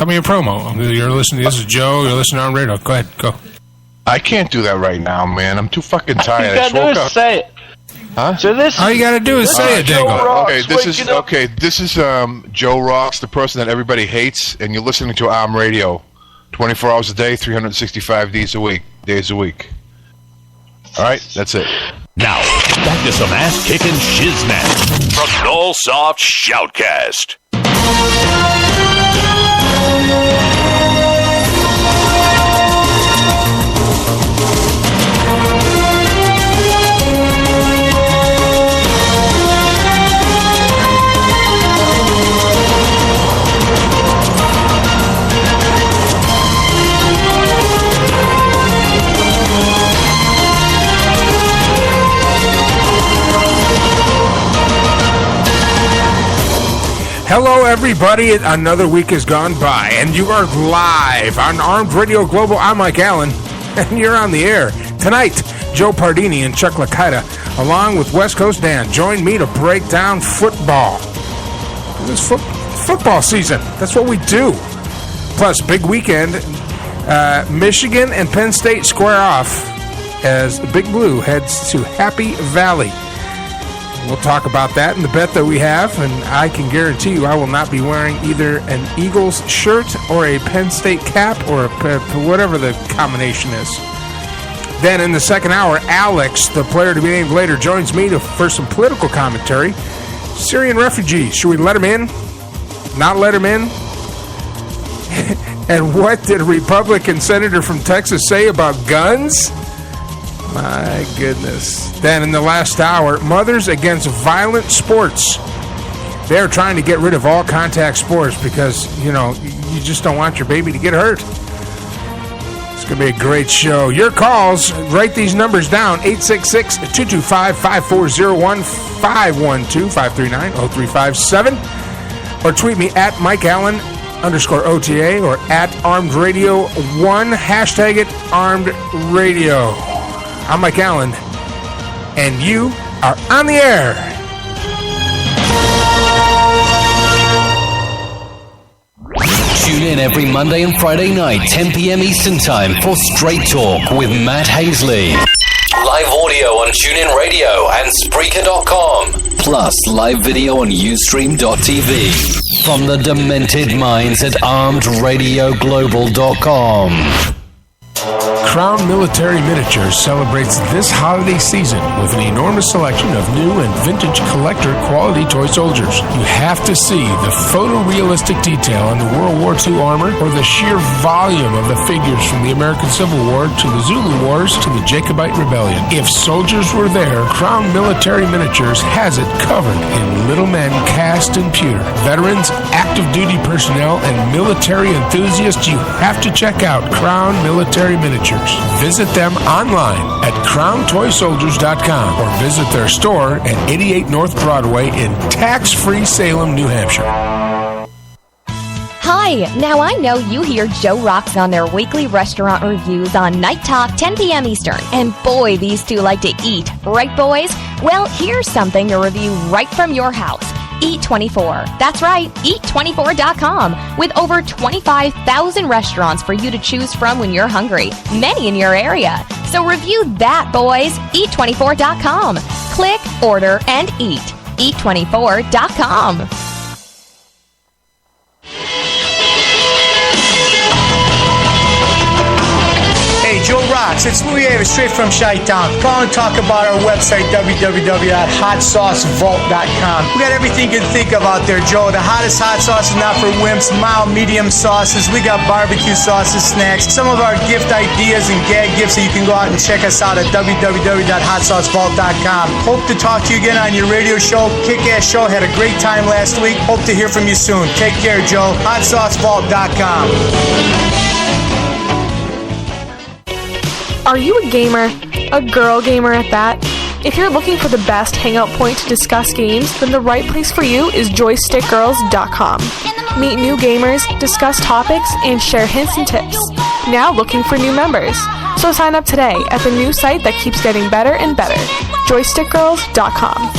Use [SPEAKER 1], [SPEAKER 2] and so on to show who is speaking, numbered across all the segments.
[SPEAKER 1] cut me a promo. You're listening. This is Joe. You're listening on radio. Go ahead. Go.
[SPEAKER 2] I can't do that right now, man. I'm too fucking tired.
[SPEAKER 3] All you gotta do is say it.
[SPEAKER 2] Huh?
[SPEAKER 3] So this
[SPEAKER 1] all you gotta do is say it, Dingle.
[SPEAKER 2] This is Joe Rocks, the person that everybody hates, and you're listening to ARM Radio, 24 hours a day, 365 days a week. All right, that's it.
[SPEAKER 4] Now, back to some ass-kicking shiznat from Nullsoft Shoutcast.
[SPEAKER 1] Hello, everybody. Another week has gone by, and you are live on Armed Radio Global. I'm Mike Allen, and you're on the air. Tonight, Joe Pardini and Chuck Licata, along with West Coast Dan, join me to break down football. This is football season. That's what we do. Plus, big weekend. Michigan and Penn State square off as Big Blue heads to Happy Valley. We'll talk about that and the bet that we have, and I can guarantee you I will not be wearing either an Eagles shirt or a Penn State cap or whatever the combination is. Then in the second hour, Alex, the player to be named later, joins me for some political commentary. Syrian refugees, should we let them in? Not let them in? And what did a Republican senator from Texas say about guns? My goodness. Then in the last hour, Mothers Against Violent Sports. They're trying to get rid of all contact sports because, you just don't want your baby to get hurt. It's going to be a great show. Your calls, write these numbers down. 866-225-5401, 512-539-0357. Or tweet me at Mike Allen _OTA or at Armed Radio 1. Hashtag it Armed Radio. I'm Mike Allen, and you are on the air.
[SPEAKER 5] Tune in every Monday and Friday night, 10 p.m. Eastern Time for Straight Talk with Matt Hazley. Live audio on TuneIn Radio and Spreaker.com. Plus live video on Ustream.tv. From the demented minds at ArmedRadioGlobal.com.
[SPEAKER 1] Crown Military Miniatures celebrates this holiday season with an enormous selection of new and vintage collector quality toy soldiers. You have to see the photorealistic detail on the World War II armor or the sheer volume of the figures from the American Civil War to the Zulu Wars to the Jacobite Rebellion. If soldiers were there, Crown Military Miniatures has it covered in little men cast in pewter. Veterans, active duty personnel, and military enthusiasts, you have to check out Crown Military Miniatures. Visit them online at crowntoysoldiers.com or visit their store at 88 North Broadway in tax-free Salem, New Hampshire.
[SPEAKER 6] Hi, now I know you hear Joe Rocks on their weekly restaurant reviews on Night Talk, 10 p.m. Eastern. And boy, these two like to eat. Right, boys? Well, here's something to review right from your house. Eat24. That's right, Eat24.com. With over 25,000 restaurants for you to choose from when you're hungry. Many in your area. So review that, boys. Eat24.com. Click, order, and eat. Eat24.com.
[SPEAKER 7] Joe Rocks, it's Louis Avis, straight from Chi-Town. Call and talk about our website, www.hotsaucevault.com. We got everything you can think of out there, Joe. The hottest hot sauce is not for wimps, mild, medium sauces. We got barbecue sauces, snacks, some of our gift ideas and gag gifts that you can go out and check us out at www.hotsaucevault.com. Hope to talk to you again on your radio show. Kick-ass show. Had a great time last week. Hope to hear from you soon. Take care, Joe. hotsaucevault.com.
[SPEAKER 8] Are you a gamer? A girl gamer at that? If you're looking for the best hangout point to discuss games, then the right place for you is joystickgirls.com. Meet new gamers, discuss topics, and share hints and tips. Now looking for new members. So sign up today at the new site that keeps getting better and better, joystickgirls.com.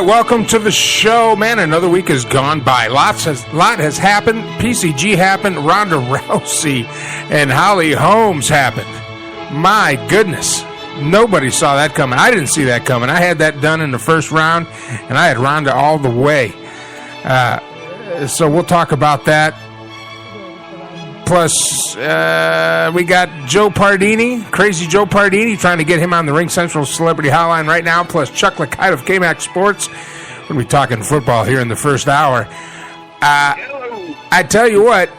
[SPEAKER 1] welcome to the show. Man, another week has gone by. Lot has happened. PCG happened. Ronda Rousey and Holly Holmes happened. My goodness. Nobody saw that coming. I didn't see that coming. I had that done in the first round, and I had Ronda all the way. So we'll talk about that. Plus, we got Joe Pardini, Crazy Joe Pardini, trying to get him on the Ring Central Celebrity Hotline right now, plus Chuck Licata of KMAX Sports. We're going to be talking football here in the first hour. I tell you what,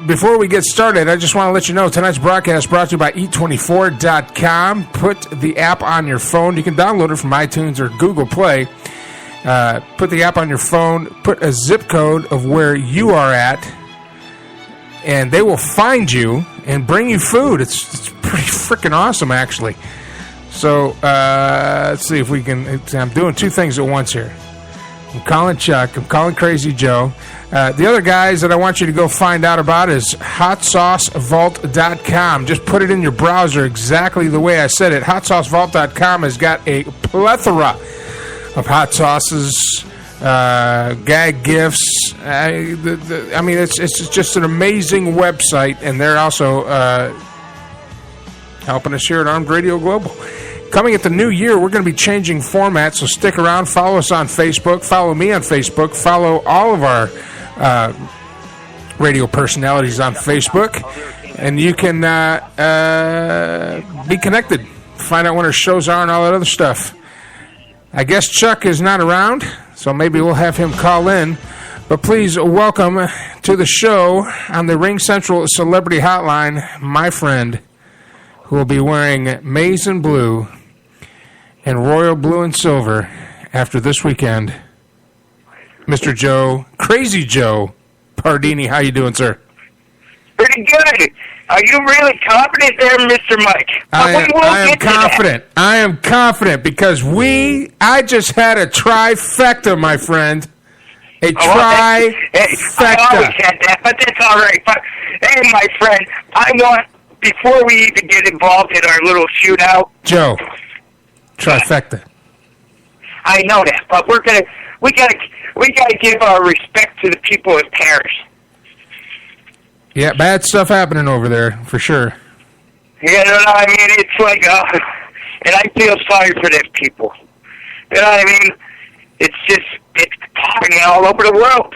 [SPEAKER 1] before we get started, I just want to let you know tonight's broadcast brought to you by eat24.com. Put the app on your phone. You can download it from iTunes or Google Play. Put the app on your phone. Put a zip code of where you are at, and they will find you and bring you food. It's pretty freaking awesome, actually. So let's see if we can. I'm doing two things at once here. I'm calling Chuck. I'm calling Crazy Joe. The other guys that I want you to go find out about is hotsaucevault.com. Just put it in your browser exactly the way I said it. Hotsaucevault.com has got a plethora of hot sauces, gag gifts. I mean, it's just an amazing website, and they're also helping us here at Armed Radio Global. Coming at the new year, we're going to be changing formats, so stick around. Follow us on Facebook. Follow me on Facebook. Follow all of our radio personalities on Facebook, and you can be connected. Find out when our shows are and all that other stuff. I guess Chuck is not around, so maybe we'll have him call in. But please welcome to the show on the Ring Central Celebrity Hotline, my friend, who will be wearing maize and blue and royal blue and silver after this weekend, Mr. Joe, Crazy Joe Pardini. How you doing, sir?
[SPEAKER 3] Pretty good. Are you really confident there, Mr. Mike?
[SPEAKER 1] I am confident. I am confident because I just had a trifecta, my friend. A trifecta.
[SPEAKER 3] I always had that, but that's all right. But, hey, my friend, I want, before we even get involved in our little shootout.
[SPEAKER 1] Joe, trifecta.
[SPEAKER 3] I know that, but we gotta give our respect to the people in Paris.
[SPEAKER 1] Yeah, bad stuff happening over there, for sure.
[SPEAKER 3] You know what I mean? It's like, and I feel sorry for them people. You know what I mean? It's happening all over the world.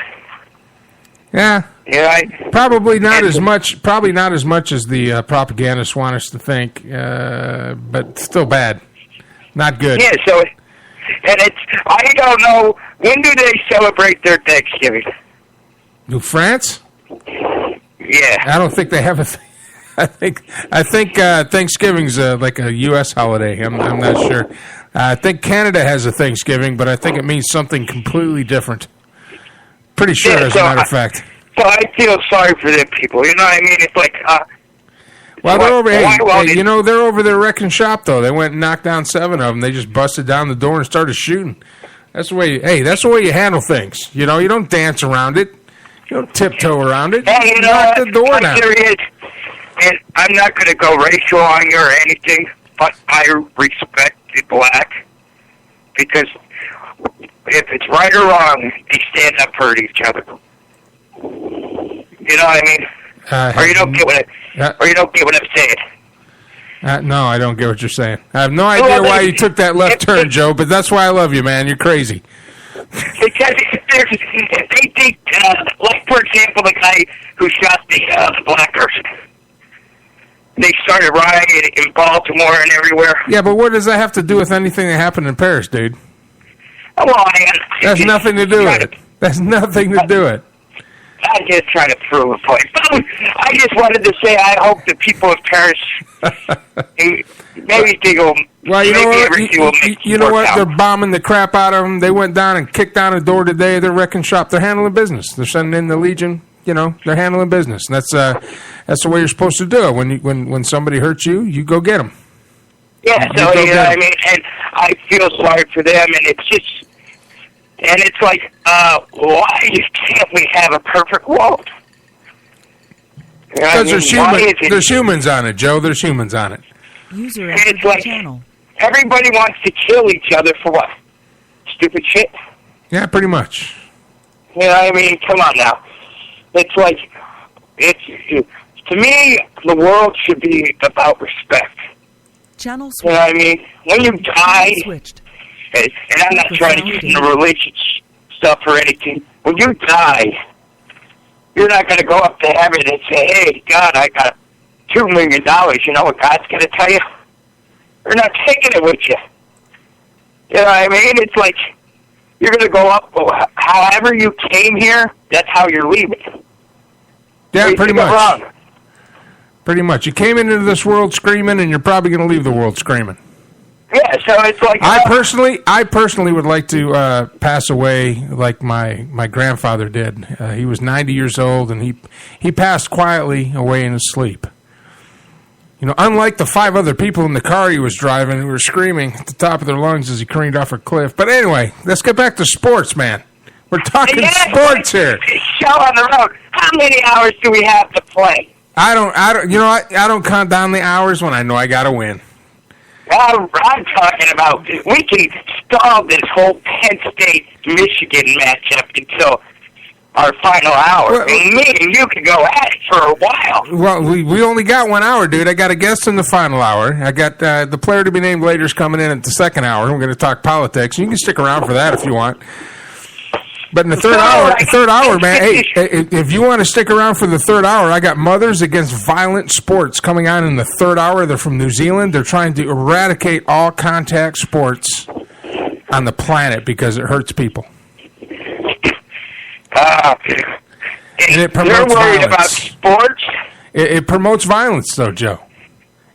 [SPEAKER 1] Yeah.
[SPEAKER 3] Yeah.
[SPEAKER 1] Probably not as much as the propagandists want us to think, but still bad. Not good.
[SPEAKER 3] Yeah, so, I don't know, when do they celebrate their Thanksgiving?
[SPEAKER 1] France?
[SPEAKER 3] Yeah.
[SPEAKER 1] I don't think they have a I think Thanksgiving's like a U.S. holiday. I'm not sure. I think Canada has a Thanksgiving, but I think it means something completely different. Pretty sure, as a matter of fact.
[SPEAKER 3] So I feel sorry for them people. You know what I mean? It's like,
[SPEAKER 1] well, they're over. They're over there wrecking shop though. They went and knocked down 7 of them. They just busted down the door and started shooting. That's the way. That's the way you handle things. You know, you don't dance around it. You don't tiptoe around it.
[SPEAKER 3] Hey, you
[SPEAKER 1] knock the door down.
[SPEAKER 3] And I'm not going to go racial on you or anything, but I respect the black because if it's right or wrong, they stand up for each other. You know what I mean? Or you don't get what I'm saying.
[SPEAKER 1] No, I don't get what you're saying. I have no idea why you took that left turn, Joe, but that's why I love you, man. You're crazy.
[SPEAKER 3] Because if they think, like, for example, the guy who shot the black person, they started rioting in Baltimore and everywhere.
[SPEAKER 1] Yeah, but what does that have to do with anything that happened in Paris, dude?
[SPEAKER 3] Well,
[SPEAKER 1] that's nothing to do with it. That's nothing to do with it.
[SPEAKER 3] I'm just trying to prove a point. I just wanted to say I hope the people of Paris maybe think will.
[SPEAKER 1] Well, you know what? You know what? They're bombing the crap out of them. They went down and kicked down a door today. They're wrecking shop. They're handling business. They're sending in the Legion. You know, they're handling business. And that's the way you're supposed to do it. When somebody hurts you, you go get them.
[SPEAKER 3] Yeah. So you know what I mean, and I feel sorry for them, and it's just. And it's like, why can't we have a perfect world?
[SPEAKER 1] Because there's humans on it, Joe. There's humans on it.
[SPEAKER 3] User it's like channel. Everybody wants to kill each other for what? stupid shit?
[SPEAKER 1] Yeah, pretty much.
[SPEAKER 3] You know what I mean? Come on now. It's like, to me, the world should be about respect.
[SPEAKER 9] Channel switched.
[SPEAKER 3] You know what I mean? When you die,
[SPEAKER 9] Switched.
[SPEAKER 3] and I'm not trying to get into religious stuff or anything, when you die, you're not going to go up to heaven and say, hey, God, I got $2 million. You know what God's going to tell you? You're not taking it with you. You know what I mean? It's like you're going to go up, however you came here, that's how you're leaving.
[SPEAKER 1] Yeah, pretty much. Pretty much. You came into this world screaming, and you're probably going to leave the world screaming.
[SPEAKER 3] Yeah, so it's like...
[SPEAKER 1] I personally would like to pass away like my grandfather did. He was 90 years old, and he passed quietly away in his sleep. You know, unlike the 5 other people in the car he was driving who were screaming at the top of their lungs as he careened off a cliff. But anyway, let's get back to sports, man. We're talking sports here.
[SPEAKER 3] Show on the road. How many hours do we have to play?
[SPEAKER 1] I don't count down the hours when I know I got to win.
[SPEAKER 3] I'm talking about we can stall this whole Penn State-Michigan matchup until our final hour.
[SPEAKER 1] Well,
[SPEAKER 3] me and you could go at it for a while.
[SPEAKER 1] Well, we only got 1 hour, dude. I got a guest in the final hour. I got the player to be named later is coming in at the second hour. We're going to talk politics. You can stick around for that if you want. But in the third hour, man, hey, if you want to stick around for the third hour, I got Mothers Against Violent Sports coming on in the third hour. They're from New Zealand. They're trying to eradicate all contact sports on the planet because it hurts people. And it promotes
[SPEAKER 3] you're worried
[SPEAKER 1] violence.
[SPEAKER 3] About sports?
[SPEAKER 1] It promotes violence, though, Joe.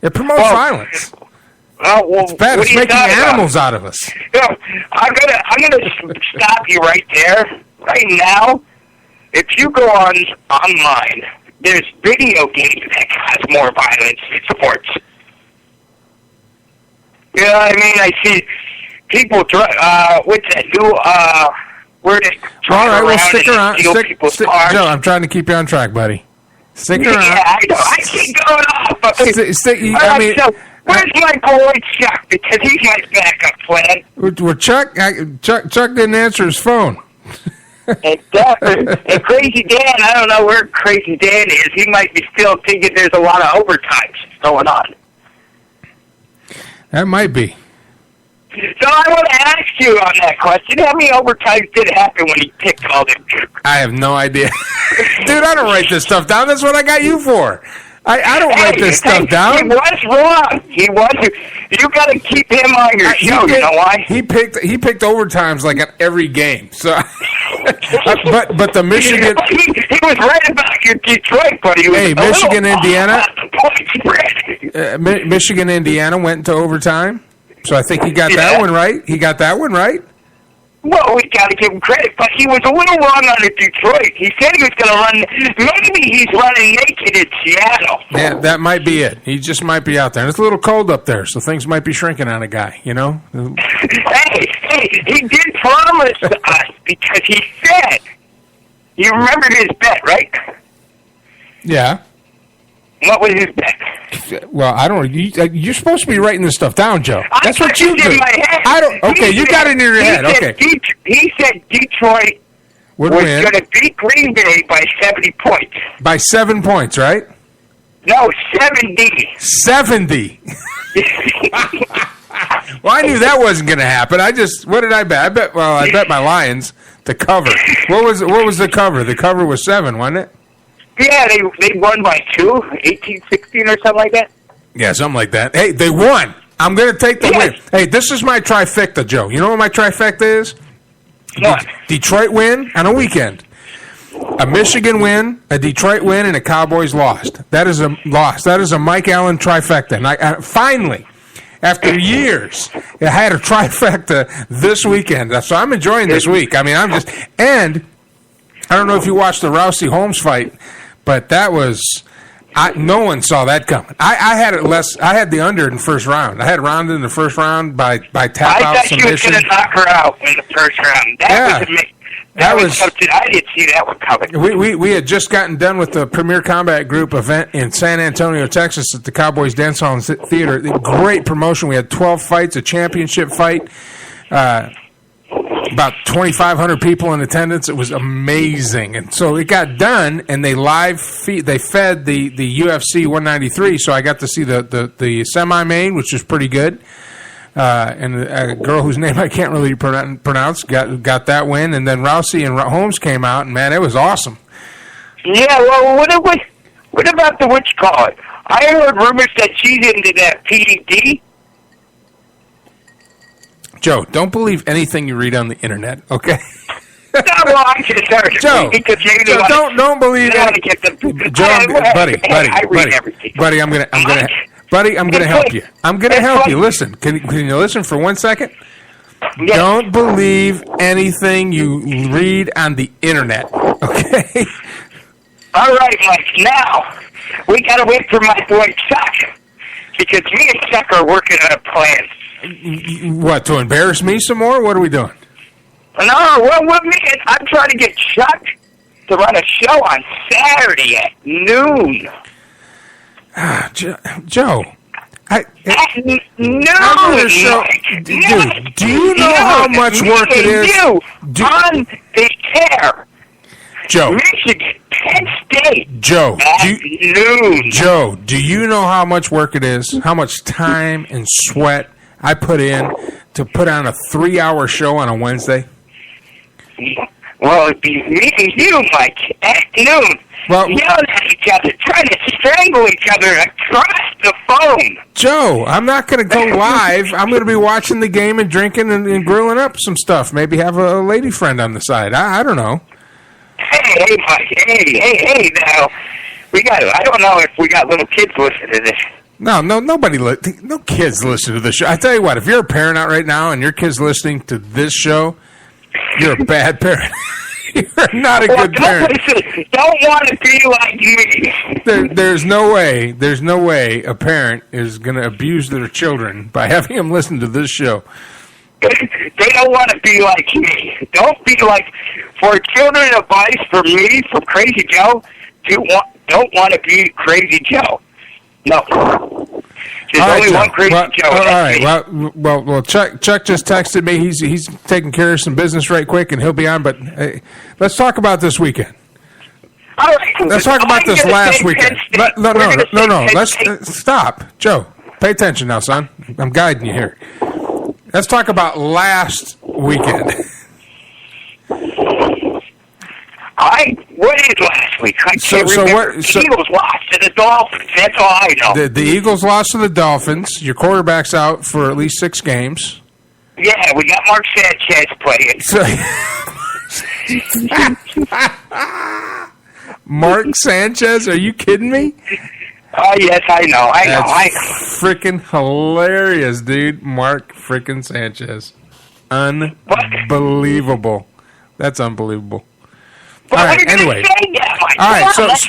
[SPEAKER 1] It promotes violence.
[SPEAKER 3] Well,
[SPEAKER 1] it's bad. It's making animals out of us.
[SPEAKER 3] You know, I'm gonna stop you right there, right now. If you go online, there's video games that cause more violence than sports. You know what I mean? I see people what's that new where they
[SPEAKER 1] all right, well, stick around.
[SPEAKER 3] Joe,
[SPEAKER 1] I'm trying to keep you on track, buddy. Stick around.
[SPEAKER 3] Yeah, I know. I keep going off.
[SPEAKER 1] I mean,
[SPEAKER 3] where's my boy Chuck? Because he's my backup plan.
[SPEAKER 1] Well, Chuck didn't answer his phone.
[SPEAKER 3] And Crazy Dan, I don't know where Crazy Dan is. He might be still thinking there's a lot of overtimes going on.
[SPEAKER 1] That might be.
[SPEAKER 3] So I want to ask you on that question, how many overtimes did happen when he picked all them?
[SPEAKER 1] I have no idea. Dude, I don't write this stuff down. That's what I got you for. I don't write this stuff down.
[SPEAKER 3] He was wrong. He was. You got to keep him on your show. You know why?
[SPEAKER 1] He picked overtimes like at every game. So, but the Michigan.
[SPEAKER 3] He was right about your Detroit, but he was.
[SPEAKER 1] Hey, Michigan, Indiana. Michigan, Indiana went into overtime. So I think he got that one right. He got that one right.
[SPEAKER 3] Well, we got to give him credit, but he was a little wrong on the Detroit. He said he was going to run. Maybe he's running naked in Seattle.
[SPEAKER 1] Yeah, that might be it. He just might be out there. And it's a little cold up there, so things might be shrinking on a guy, you know?
[SPEAKER 3] Hey, he did promise us because he said, you remember his bet, right?
[SPEAKER 1] Yeah.
[SPEAKER 3] What was his bet?
[SPEAKER 1] Well, I don't. You're supposed to be writing this stuff down, Joe. That's what you do.
[SPEAKER 3] In my head.
[SPEAKER 1] I don't. Okay, you got it in your head. Okay.
[SPEAKER 3] He said Detroit was going to beat Green Bay by 70 points.
[SPEAKER 1] By 7 points, right?
[SPEAKER 3] No, 70.
[SPEAKER 1] 70. Well, I knew that wasn't going to happen. What did I bet? I bet my Lions to cover. What was the cover? The cover was 7, wasn't it?
[SPEAKER 3] Yeah, they won by 2, 18-16 or something like that.
[SPEAKER 1] Yeah, something like that. Hey, they won. I'm going to take the win. Hey, this is my trifecta, Joe. You know what my trifecta is?
[SPEAKER 3] What? Detroit
[SPEAKER 1] win on a weekend. A Michigan win, a Detroit win, and a Cowboys lost. That is a loss. That is a Mike Allen trifecta. And I finally, after years, I had a trifecta this weekend. So I'm enjoying this week. I mean, and I don't know if you watched the Rousey-Holmes fight, but that was no one saw that coming. I had it less. I had the under in the first round. I had Ronda in the first round by tap out submission.
[SPEAKER 3] I thought she was going to knock her out in the first round. That was something I didn't see that one coming.
[SPEAKER 1] We had just gotten done with the Premier Combat Group event in San Antonio, Texas, at the Cowboys Dance Hall and Theater. Great promotion. We had 12 fights, a championship fight. about 2,500 people in attendance. It was amazing. And so it got done, and they fed the UFC 193, so I got to see the semi-main, which was pretty good. And a girl whose name I can't really pronounce got that win. And then Rousey and Holmes came out, and, man, it was awesome.
[SPEAKER 3] Yeah, well, what about the witch call? I heard rumors that she's into that PED.
[SPEAKER 1] Joe, don't believe anything you read on the internet, okay?
[SPEAKER 3] No, well, I'm just
[SPEAKER 1] Joe, don't believe it. Joe, buddy, I'm gonna help you. I'm gonna help you. Listen, can you listen for 1 second? Yes. Don't believe anything you read on the internet, okay?
[SPEAKER 3] All right, Mike. Now we gotta wait for my boy Chuck, because me and Chuck are working on a plan.
[SPEAKER 1] What, to embarrass me some more? What are we doing?
[SPEAKER 3] No, well, with me, I'm trying to get Chuck to run a show on Saturday at noon.
[SPEAKER 1] Joe,
[SPEAKER 3] at noon,
[SPEAKER 1] dude, do you know how much work it is?
[SPEAKER 3] On the air.
[SPEAKER 1] Joe.
[SPEAKER 3] Michigan, Penn State.
[SPEAKER 1] Joe.
[SPEAKER 3] Noon.
[SPEAKER 1] Joe, do you know how much work it is? How much time and sweat I put in to put on a 3-hour show on a Wednesday?
[SPEAKER 3] Well, it'd be me and you, Mike, at noon.
[SPEAKER 1] Well,
[SPEAKER 3] yelling at each other, trying to strangle each other across the phone.
[SPEAKER 1] Joe, I'm not going to go live. I'm going to be watching the game and drinking and grilling up some stuff. Maybe have a lady friend on the side. I don't know.
[SPEAKER 3] Hey, Mike. Hey, now. I don't know if we got little kids listening to this.
[SPEAKER 1] No kids listen to this show. I tell you what, if you're a parent out right now and your kid's listening to this show, you're a bad parent. You're not a good parent.
[SPEAKER 3] Don't want to be like me.
[SPEAKER 1] There's no way a parent is going to abuse their children by having them listen to this show.
[SPEAKER 3] They don't want to be like me. Don't be like, for children advice from me, from Crazy Joe, don't want to be Crazy Joe. No. There's only one Crazy Joe.
[SPEAKER 1] All right. Well, Chuck just texted me. He's taking care of some business right quick, and he'll be on. But hey, let's talk about this weekend.
[SPEAKER 3] All right.
[SPEAKER 1] Let's talk about this last weekend. No. Let's stop, Joe. Pay attention now, son. I'm guiding you here. Let's talk about last weekend.
[SPEAKER 3] What is last week? I can't remember. The Eagles lost to the Dolphins. That's all I know.
[SPEAKER 1] The Eagles lost to the Dolphins. Your quarterback's out for at least 6 games.
[SPEAKER 3] Yeah, we got Mark Sanchez playing.
[SPEAKER 1] Mark Sanchez? Are you kidding me?
[SPEAKER 3] Oh, yes, I know.
[SPEAKER 1] That's freaking hilarious, dude. Mark freaking Sanchez. Unbelievable. That's unbelievable.
[SPEAKER 3] All right,
[SPEAKER 1] anyway.
[SPEAKER 3] All
[SPEAKER 1] right,
[SPEAKER 3] warm this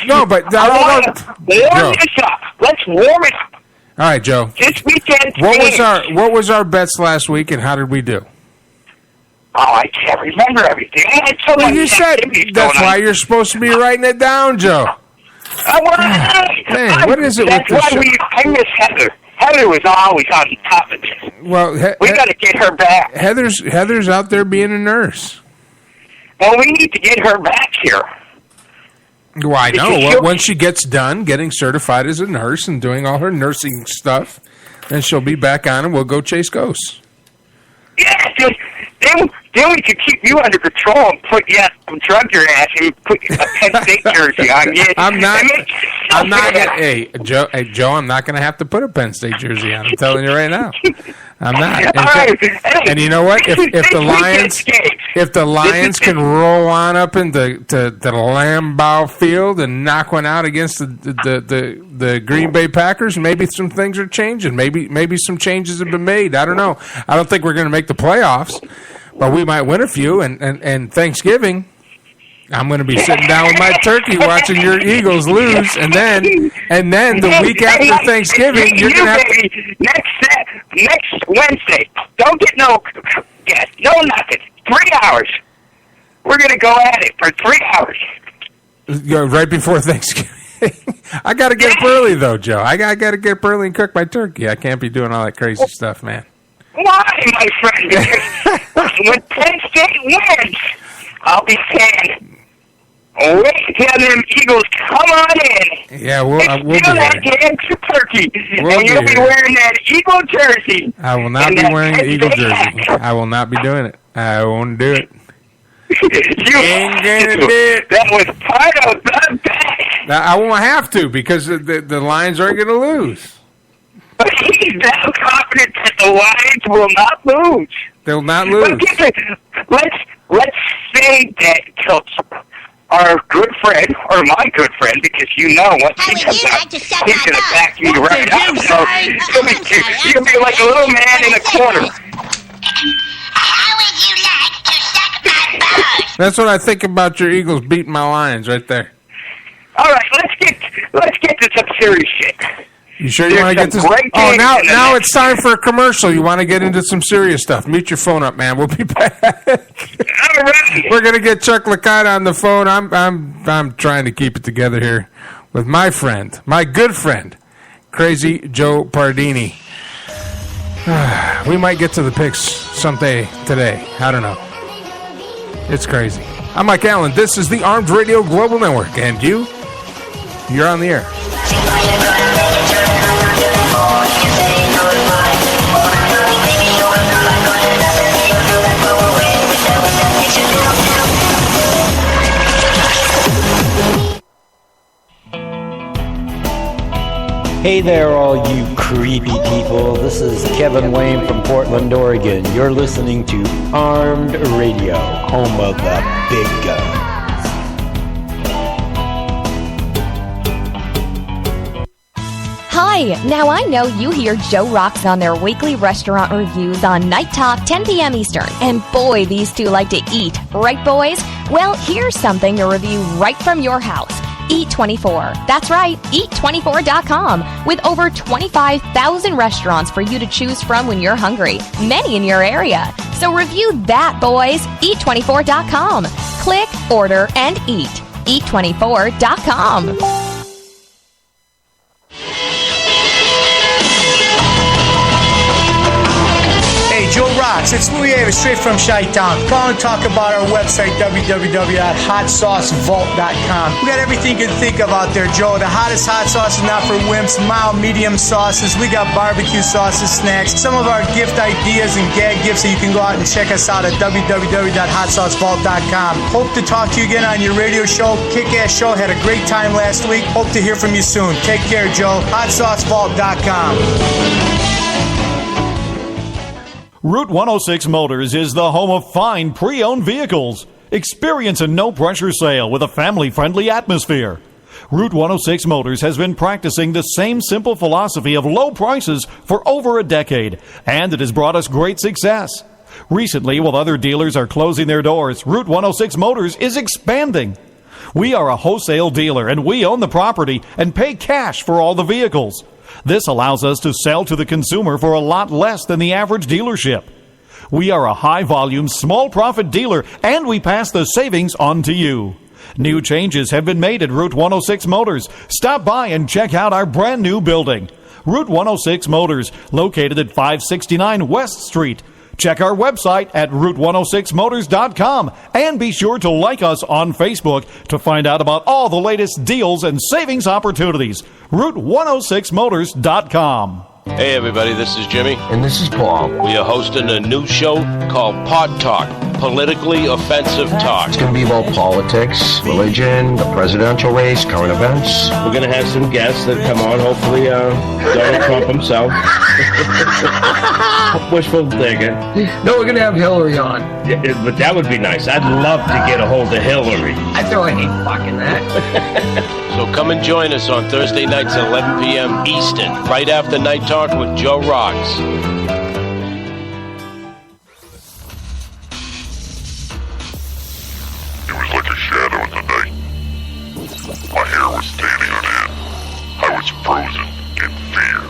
[SPEAKER 3] up. Let's warm it up.
[SPEAKER 1] All right, Joe.
[SPEAKER 3] This weekend.
[SPEAKER 1] What was our bets last week, and how did we do?
[SPEAKER 3] Oh, I can't remember everything.
[SPEAKER 1] You said that's why you're supposed to be writing it down, Joe. Man, what is it with this show?
[SPEAKER 3] I miss Heather. Heather was always on top of this.
[SPEAKER 1] Well,
[SPEAKER 3] we got to get her back.
[SPEAKER 1] Heather's out there being a nurse.
[SPEAKER 3] Well, we need to get her back here.
[SPEAKER 1] Well, I know. Once she gets done getting certified as a nurse and doing all her nursing stuff, then she'll be back on and we'll go chase ghosts.
[SPEAKER 3] Yeah, then we could keep you under control and drug your ass and put a Penn State jersey on you.
[SPEAKER 1] I'm not gonna. Hey, Joe, I'm not gonna have to put a Penn State jersey on. I'm telling you right now. I'm not. And you know what? If the Lions can roll on up into the Lambeau Field and knock one out against the Green Bay Packers, maybe some things are changing. Maybe some changes have been made. I don't know. I don't think we're going to make the playoffs, but we might win a few. And Thanksgiving, I'm going to be sitting down with my turkey watching your Eagles lose, and then the week after Thanksgiving, you're going to have
[SPEAKER 3] next Wednesday. Don't get no nothing. 3 hours. We're going to go at it for 3 hours.
[SPEAKER 1] Right before Thanksgiving. I got to get up early, though, Joe. I got to get up early and cook my turkey. I can't be doing all that crazy stuff, man.
[SPEAKER 3] Why, my friend? Because when Penn State wins, I'll be saying, wait till them Eagles come on in.
[SPEAKER 1] Yeah, we'll be
[SPEAKER 3] that damn turkey. And you'll be wearing that Eagle jersey.
[SPEAKER 1] I will not be wearing the Eagle jersey. I will not be doing it. I won't do it.
[SPEAKER 3] You
[SPEAKER 1] ain't gonna do it.
[SPEAKER 3] That was part of the bet.
[SPEAKER 1] Now, I won't have to because the Lions aren't going to lose.
[SPEAKER 3] But he's now confident that the Lions will not lose.
[SPEAKER 1] They'll not lose.
[SPEAKER 3] Let's say that our good friend, or my good friend, because you know once he comes out, he's going to back me right up. So you'll be like a little man in a corner.
[SPEAKER 9] How would you like to suck my balls?
[SPEAKER 1] That's what I think about your Eagles beating my Lions right there.
[SPEAKER 3] All right, let's get to some serious shit.
[SPEAKER 1] You sure you want to get this? Oh, now it's time for a commercial. You want to get into some serious stuff? Mute your phone up, man. We'll be back.
[SPEAKER 3] All right.
[SPEAKER 1] We're gonna get Chuck Licata on the phone. I'm trying to keep it together here with my friend, my good friend, Crazy Joe Pardini. We might get to the picks someday today. I don't know. It's crazy. I'm Mike Allen. This is the Armed Radio Global Network, and you're on the air.
[SPEAKER 10] Hey there, all you creepy people. This is Kevin Wayne from Portland, Oregon. You're listening to Armed Radio, home of the big guns.
[SPEAKER 6] Hi, now I know you hear Joe Rocks on their weekly restaurant reviews on Night Talk, 10 p.m. Eastern. And boy, these two like to eat. Right, boys? Well, here's something to review right from your house. Eat24. That's right, Eat24.com. With over 25,000 restaurants for you to choose from when you're hungry. Many in your area. So review that, boys. Eat24.com. Click, order, and eat. Eat24.com.
[SPEAKER 7] Joe Rocks, it's Louis Avis, straight from Chi-Town. Call and talk about our website, www.hotsaucevault.com. We got everything you can think of out there, Joe. The hottest hot sauce is not for wimps, mild, medium sauces. We got barbecue sauces, snacks, some of our gift ideas and gag gifts, so you can go out and check us out at www.hotsaucevault.com. Hope to talk to you again on your radio show. Kick-ass show. Had a great time last week. Hope to hear from you soon. Take care, Joe. hotsaucevault.com.
[SPEAKER 11] Route 106 Motors is the home of fine pre-owned vehicles. Experience a no-pressure sale with a family-friendly atmosphere. Route 106 Motors has been practicing the same simple philosophy of low prices for over a decade, and it has brought us great success. Recently, while other dealers are closing their doors, Route 106 Motors is expanding. We are a wholesale dealer, and we own the property and pay cash for all the vehicles. This allows us to sell to the consumer for a lot less than the average dealership. We are a high-volume, small-profit dealer, and we pass the savings on to you. New changes have been made at Route 106 Motors. Stop by and check out our brand-new building. Route 106 Motors, located at 569 West Street. Check our website at route106motors.com and be sure to like us on Facebook to find out about all the latest deals and savings opportunities. route106motors.com.
[SPEAKER 12] Hey everybody, this is Jimmy.
[SPEAKER 13] And this is Paul.
[SPEAKER 12] We are hosting a new show called Pod Talk, politically offensive talk.
[SPEAKER 13] It's going to be about politics, religion, the presidential race, current events.
[SPEAKER 12] We're going to have some guests that come on, hopefully Donald Trump himself. Wishful thinking.
[SPEAKER 13] No, we're going to have Hillary on.
[SPEAKER 12] Yeah, but that would be nice. I'd love to get a hold of Hillary.
[SPEAKER 13] I throw any fucking that.
[SPEAKER 12] So come and join us on Thursday nights at 11 p.m. Eastern, right after Night Talk with Joe Rocks.
[SPEAKER 14] It was like a shadow in the night. My hair was standing on end. I was frozen in fear.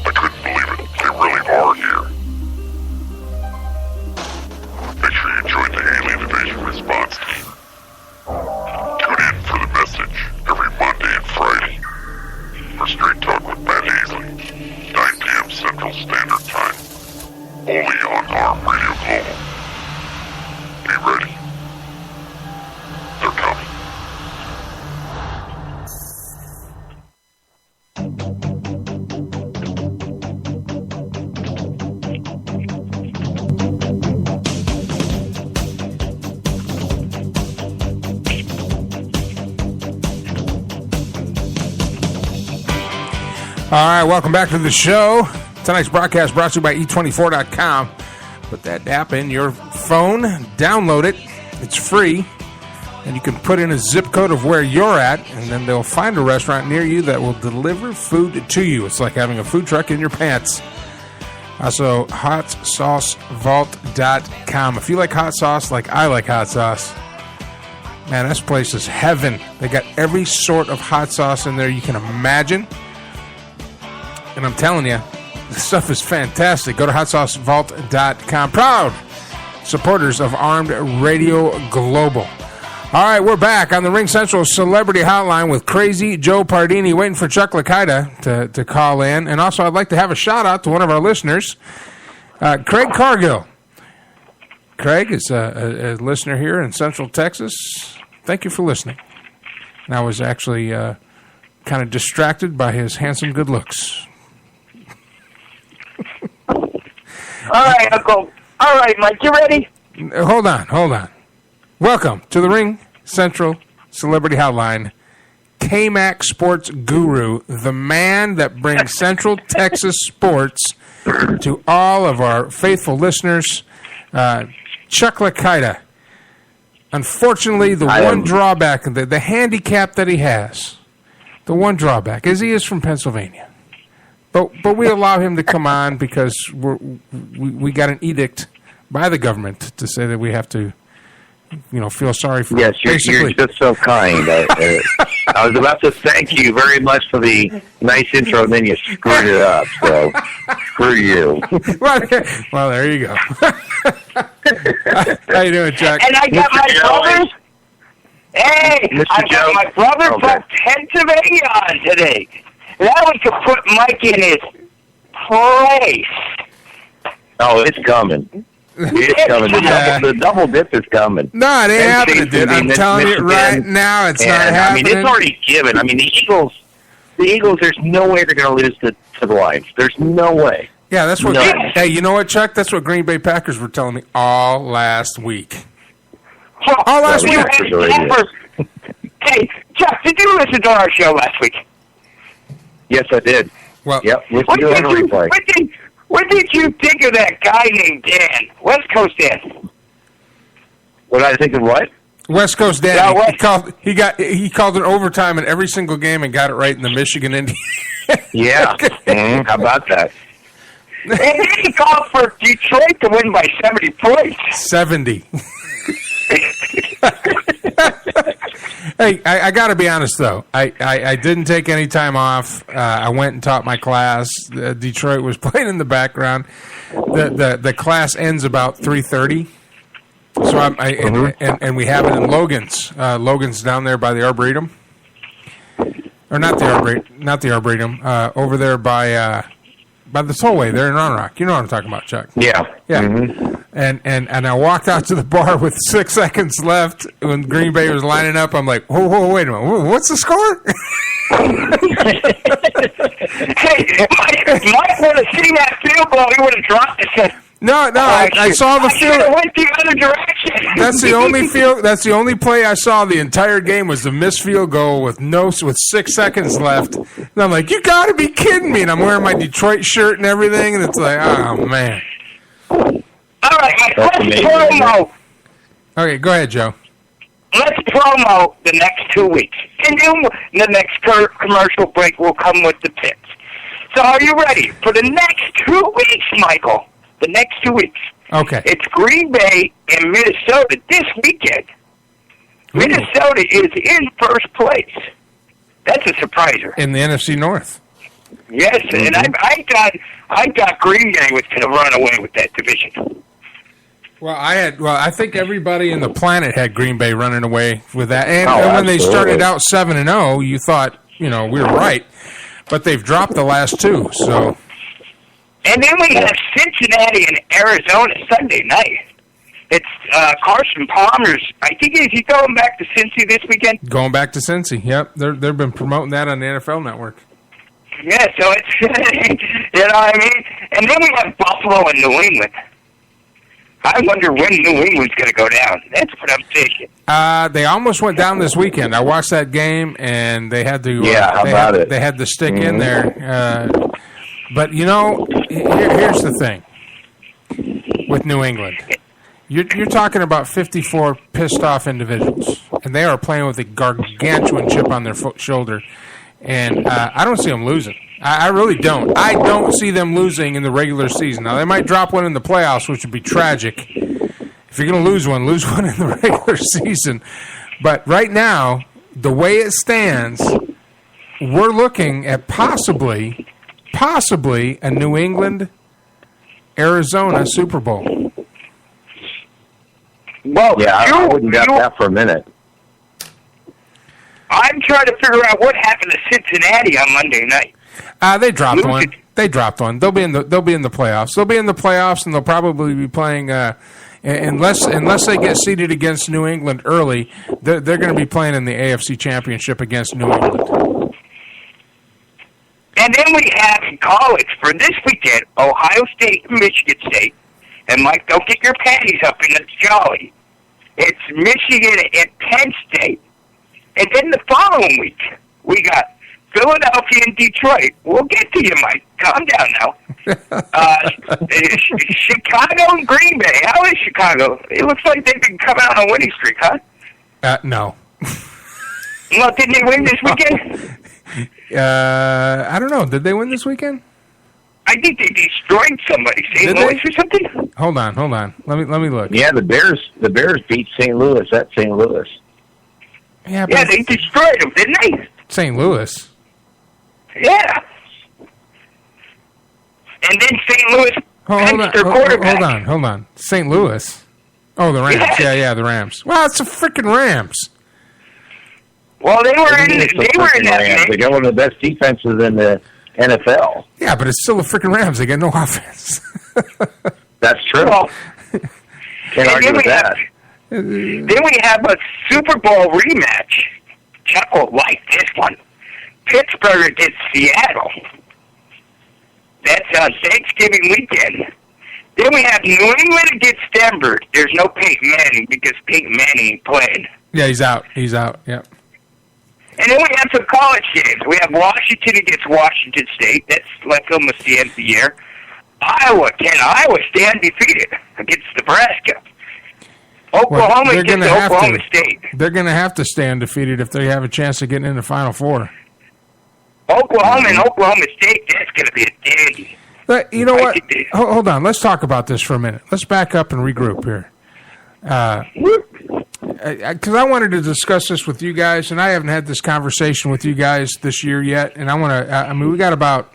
[SPEAKER 14] I couldn't believe it. They really are here. Make sure you join the Alien Invasion Response Team. Tune in for the message every Monday and Friday for Straight Talk with Matt Hazley, 9 p.m. Central Standard
[SPEAKER 1] All right, welcome back to the show. Tonight's broadcast brought to you by E24.com. Put that app in your phone, download it. It's free, and you can put in a zip code of where you're at, and then they'll find a restaurant near you that will deliver food to you. It's like having a food truck in your pants. Also, hotsaucevault.com. If you like hot sauce like I like hot sauce, man, this place is heaven. They got every sort of hot sauce in there you can imagine. And I'm telling you, this stuff is fantastic. Go to hotsaucevault.com. Proud supporters of Armed Radio Global. All right, we're back on the Ring Central Celebrity Hotline with Crazy Joe Pardini, waiting for Chuck Licata to call in. And also, I'd like to have a shout-out to one of our listeners, Craig Cargill. Craig is a listener here in Central Texas. Thank you for listening. And I was actually kind of distracted by his handsome good looks.
[SPEAKER 3] All right, Uncle. All right, Mike, you ready?
[SPEAKER 1] Hold on. Welcome to the Ring Central Celebrity Hotline. K-Mac Sports Guru, the man that brings Central Texas sports to all of our faithful listeners, Chuck Licata. Unfortunately, the one drawback, the handicap that he has, the one drawback is he is from Pennsylvania. But we allow him to come on because we got an edict by the government to say that we have to, feel sorry for.
[SPEAKER 15] Yes, you're just so kind. I was about to thank you very much for the nice intro, and then you screwed it up. So screw you.
[SPEAKER 1] Well, there you go. How you doing, Chuck?
[SPEAKER 3] And I got my brothers. Hey, I got my brother from Pennsylvania on today. Now we can put Mike in his place.
[SPEAKER 15] Oh, it's coming. It's coming. The double dip is coming.
[SPEAKER 1] No, it ain't happening, dude. I'm telling you right now, it's not happening.
[SPEAKER 15] I mean, it's already given. I mean, the Eagles, there's no way they're going to lose to the Lions. There's no way.
[SPEAKER 1] Yeah, that's what. Hey, you know what, Chuck? That's what Green Bay Packers were telling me all last week. All last week.
[SPEAKER 3] Hey, Chuck, did you listen to our show last week?
[SPEAKER 15] Yes, I did.
[SPEAKER 1] Well,
[SPEAKER 15] yep. What did
[SPEAKER 3] you think of that guy named Dan? West Coast Dan.
[SPEAKER 15] What did I think of what?
[SPEAKER 1] West Coast Dan. He called an overtime in every single game and got it right in the Michigan Indians.
[SPEAKER 15] Yeah. How about that?
[SPEAKER 3] And then he called for Detroit to win by 70 points.
[SPEAKER 1] 70. Hey, I got to be honest, though. I didn't take any time off. I went and taught my class. Detroit was playing in the background. The class ends about 3:30. So and we have it in Logan's. Logan's down there by the Arboretum. Or not the Arboretum. Over there by the tollway there in Round Rock. You know what I'm talking about, Chuck.
[SPEAKER 15] Yeah.
[SPEAKER 1] Mm-hmm. And I walked out to the bar with 6 seconds left when Green Bay was lining up. I'm like, whoa, wait a minute. What's the score?
[SPEAKER 3] Hey, Mike would have seen that field goal. He would have dropped it.
[SPEAKER 1] No, I saw the field.
[SPEAKER 3] I went the other direction.
[SPEAKER 1] That's the only play I saw the entire game was the missed field goal with 6 seconds left. And I'm like, you got to be kidding me! And I'm wearing my Detroit shirt and everything, and it's like, oh man.
[SPEAKER 3] All right, let's promo.
[SPEAKER 1] Okay, go ahead, Joe.
[SPEAKER 3] Let's promo the next 2 weeks. And then the next commercial break will come with the picks. So are you ready for the next 2 weeks, Michael? The next 2 weeks.
[SPEAKER 1] Okay.
[SPEAKER 3] It's Green Bay and Minnesota this weekend. Ooh. Minnesota is in first place. That's a surpriser.
[SPEAKER 1] In the NFC North.
[SPEAKER 3] Yes, and I thought Green Bay was going to run away with that division.
[SPEAKER 1] Well, I think everybody in the planet had Green Bay running away with that. And when they started out 7-0, you thought, we were right. But they've dropped the last two, so.
[SPEAKER 3] And then we have Cincinnati and Arizona Sunday night. It's Carson Palmer's. I think is he going back to Cincy this weekend?
[SPEAKER 1] Going back to Cincy, yep. They've been promoting that on the NFL Network.
[SPEAKER 3] Yeah, so it's, you know what I mean? And then we have Buffalo and New England. I wonder when New England's going to go down. That's what I'm thinking.
[SPEAKER 1] They almost went down this weekend. I watched that game, and they had to. They had to stick in there. But here's the thing with New England. You're talking about 54 pissed off individuals, and they are playing with a gargantuan chip on their shoulder. And I don't see them losing. I really don't. I don't see them losing in the regular season. Now, they might drop one in the playoffs, which would be tragic. If you're going to lose one in the regular season. But right now, the way it stands, we're looking at possibly a New England-Arizona Super Bowl.
[SPEAKER 3] Well,
[SPEAKER 15] I wouldn't doubt that for a minute.
[SPEAKER 3] I'm trying to figure out what happened to Cincinnati on Monday night.
[SPEAKER 1] They dropped one. They'll be in the playoffs. They'll be in the playoffs, and they'll probably be playing. Unless they get seeded against New England early, they're going to be playing in the AFC Championship against New England.
[SPEAKER 3] And then we have in college for this weekend, Ohio State and Michigan State. And Mike, don't get your panties up in the jolly. It's Michigan and Penn State. And then the following week, we got Philadelphia and Detroit. We'll get to you, Mike. Calm down now. Chicago and Green Bay. How is Chicago? It looks like they've been coming on a winning streak, huh?
[SPEAKER 1] No.
[SPEAKER 3] Well, didn't they win this weekend?
[SPEAKER 1] I don't know. Did they win this weekend?
[SPEAKER 3] I think they destroyed somebody. St. Louis or something?
[SPEAKER 1] Hold on. Let me look.
[SPEAKER 15] Yeah, the Bears beat St. Louis at St. Louis.
[SPEAKER 1] Yeah,
[SPEAKER 3] they destroyed them, didn't they?
[SPEAKER 1] St. Louis.
[SPEAKER 3] Yeah. And then St. Louis benched their quarterback.
[SPEAKER 1] Hold on. St. Louis? Oh, the Rams.
[SPEAKER 3] Yes.
[SPEAKER 1] Yeah, the Rams. Well, it's the freaking Rams.
[SPEAKER 3] Well, they were in that
[SPEAKER 15] Rams. They got one of the best defenses in the NFL.
[SPEAKER 1] Yeah, but it's still the freaking Rams. They get no offense.
[SPEAKER 15] That's true.
[SPEAKER 3] Well,
[SPEAKER 15] can't argue with that.
[SPEAKER 3] Then we have a Super Bowl rematch. Chuck will like this one. Pittsburgh against Seattle. That's on Thanksgiving weekend. Then we have New England against Denver. There's no Peyton Manning because Peyton Manning ain't playing.
[SPEAKER 1] Yeah, he's out. Yep.
[SPEAKER 3] And then we have some college games. We have Washington against Washington State. That's like almost the end of the year. Iowa. Can Iowa stay undefeated against Nebraska? Oklahoma against Oklahoma State.
[SPEAKER 1] They're going to have to stay undefeated if they have a chance of getting in the Final Four.
[SPEAKER 3] Oklahoma and Oklahoma State, that's going to be a dandy.
[SPEAKER 1] You know what? Hold on. Let's talk about this for a minute. Let's back up and regroup here. Because I wanted to discuss this with you guys, and I haven't had this conversation with you guys this year yet. And I want to. We got about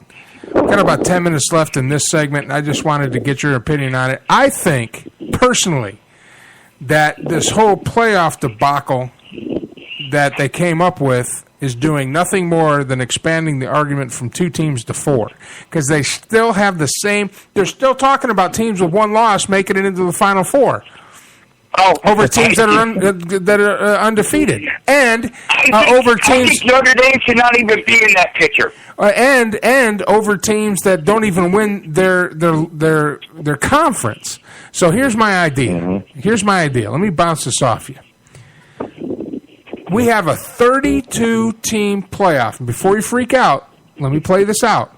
[SPEAKER 1] 10 minutes left in this segment, and I just wanted to get your opinion on it. I think personally that this whole playoff debacle that they came up with is doing nothing more than expanding the argument from 2 teams to 4, because they still have the same. They're still talking about teams with 1 loss making it into the Final Four. Over teams that are undefeated, and over teams.
[SPEAKER 3] I think Notre Dame should not even be in that picture.
[SPEAKER 1] And over teams that don't even win their conference. So here's my idea. Let me bounce this off you. We have a 32-team playoff. And before you freak out, let me play this out.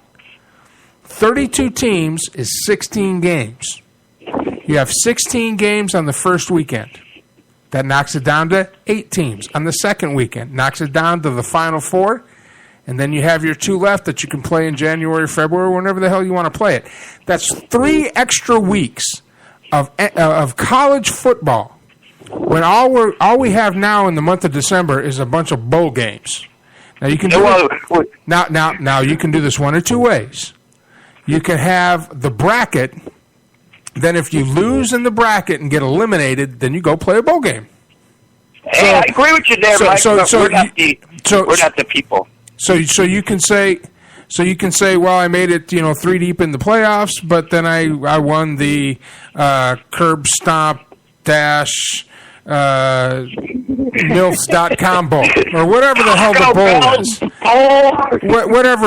[SPEAKER 1] 32 teams is 16 games. You have 16 games on the first weekend. That knocks it down to 8 teams on the second weekend. Knocks it down to the Final Four. And then you have your 2 left that you can play in January, February, whenever the hell you want to play it. That's 3 extra weeks of college football. When all we have now in the month of December is a bunch of bowl games. Now you can do now you can do this one or 2 ways. You can have the bracket. Then if you lose in the bracket and get eliminated, then you go play a bowl game.
[SPEAKER 3] Hey, I agree with you there, Mike. We're not the people.
[SPEAKER 1] So you can say, well, I made it, 3 deep in the playoffs, but then I won the curb stomp dash milfs.com bowl, or whatever the hell the bowl is.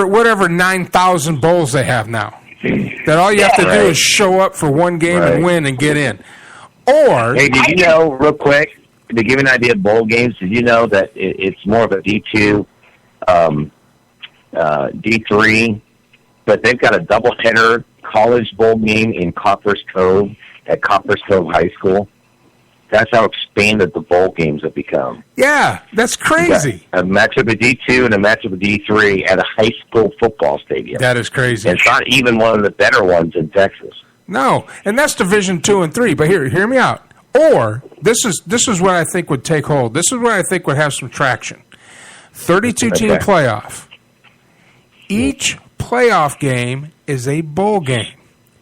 [SPEAKER 1] Whatever 9,000 bowls they have now. That all you have to do is show up for one game and win and get in. Or
[SPEAKER 15] hey, did you know, real quick, to give you an idea of bowl games, did you know that it's more of a D2, D3, but they've got a doubleheader college bowl game in Coppers Cove at Coppers Cove High School? That's how expanded the bowl games have become.
[SPEAKER 1] Yeah, that's crazy.
[SPEAKER 15] A matchup of D2 and a matchup of D3 at a high school football stadium.
[SPEAKER 1] That is crazy.
[SPEAKER 15] And it's not even one of the better ones in Texas.
[SPEAKER 1] No, and that's Division 2 and 3. But hear me out. Or this is what I think would take hold. This is what I think would have some traction. 32-team playoff. Each playoff game is a bowl game.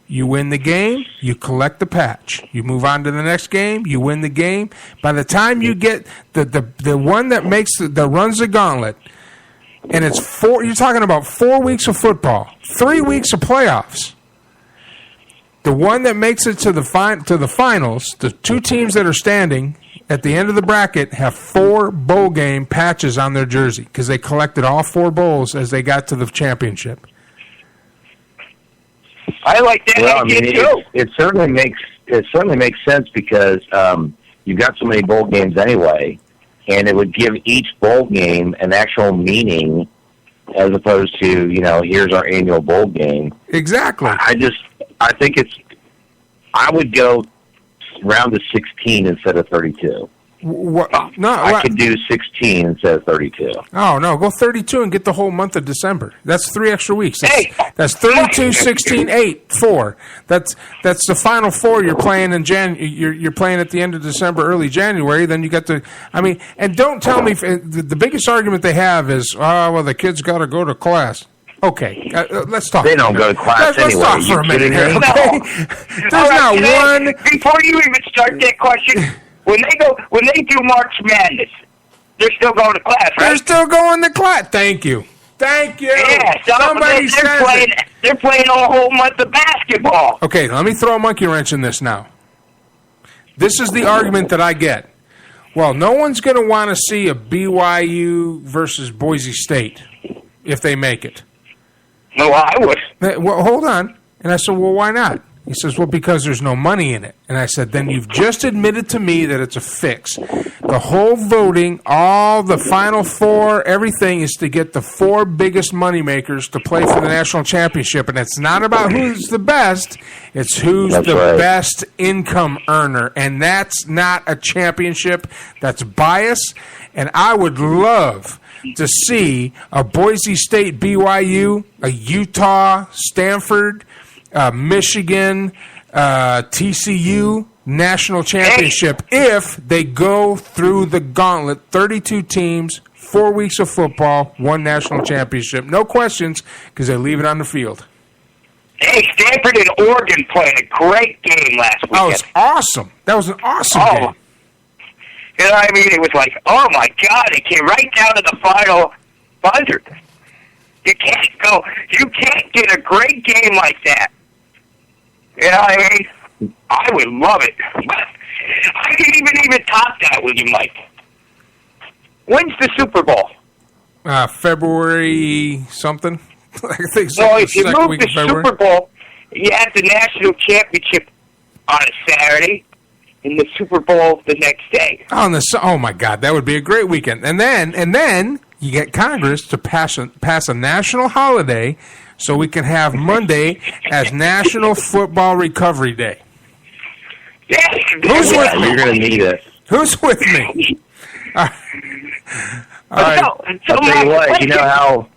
[SPEAKER 1] You win the game, you collect the patch. You move on to the next game, you win the game. By the time you get the one that runs the gauntlet, and it's you're talking about 4 weeks of football, 3 weeks of playoffs. The one that makes it to the finals, the two teams that are standing at the end of the bracket have 4 bowl game patches on their jersey because they collected all 4 bowls as they got to the championship.
[SPEAKER 3] I like that idea too.
[SPEAKER 15] It certainly makes sense because you've got so many bowl games anyway, and it would give each bowl game an actual meaning as opposed to, here's our annual bowl game.
[SPEAKER 1] Exactly.
[SPEAKER 15] I think I would go round to 16 instead of 32. I could do 16 instead of 32.
[SPEAKER 1] Oh, no, go 32 and get the whole month of December. That's 3 extra weeks. That's 32, 16, 8, 4. That's the final 4 you're playing in you're playing at the end of December, early January. Then you got and don't tell me the biggest argument they have is, the kids got to go to class. Okay, let's talk.
[SPEAKER 15] They don't go to class anyway.
[SPEAKER 1] Let's talk for a minute here, okay?
[SPEAKER 3] No.
[SPEAKER 1] There's not one.
[SPEAKER 3] Before you even start that question, when they do March Madness, they're still going to class, right?
[SPEAKER 1] They're still going to class. Thank you.
[SPEAKER 3] Yeah,
[SPEAKER 1] somebody says it.
[SPEAKER 3] They're playing a whole month of basketball.
[SPEAKER 1] Okay, let me throw a monkey wrench in this now. This is the argument that I get. Well, no one's going to want to see a BYU versus Boise State if they make it.
[SPEAKER 3] No, I would.
[SPEAKER 1] Well, hold on. And I said, well, why not? He says, well, because there's no money in it. And I said, then you've just admitted to me that it's a fix. The whole voting, all the Final Four, everything is to get the 4 biggest moneymakers to play for the national championship. And it's not about who's the best. It's who's best income earner. And that's not a championship. That's bias. And I would love to see a Boise State BYU, a Utah, Stanford, Michigan, TCU national championship if they go through the gauntlet, 32 teams, 4 weeks of football, 1 national championship. No questions because they leave it on the field.
[SPEAKER 3] Hey, Stanford and Oregon played a great game last weekend.
[SPEAKER 1] Oh, it was awesome. That was an awesome game.
[SPEAKER 3] You know what I mean? It was like, oh my God, it came right down to the final buzzer. You can't get a great game like that. You know what I mean? I would love it. But I can even top that with you, Mike. When's the Super Bowl?
[SPEAKER 1] February something. I think
[SPEAKER 3] so. If you move the Super Bowl, you have the national championship on a Saturday and the Super Bowl the next day.
[SPEAKER 1] Oh my God, that would be a great weekend. And then you get Congress to pass a national holiday so we can have Monday as National Football Recovery Day.
[SPEAKER 3] Yes.
[SPEAKER 1] Who's with me?
[SPEAKER 15] You're going to need it.
[SPEAKER 1] Who's with me? All right.
[SPEAKER 15] I'll tell you what, you know how,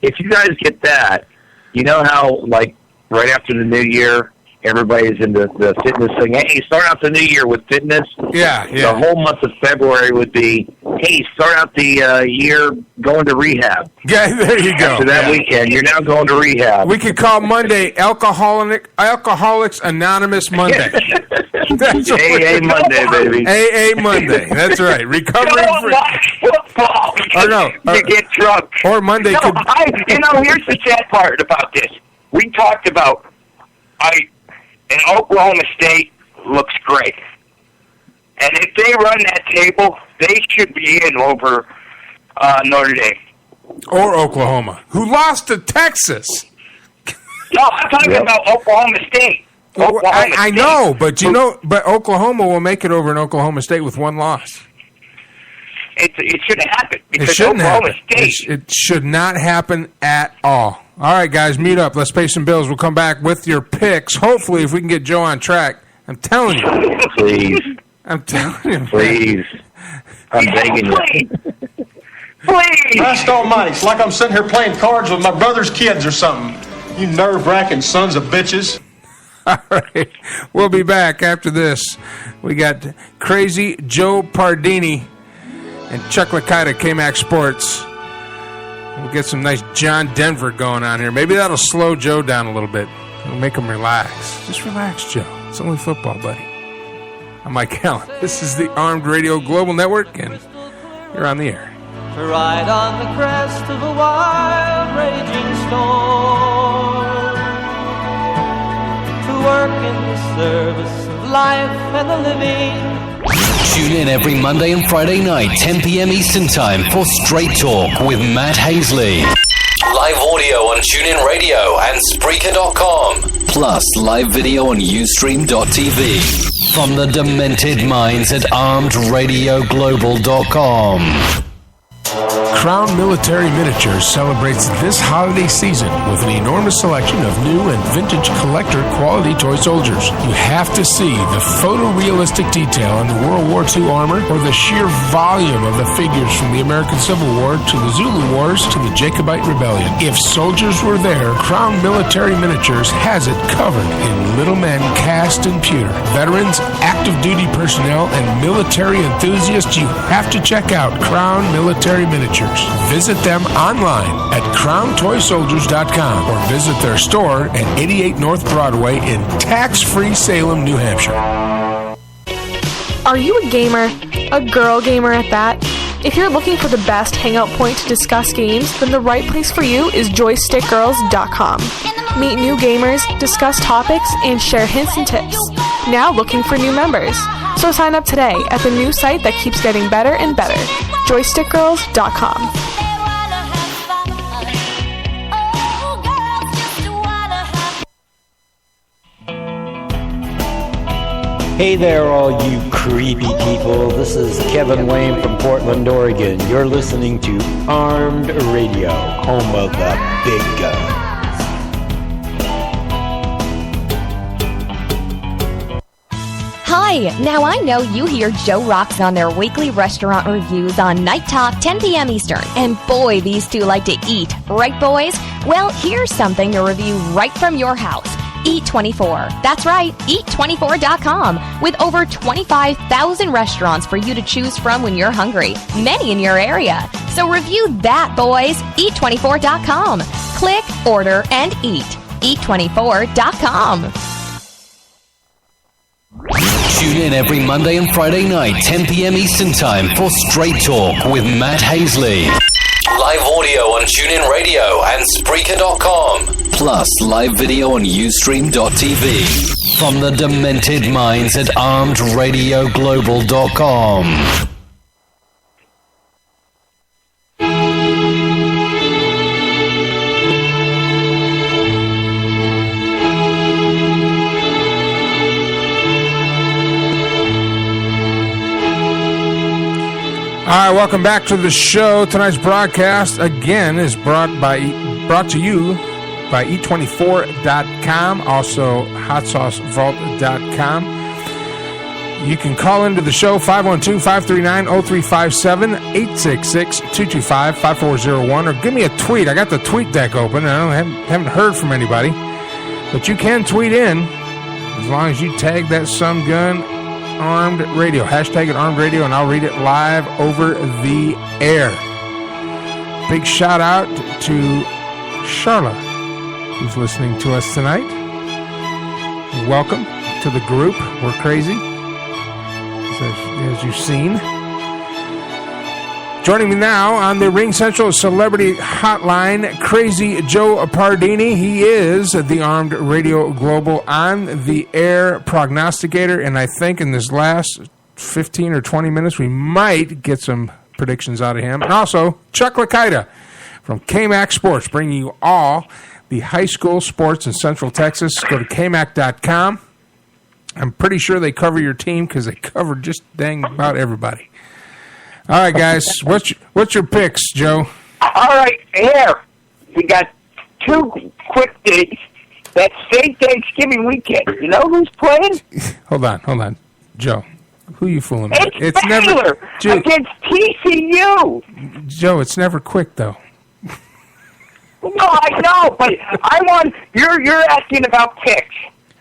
[SPEAKER 15] if you guys get that, you know how, like, right after the new year, everybody's into the fitness thing. Hey, start out the new year with fitness.
[SPEAKER 1] Yeah.
[SPEAKER 15] The whole month of February would be, hey, start out the year going to rehab.
[SPEAKER 1] Yeah, there you go.
[SPEAKER 15] After that weekend, you're now going to rehab.
[SPEAKER 1] We could call Monday Alcoholics Anonymous Monday. That's
[SPEAKER 15] AA Monday, baby.
[SPEAKER 1] AA Monday. That's right. Recovery
[SPEAKER 3] free. Football. You get drunk.
[SPEAKER 1] Or Monday could.
[SPEAKER 3] Here's the sad part about this. We talked about and Oklahoma State looks great. And if they run that table, they should be in over Notre Dame.
[SPEAKER 1] Or Oklahoma, who lost to Texas.
[SPEAKER 3] No, I'm talking about Oklahoma State.
[SPEAKER 1] I know, but but Oklahoma will make it over in Oklahoma State with one loss.
[SPEAKER 3] It shouldn't happen because
[SPEAKER 1] It shouldn't
[SPEAKER 3] Oklahoma
[SPEAKER 1] happen.
[SPEAKER 3] State.
[SPEAKER 1] It should not happen at all. All right, guys, meet up. Let's pay some bills. We'll come back with your picks. Hopefully, if we can get Joe on track. I'm telling you.
[SPEAKER 15] Please.
[SPEAKER 1] I'm telling you.
[SPEAKER 15] Please. I'm begging you.
[SPEAKER 3] Please.
[SPEAKER 16] Christ almighty, it's like I'm sitting here playing cards with my brother's kids or something. You nerve-wracking sons of bitches.
[SPEAKER 1] All right. We'll be back after this. We got Crazy Joe Pardini and Chuck Licata, K-Max Sports. We'll get some nice John Denver going on here. Maybe that'll slow Joe down a little bit. It'll make him relax. Just relax, Joe. It's only football, buddy. I'm Mike Allen. This is the Armed Radio Global Network, and you're on the air.
[SPEAKER 17] To ride on the crest of a wild raging storm, to work in the service of life and the living.
[SPEAKER 5] Tune in every Monday and Friday night, 10 p.m. Eastern Time for Straight Talk with Matt Hazley. Live audio on TuneIn Radio and Spreaker.com. Plus live video on Ustream.tv. From the demented minds at ArmedRadioGlobal.com.
[SPEAKER 1] Crown Military Miniatures celebrates this holiday season with an enormous selection of new and vintage collector quality toy soldiers. You have to see the photorealistic detail on the World War II armor or the sheer volume of the figures from the American Civil War to the Zulu Wars to the Jacobite Rebellion. If soldiers were there, Crown Military Miniatures has it covered in little men cast and pewter. Veterans, active duty personnel, and military enthusiasts, you have to check out Crown Military Miniatures. Visit them online at crowntoysoldiers.com or visit their store at 88 North Broadway in tax-free Salem, New Hampshire.
[SPEAKER 8] Are you a gamer? A girl gamer at that? If you're looking for the best hangout point to discuss games, then the right place for you is joystickgirls.com. Meet new gamers, discuss topics, and share hints and tips. Now looking for new members. So sign up today at the new site that keeps getting better and better, joystickgirls.com.
[SPEAKER 10] Hey there, all you creepy people. This is Kevin Wayne from Portland, Oregon. You're listening to Armed Radio, home of the big guns.
[SPEAKER 6] Hi, now I know you hear Joe Rocks on their weekly restaurant reviews on Night Talk, 10 p.m. Eastern. And boy, these two like to eat. Right, boys? Well, here's something to review right from your house. Eat24. That's right, Eat24.com. With over 25,000 restaurants for you to choose from when you're hungry. Many in your area. So review that, boys. Eat24.com. Click, order, and eat. Eat24.com.
[SPEAKER 5] Tune in every Monday and Friday night, 10 p.m. Eastern Time for Straight Talk with Matt Hazley. Live audio on TuneIn Radio and Spreaker.com. Plus live video on Ustream.tv. From the demented minds at ArmedRadioGlobal.com.
[SPEAKER 1] All right, welcome back to the show. Tonight's broadcast, again, is brought to you by Eat24.com, also HotSauceVault.com. You can call into the show, 512-539-0357, 866-225-5401, or give me a tweet. I got the tweet deck open, and I haven't heard from anybody. But you can tweet in, as long as you tag that some gun Armed Radio. Hashtag it Armed Radio, and I'll read it live over the air. Big shout out to Charla, who's listening to us tonight. Welcome to the group. We're crazy, as you've seen. Joining me now on the Ring Central Celebrity Hotline, Crazy Joe Pardini. He is the Armed Radio Global on the air prognosticator, and I think in this last 15 or 20 minutes we might get some predictions out of him. And also Chuck Licata from K-Max Sports, bringing you all the high school sports in Central Texas. Go to kmac.com. I'm pretty sure they cover your team because they cover just dang about everybody. All right, guys. What's your picks, Joe?
[SPEAKER 3] All right, here. We got 2 quick dates. That same Thanksgiving weekend. You know who's playing?
[SPEAKER 1] Hold on. Joe, who you fooling with?
[SPEAKER 3] It's Baylor against TCU.
[SPEAKER 1] Joe, it's never quick, though.
[SPEAKER 3] No, I know, but I want... You're asking about picks.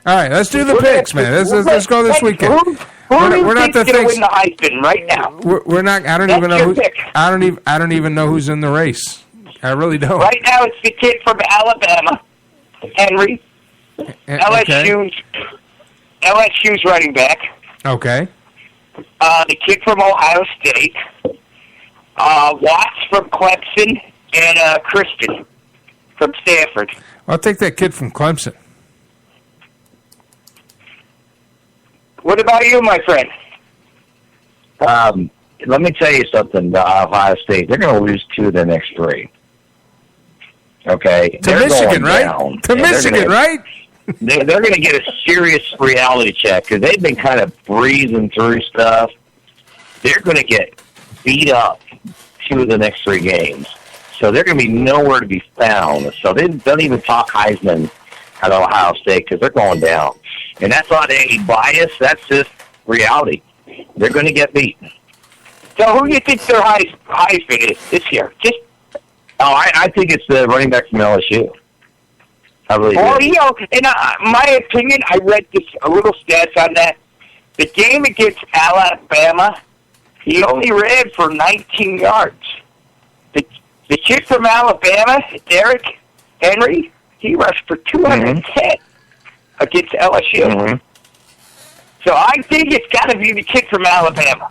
[SPEAKER 1] All right, let's do the picks, man. Let's go this weekend.
[SPEAKER 3] We're not going to win the Heisman right now?
[SPEAKER 1] We're not. I don't even know who. I don't even know who's in the race. I really don't.
[SPEAKER 3] Right now, it's the kid from Alabama, Henry. LSU's running back.
[SPEAKER 1] Okay.
[SPEAKER 3] The kid from Ohio State. Watts from Clemson, and Christian from Stanford.
[SPEAKER 1] I'll take that kid from Clemson.
[SPEAKER 3] What about you, my friend?
[SPEAKER 15] Let me tell you something, Ohio State. They're going to lose 2 of their next 3. Okay?
[SPEAKER 1] To Michigan, right? To Michigan, right?
[SPEAKER 15] They're going to get a serious reality check because they've been kind of breezing through stuff. They're going to get beat up 2 of the next 3 games. So they're going to be nowhere to be found. So they don't even talk Heisman at Ohio State because they're going down. And that's not any bias. That's just reality. They're going to get beat.
[SPEAKER 3] So who do you think their Heisman is this year?
[SPEAKER 15] I think it's the running back from LSU. I really do.
[SPEAKER 3] Well, you know, in my opinion, I read a little stats on that. The game against Alabama, he only ran for 19 yards. The kid from Alabama, Derrick Henry, he rushed for 210 against LSU.
[SPEAKER 15] Mm-hmm.
[SPEAKER 3] So I think it's got to be the kid from Alabama.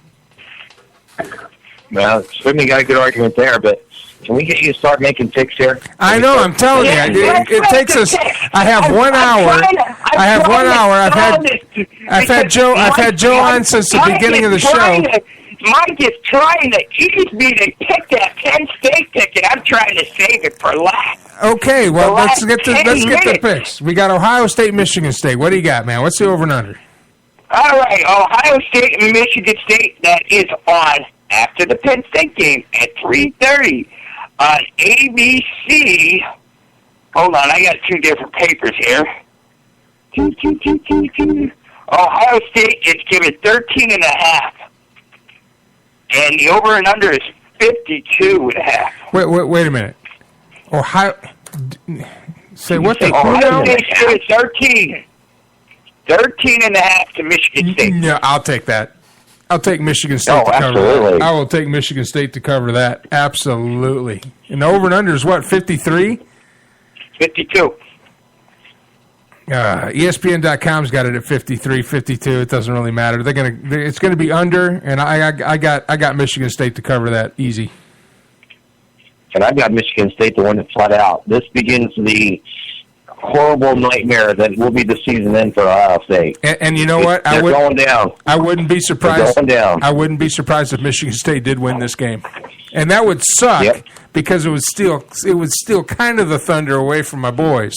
[SPEAKER 15] Well, certainly got a good argument there, but can we get you to start making picks here?
[SPEAKER 1] I know, I'm telling you. It takes us... I have 1 hour. I have 1 hour. I've had Joe on since the beginning of the show.
[SPEAKER 3] Mike is trying to ease me to pick that Penn State ticket. I'm trying to save it for last.
[SPEAKER 1] Okay, well, let's get the picks. We got Ohio State, Michigan State. What do you got, man? What's the over and under?
[SPEAKER 3] All right, Ohio State and Michigan State, that is on after the Penn State game at 3:30 on ABC. Hold on, I got 2 different papers here. Ohio State is given 13.5. And the over and under is 52.5.
[SPEAKER 1] Wait a minute. Ohio. Say what the?
[SPEAKER 3] Ohio State is 13. 13.5 to Michigan State.
[SPEAKER 1] No, I'll take that. I'll take Michigan State to cover that. I will take Michigan State to cover that. Absolutely. And the over and under is what? 53?
[SPEAKER 3] 52.
[SPEAKER 1] ESPN.com's got it at 53, 52. It doesn't really matter. It's gonna be under, and I got Michigan State to cover that easy.
[SPEAKER 15] And I've got Michigan State to win it flat out. This begins the horrible nightmare that will be the season end for Ohio State.
[SPEAKER 1] And you know what?
[SPEAKER 15] They're going down.
[SPEAKER 1] I wouldn't be surprised.
[SPEAKER 15] They're going down.
[SPEAKER 1] I wouldn't be surprised if Michigan State did win this game, and that would suck because it was still kind of the thunder away from my boys.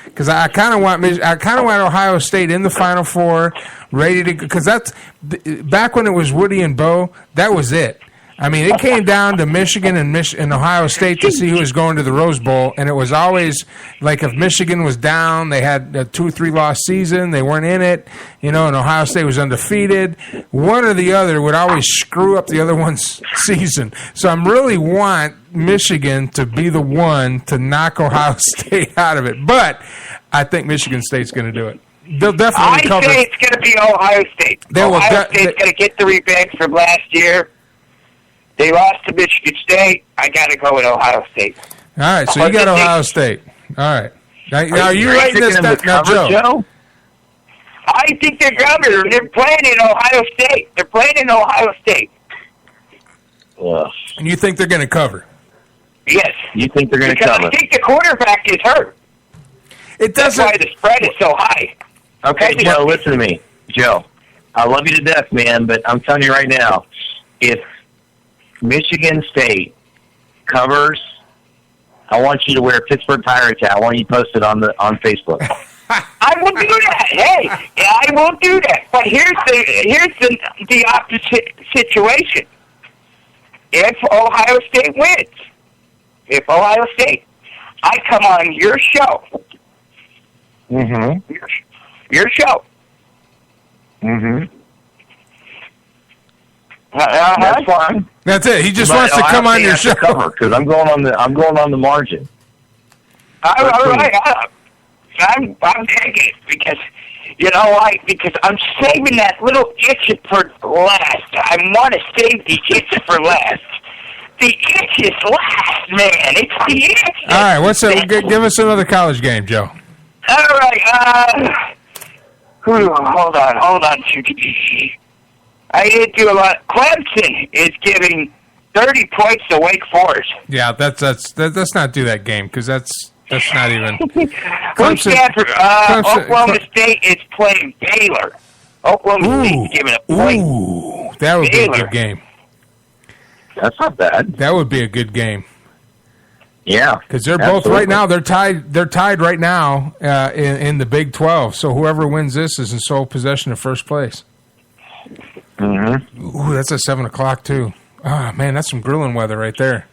[SPEAKER 1] Because I kind of want Ohio State in the Final Four, ready to. Because that's back when it was Woody and Bo. That was it. I mean, it came down to Michigan and Ohio State to see who was going to the Rose Bowl, and it was always like if Michigan was down, they had a 2 or 3 loss season, they weren't in it, and Ohio State was undefeated. One or the other would always screw up the other one's season. So I really want Michigan to be the one to knock Ohio State out of it, but I think Michigan State's going to do it. They'll definitely cover.
[SPEAKER 3] I say it's going to be Ohio State. Ohio State's going to get the revenge from last year. They lost to Michigan State. I got to go with Ohio State.
[SPEAKER 1] All right, so you got Ohio State. All right. Now are you writing this down, now, Joe?
[SPEAKER 3] I think they're covered. They're playing in Ohio State. They're playing in Ohio State.
[SPEAKER 1] And you think they're going to cover?
[SPEAKER 3] Yes.
[SPEAKER 15] You think they're going to cover?
[SPEAKER 3] I think the quarterback is hurt. That's why the spread is so high.
[SPEAKER 15] Okay, Joe, listen to me. Joe, I love you to death, man, but I'm telling you right now, if Michigan State covers, I want you to wear a Pittsburgh Pirates hat. I want you to post it on Facebook.
[SPEAKER 3] I will do that. Hey, I will do that. But here's the opposite situation. If Ohio State wins, I come on your show.
[SPEAKER 15] Mm-hmm.
[SPEAKER 3] Your show.
[SPEAKER 15] Mm-hmm. That's fine.
[SPEAKER 1] That's it. He just wants to come on your show
[SPEAKER 15] because I'm going on the margin.
[SPEAKER 3] All right. I'm taking it because you know why? Because I'm saving that little itch for last. I want to save the itch for last. The itch is last, man. It's the itch.
[SPEAKER 1] All right. What's that? Give us another college game, Joe.
[SPEAKER 3] All right. Hold on. I didn't do a lot. Clemson is giving 30 points to Wake Forest.
[SPEAKER 1] Yeah, let's not do that game because that's not even.
[SPEAKER 3] Oklahoma State is playing Baylor. Oklahoma State's giving a point.
[SPEAKER 1] Ooh, that would be a good game.
[SPEAKER 15] That's not bad.
[SPEAKER 1] That would be a good game.
[SPEAKER 15] Yeah,
[SPEAKER 1] because they're both right now. They're tied. They're tied right now in the Big 12. So whoever wins this is in sole possession of first place.
[SPEAKER 15] Mm-hmm.
[SPEAKER 1] Ooh, that's at 7 o'clock too. Oh man, that's some grilling weather right there.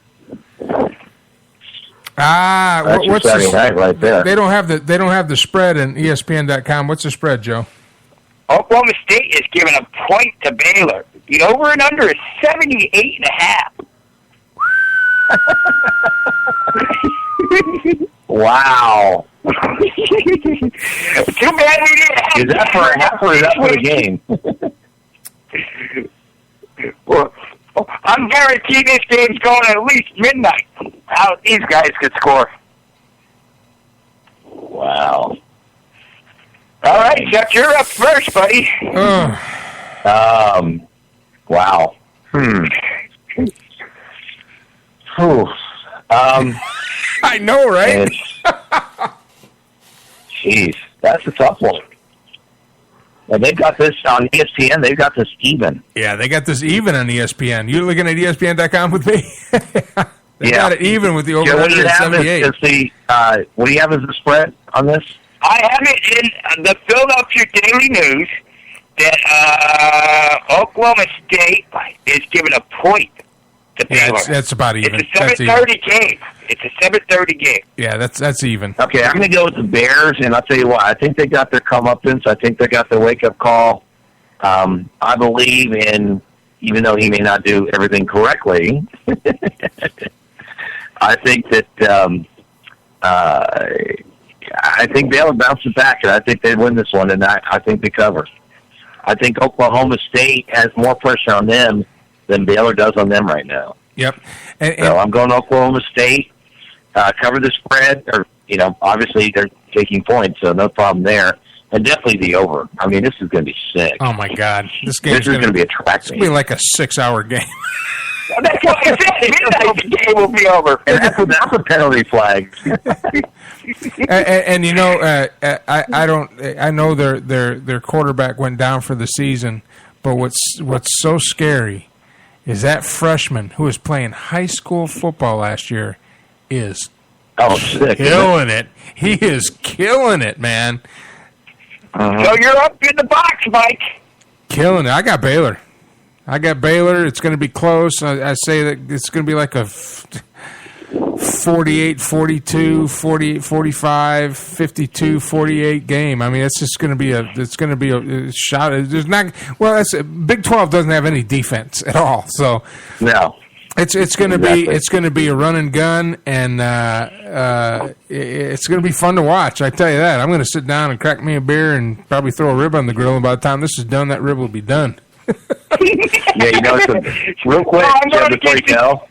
[SPEAKER 15] What's Saturday night right there?
[SPEAKER 1] They don't have the spread in ESPN.com. What's the spread, Joe?
[SPEAKER 3] Oklahoma State is giving a point to Baylor. The over and under is 78.5.
[SPEAKER 15] Wow.
[SPEAKER 3] Too bad we didn't have.
[SPEAKER 15] Is that for a half or is that for the game?
[SPEAKER 3] Well, I'm guaranteed this game's going at least midnight. How these guys could score.
[SPEAKER 15] Wow.
[SPEAKER 3] All right, Chuck, you're up first, buddy.
[SPEAKER 15] Wow.
[SPEAKER 1] I know, right?
[SPEAKER 15] Jeez, that's a tough one. And they've got this on ESPN. They've got this even.
[SPEAKER 1] Yeah, they got this even on ESPN. You looking at ESPN.com with me? They got it even with the over
[SPEAKER 15] what do you have
[SPEAKER 1] 78.
[SPEAKER 15] what do you have as the spread on this?
[SPEAKER 3] I have it in the Philadelphia Daily News that Oklahoma State is giving a point to Baylor.
[SPEAKER 1] That's about even.
[SPEAKER 3] It's a 7:30 game. It's a 7:30 game.
[SPEAKER 1] Yeah, that's even.
[SPEAKER 15] Okay, I'm going to go with the Bears, and I'll tell you what. I think they got their comeuppance. I think they got their wake-up call. I believe in, even though he may not do everything correctly, I think that I think Baylor bounces back, and I think they win this one, and I think they cover. I think Oklahoma State has more pressure on them than Baylor does on them right now.
[SPEAKER 1] Yep.
[SPEAKER 15] So I'm going to Oklahoma State, cover the spread, or, obviously they're taking points, so no problem there. And definitely the over. I mean, this is going to be sick.
[SPEAKER 1] Oh, my God. This
[SPEAKER 15] is going to be attractive.
[SPEAKER 1] It's going to be like a 6-hour game.
[SPEAKER 3] That's what I said. Midnight, the game will be over.
[SPEAKER 15] And that's a penalty flag.
[SPEAKER 1] and I know their quarterback went down for the season, but what's so scary is that freshman who was playing high school football last year is
[SPEAKER 15] sick,
[SPEAKER 1] killing it. He is killing it, man.
[SPEAKER 3] So you're up in the box, Mike.
[SPEAKER 1] Killing it. I got Baylor. It's going to be close. I say that it's going to be like a 48-42, 48-45, 52-48 game. I mean, it's just going to be a shot. There's not Big 12 doesn't have any defense at all. So
[SPEAKER 15] no.
[SPEAKER 1] It's going to be a run and gun, and it's going to be fun to watch. I tell you that. I'm going to sit down and crack me a beer and probably throw a rib on the grill. And by the time this is done, that rib will be done.
[SPEAKER 15] Yeah, real quick, before you go.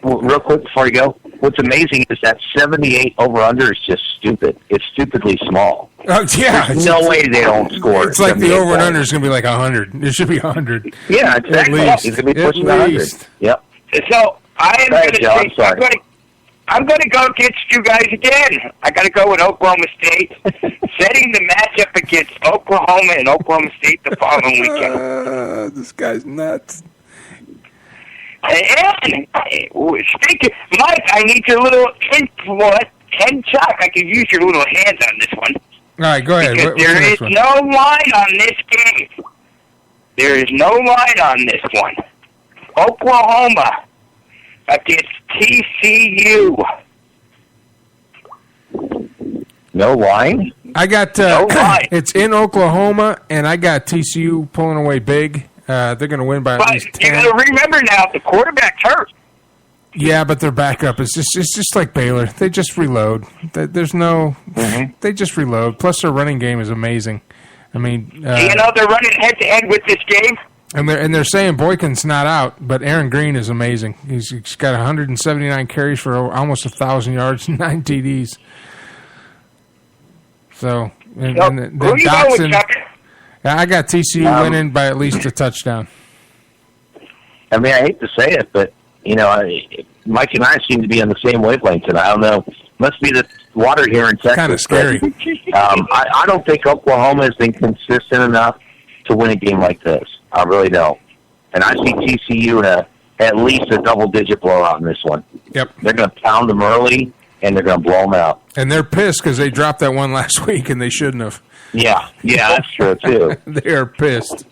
[SPEAKER 15] Real quick before you go, what's amazing is that 78 over/under is just stupid. It's stupidly small.
[SPEAKER 1] Oh yeah,
[SPEAKER 15] there's no way they don't score.
[SPEAKER 1] It's like the over and under is going to be like 100. It should be 100.
[SPEAKER 15] Yeah, exactly.
[SPEAKER 1] At least.
[SPEAKER 15] It's going to be pushing 100. Yep.
[SPEAKER 3] So I'm going to go against you guys again. I got to go with Oklahoma State, setting the matchup against Oklahoma and Oklahoma State the following weekend.
[SPEAKER 1] This guy's nuts.
[SPEAKER 3] And speaking, Mike, I need your little input and Chuck. I can use your little hands on this one.
[SPEAKER 1] right, go ahead.
[SPEAKER 3] Because there is no line on this game. There is no line on this one. Oklahoma against TCU.
[SPEAKER 15] No line?
[SPEAKER 1] I got
[SPEAKER 3] no line.
[SPEAKER 1] It's in Oklahoma, and I got TCU pulling away big. They're going to win by at least 10.
[SPEAKER 3] You got to remember now, the quarterback's hurt.
[SPEAKER 1] Yeah, but their backup is just like Baylor. They just reload. There's no. They just reload. Plus, their running game is amazing. I mean,
[SPEAKER 3] they're running head to head with this game.
[SPEAKER 1] And they're saying Boykin's not out, but Aaron Green is amazing. He's got 179 carries for almost 1,000 yards and 9 TDs. So,
[SPEAKER 3] who you going with, Chuck?
[SPEAKER 1] I got TCU winning by at least a touchdown.
[SPEAKER 15] I mean, I hate to say it, but Mike and I seem to be on the same wavelength, and I don't know. Must be the water here in Texas.
[SPEAKER 1] Kind of scary.
[SPEAKER 15] I don't think Oklahoma has been consistent enough to win a game like this. I really don't. And I see TCU in at least a double-digit blowout in this one.
[SPEAKER 1] Yep.
[SPEAKER 15] They're going to pound them early, and they're going to blow them out.
[SPEAKER 1] And they're pissed because they dropped that one last week, and they shouldn't have.
[SPEAKER 15] Yeah, that's true, too.
[SPEAKER 1] They are pissed.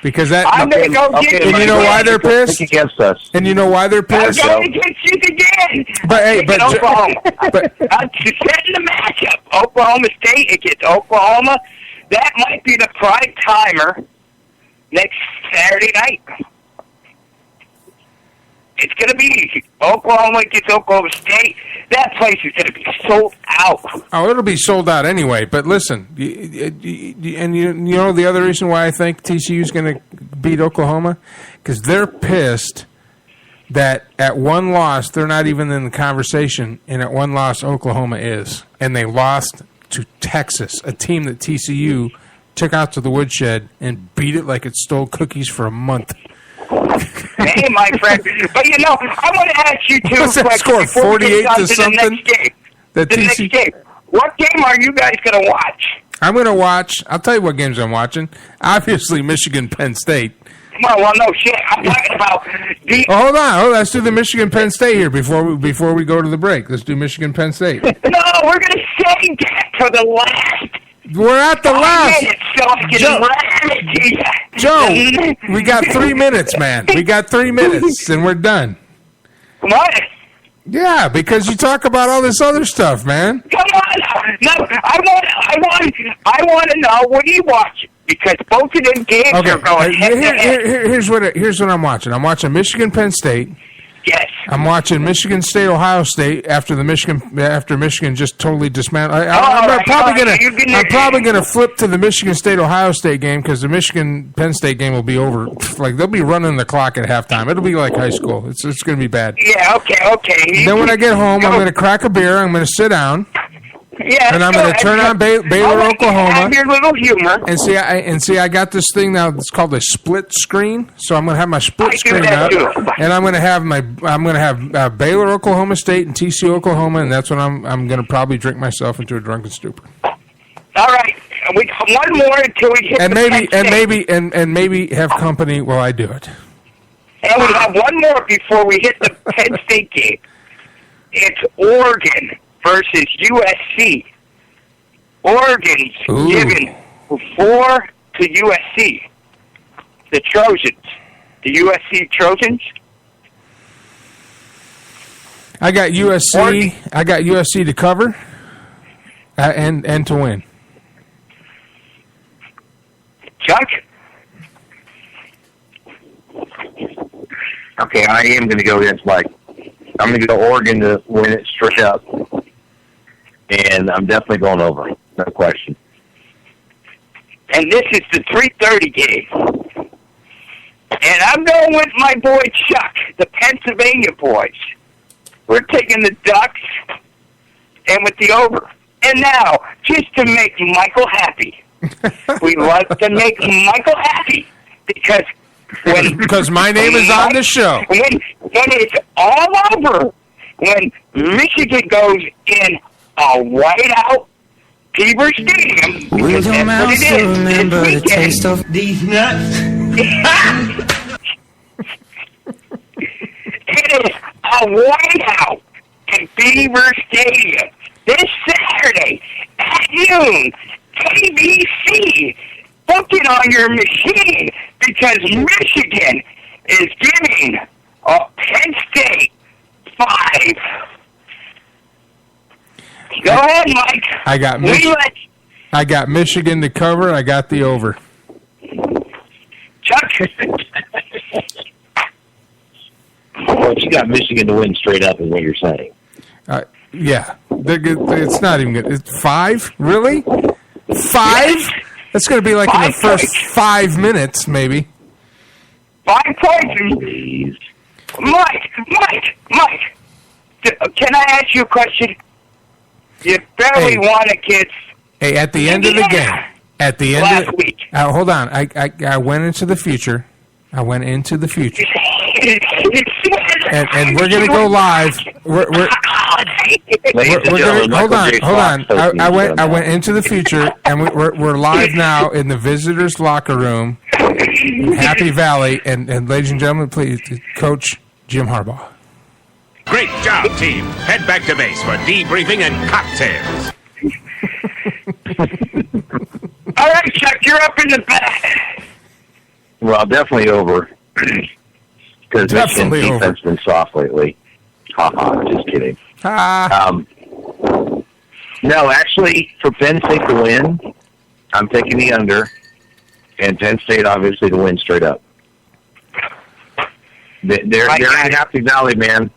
[SPEAKER 1] Because that,
[SPEAKER 3] I'm going to go get
[SPEAKER 1] and you know why they're pissed?
[SPEAKER 15] Against us.
[SPEAKER 1] And you know why they're pissed?
[SPEAKER 3] I'm going against you again.
[SPEAKER 1] But hey, but
[SPEAKER 3] Oklahoma. I'm setting the matchup. Oklahoma State against Oklahoma. That might be the prime timer next Saturday night. It's going to be Oklahoma against Oklahoma State. That place is going to be sold out.
[SPEAKER 1] Oh, it'll be sold out anyway. But listen, and you know the other reason why I think TCU is going to beat Oklahoma? Because they're pissed that at one loss, they're not even in the conversation, and at one loss, Oklahoma is. And they lost to Texas, a team that TCU took out to the woodshed and beat it like it stole cookies for a month.
[SPEAKER 3] Hey, my friend. But, I want to ask you two
[SPEAKER 1] What's that score, 48 to something?
[SPEAKER 3] The next game.
[SPEAKER 1] The
[SPEAKER 3] next game. What game are you guys going to watch?
[SPEAKER 1] I'm going to watch. I'll tell you what games I'm watching. Obviously, Michigan-Penn State.
[SPEAKER 3] Well, no shit. I'm talking about the...
[SPEAKER 1] Oh, hold on. Let's do the Michigan-Penn State here before we go to the break. Let's do Michigan-Penn State.
[SPEAKER 3] No, we're going to save that for the last...
[SPEAKER 1] We're at the last. Joe, we got 3 minutes, man. We got 3 minutes, and we're done.
[SPEAKER 3] What?
[SPEAKER 1] Yeah, because you talk about all this other stuff, man.
[SPEAKER 3] Come on. No, I want to know, what are you watching? Because both of them games are going head-to-head.
[SPEAKER 1] Here's what I'm watching. I'm watching Michigan-Penn State.
[SPEAKER 3] Yes.
[SPEAKER 1] I'm watching Michigan State, Ohio State after Michigan just totally dismantled. I'm probably gonna flip to the Michigan State, Ohio State game because the Michigan Penn State game will be over. Like they'll be running the clock at halftime. It'll be like high school. It's gonna be bad.
[SPEAKER 3] Yeah. Okay.
[SPEAKER 1] Then when I get home, I'm gonna crack a beer. I'm gonna sit down.
[SPEAKER 3] Yeah,
[SPEAKER 1] and I'm going to turn on Baylor, Oklahoma.
[SPEAKER 3] Have your little humor.
[SPEAKER 1] And see, I got this thing now. It's called a split screen. So I'm going to have my split screen up, and I'm going to have Baylor, Oklahoma State, and TCU, Oklahoma, and that's when I'm going to probably drink myself into a drunken stupor.
[SPEAKER 3] All right, we got one more until we hit
[SPEAKER 1] and maybe have company while I do it.
[SPEAKER 3] And we have one more before we hit the Penn State game. It's Oregon versus USC. Oregon's given 4 to USC. The Trojans. The USC Trojans.
[SPEAKER 1] I got USC. Oregon. I got USC to cover and to win.
[SPEAKER 3] Chuck?
[SPEAKER 15] Okay, I am going to go against Mike. I'm going to go Oregon to win it straight up. And I'm definitely going over. No question.
[SPEAKER 3] And this is the 3:30 game. And I'm going with my boy Chuck, the Pennsylvania boys. We're taking the Ducks and with the over. And now, just to make Michael happy, we love to make Michael happy
[SPEAKER 1] because my name is on the show.
[SPEAKER 3] When it's all over, when Michigan goes in a whiteout Beaver Stadium,
[SPEAKER 18] will your mouth still remember the taste of these nuts?
[SPEAKER 3] It is a whiteout in Beaver Stadium this Saturday at noon. ABC. Book it on your machine because Michigan is giving Penn State 5. Go ahead, Mike.
[SPEAKER 1] I got Michigan to cover. I got the over.
[SPEAKER 3] Chuck.
[SPEAKER 15] Well, you got Michigan to win straight up is what you're saying.
[SPEAKER 1] Yeah. It's not even good. It's 5? Really? 5? That's going to be like in the first 5 minutes, maybe.
[SPEAKER 3] 5 points. Mike. Can I ask you a question? You barely won against...
[SPEAKER 1] Hey, at the end of the game. At the end
[SPEAKER 3] last week.
[SPEAKER 1] Hold on. I went into the future. And we're going to go live. We're going to... Hold on. I went into the future, and we're live now in the visitors' locker room in Happy Valley. And ladies and gentlemen, please, Coach Jim Harbaugh.
[SPEAKER 19] Great job, team. Head back to base for debriefing and cocktails.
[SPEAKER 3] All right, Chuck, you're up in the back.
[SPEAKER 15] Well, definitely over. Because Michigan's defense has been soft lately. Just kidding. No, actually, for Penn State to win, I'm taking the under. And Penn State, obviously, to win straight up. They're in Happy Valley, man.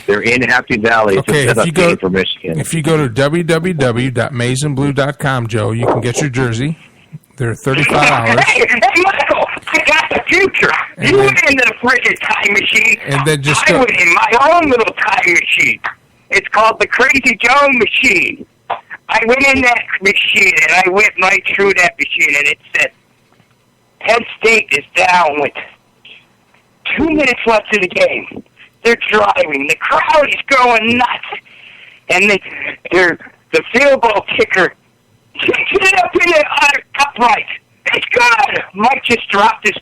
[SPEAKER 15] They're in Happy Valley. It's a setup game for Michigan.
[SPEAKER 1] If you go to www.maizenblue.com, Joe, you can get your jersey. They're $35.
[SPEAKER 3] Hey, Michael, I got the future. You went into the friggin' time machine.
[SPEAKER 1] And then just
[SPEAKER 3] I went in my own little time machine. It's called the Crazy Joe machine. I went in that machine, and I went right through that machine, and it said, Penn State is down with 2 minutes left in the game. They're driving. The crowd is going nuts. And the field goal kicker kicks it up in the upright. It's good. Mike just dropped his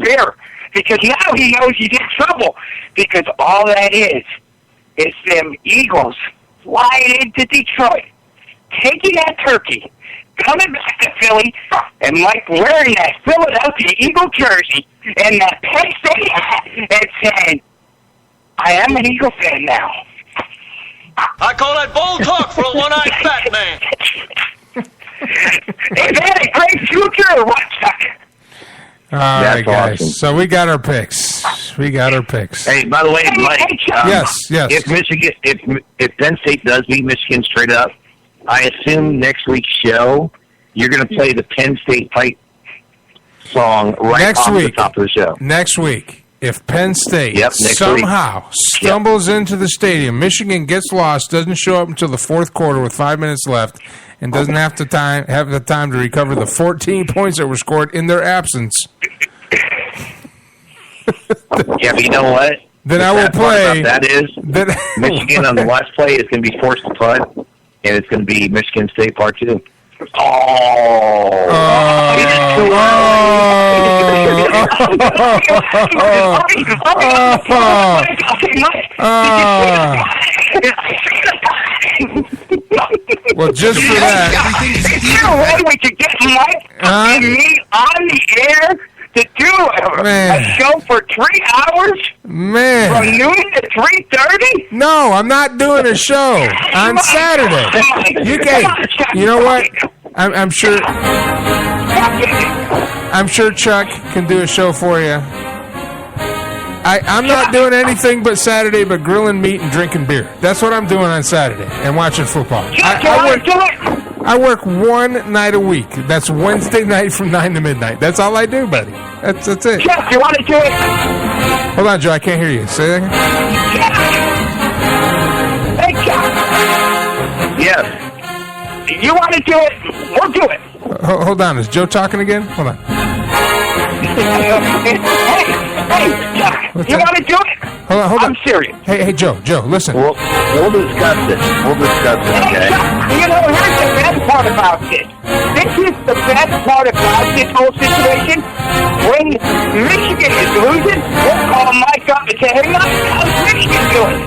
[SPEAKER 3] beer because now he knows he's in trouble because all that is them Eagles flying into Detroit, taking that turkey, coming back to Philly, and Mike wearing that Philadelphia Eagle jersey and that Penn State hat and saying, I am an Eagle fan now.
[SPEAKER 17] I call that bold talk for a one-eyed fat man.
[SPEAKER 3] Is that a great future or what, Chuck?
[SPEAKER 1] All right, guys.
[SPEAKER 15] Awesome.
[SPEAKER 1] So we got our picks.
[SPEAKER 15] Hey, by the way, Mike.
[SPEAKER 1] Yes.
[SPEAKER 15] If Michigan, if Penn State does beat Michigan straight up, I assume next week's show you're going to play the Penn State fight song right off the top of the show.
[SPEAKER 1] Next week. If Penn State somehow stumbles into the stadium, Michigan gets lost, doesn't show up until the fourth quarter with 5 minutes left, and doesn't have the time to recover the 14 points that were scored in their absence.
[SPEAKER 15] Yeah, but you know what?
[SPEAKER 1] Then I will play.
[SPEAKER 15] That is Michigan on the last play is going to be forced to punt, and it's going to be Michigan State Part 2.
[SPEAKER 1] Well, just for that.
[SPEAKER 3] Is there a way we could get Mike and me on the air to do a show for 3 hours?
[SPEAKER 1] Man.
[SPEAKER 3] From noon to 3:30?
[SPEAKER 1] No, I'm not doing a show on Saturday. You know what? I'm sure Chuck can do a show for you. I'm not doing anything but Saturday but grilling meat and drinking beer. That's what I'm doing on Saturday and watching football. I work one night a week. That's Wednesday night from 9 to midnight. That's all I do, buddy. That's it.
[SPEAKER 3] Chuck, you want to do it?
[SPEAKER 1] Hold on, Joe. I can't hear you. Say that again.
[SPEAKER 3] Hey, Chuck.
[SPEAKER 15] Yes.
[SPEAKER 3] You want to do it? We'll do it.
[SPEAKER 1] Hold on. Is Joe talking again? Hold on.
[SPEAKER 3] Hey, Chuck. You want to do it?
[SPEAKER 1] Hold on.
[SPEAKER 3] I'm serious.
[SPEAKER 1] Hey, Joe, listen.
[SPEAKER 15] We'll discuss it. Okay?
[SPEAKER 3] You know, here's the best part about this. This is the best part about this whole situation. When Michigan is losing, we'll call Mike up and say, hey, Mike, how's Michigan doing?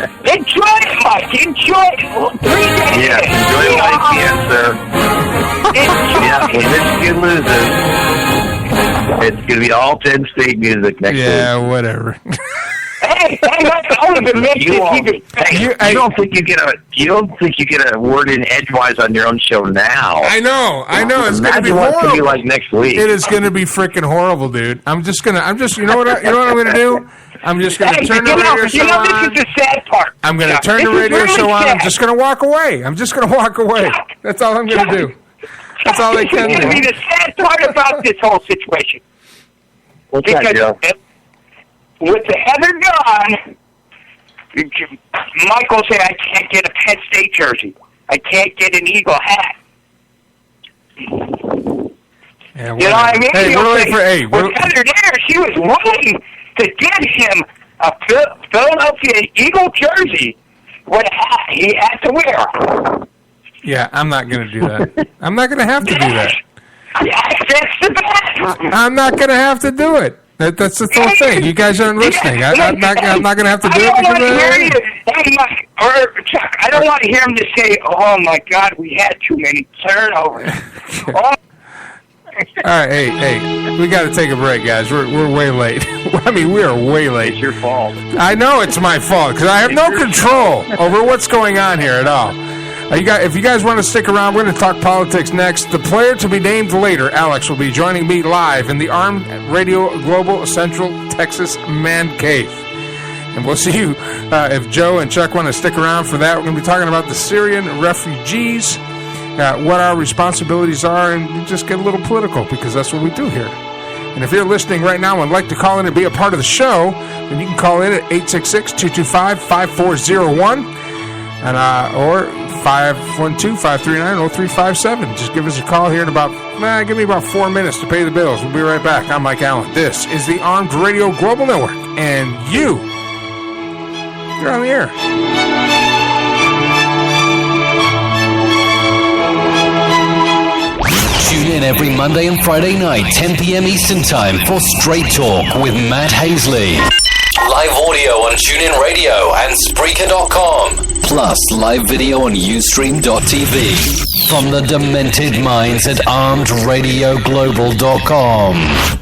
[SPEAKER 3] Enjoy it, Mike. Enjoy it. 3 days.
[SPEAKER 15] Yes, enjoy it like you can, sir. Yeah, when Michigan loses, it's going to be all Penn State music next week.
[SPEAKER 1] Yeah, whatever.
[SPEAKER 3] Hey, I would have been
[SPEAKER 15] you don't think you get a word in edgewise on your own show now?
[SPEAKER 1] I know. It's going to be
[SPEAKER 15] Imagine what it's
[SPEAKER 1] horrible.
[SPEAKER 15] going to be like next week.
[SPEAKER 1] It is going to be freaking horrible, dude. You know what I'm going to do? I'm just going to turn the radio show on.
[SPEAKER 3] This is the sad part.
[SPEAKER 1] I'm going to turn the radio show on. I'm just going to walk away. That's all I'm going to do. That's all they can do.
[SPEAKER 3] This is going to be the sad part about this whole situation.
[SPEAKER 15] What's that, Joe?
[SPEAKER 3] With the Heather gone, Michael said, I can't get a Penn State jersey. I can't get an Eagle hat.
[SPEAKER 1] Yeah,
[SPEAKER 3] you know what I mean?
[SPEAKER 1] Hey,
[SPEAKER 3] with Heather there, she was willing to get him a Philadelphia Eagle jersey with a hat he had to wear.
[SPEAKER 1] Yeah, I'm not going to do that. I'm not going to have to do that.
[SPEAKER 3] That's the best.
[SPEAKER 1] I'm not going to have to do it. That's the whole thing. You guys aren't listening. I'm not going to have to do it
[SPEAKER 3] Chuck, I don't want to hear him just say, "Oh my God, we had too many turnovers."
[SPEAKER 1] All right, hey, we got to take a break, guys. We're way late. I mean, we are way late.
[SPEAKER 15] It's your fault.
[SPEAKER 1] I know it's my fault because I have no control over what's going on here at all. If you guys want to stick around, we're going to talk politics next. The player to be named later, Alex, will be joining me live in the Armed Radio Global Central Texas Man Cave. And we'll see you if Joe and Chuck want to stick around for that. We're going to be talking about the Syrian refugees, what our responsibilities are, and just get a little political because that's what we do here. And if you're listening right now and would like to call in and be a part of the show, then you can call in at 866-225-5401 and or 512-539-0357. Just give us a call here in give me about 4 minutes to pay the bills. We'll be right back. I'm Mike Allen. This is the Armed Radio Global Network, and you're on the air.
[SPEAKER 5] Tune in every Monday and Friday night, 10 p.m. Eastern Time for Straight Talk with Matt Hazley. Live audio on TuneIn Radio and Spreaker.com. Plus live video on Ustream.tv. From the demented minds at ArmedRadioGlobal.com.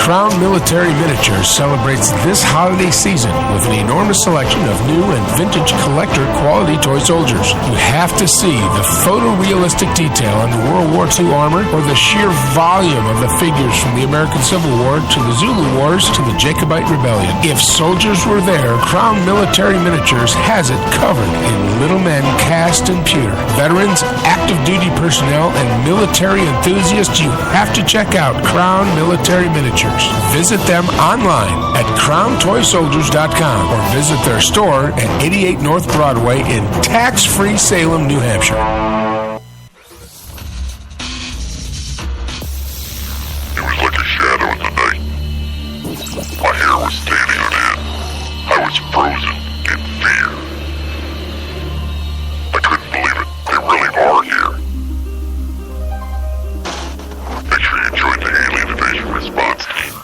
[SPEAKER 1] Crown Military Miniatures celebrates this holiday season with an enormous selection of new and vintage collector quality toy soldiers. You have to see the photorealistic detail on the World War II armor or the sheer volume of the figures from the American Civil War to the Zulu Wars to the Jacobite Rebellion. If soldiers were there, Crown Military Miniatures has it covered in little men cast and pewter. Veterans, active duty personnel, and military enthusiasts, you have to check out Crown Military Miniatures. Visit them online at crowntoysoldiers.com or visit their store at 88 North Broadway in tax-free Salem, New Hampshire.
[SPEAKER 14] It was like a shadow in the night. My hair was standing on end. I was frozen in fear. I couldn't believe it. They really are here. Make sure you join the alien invasion response team.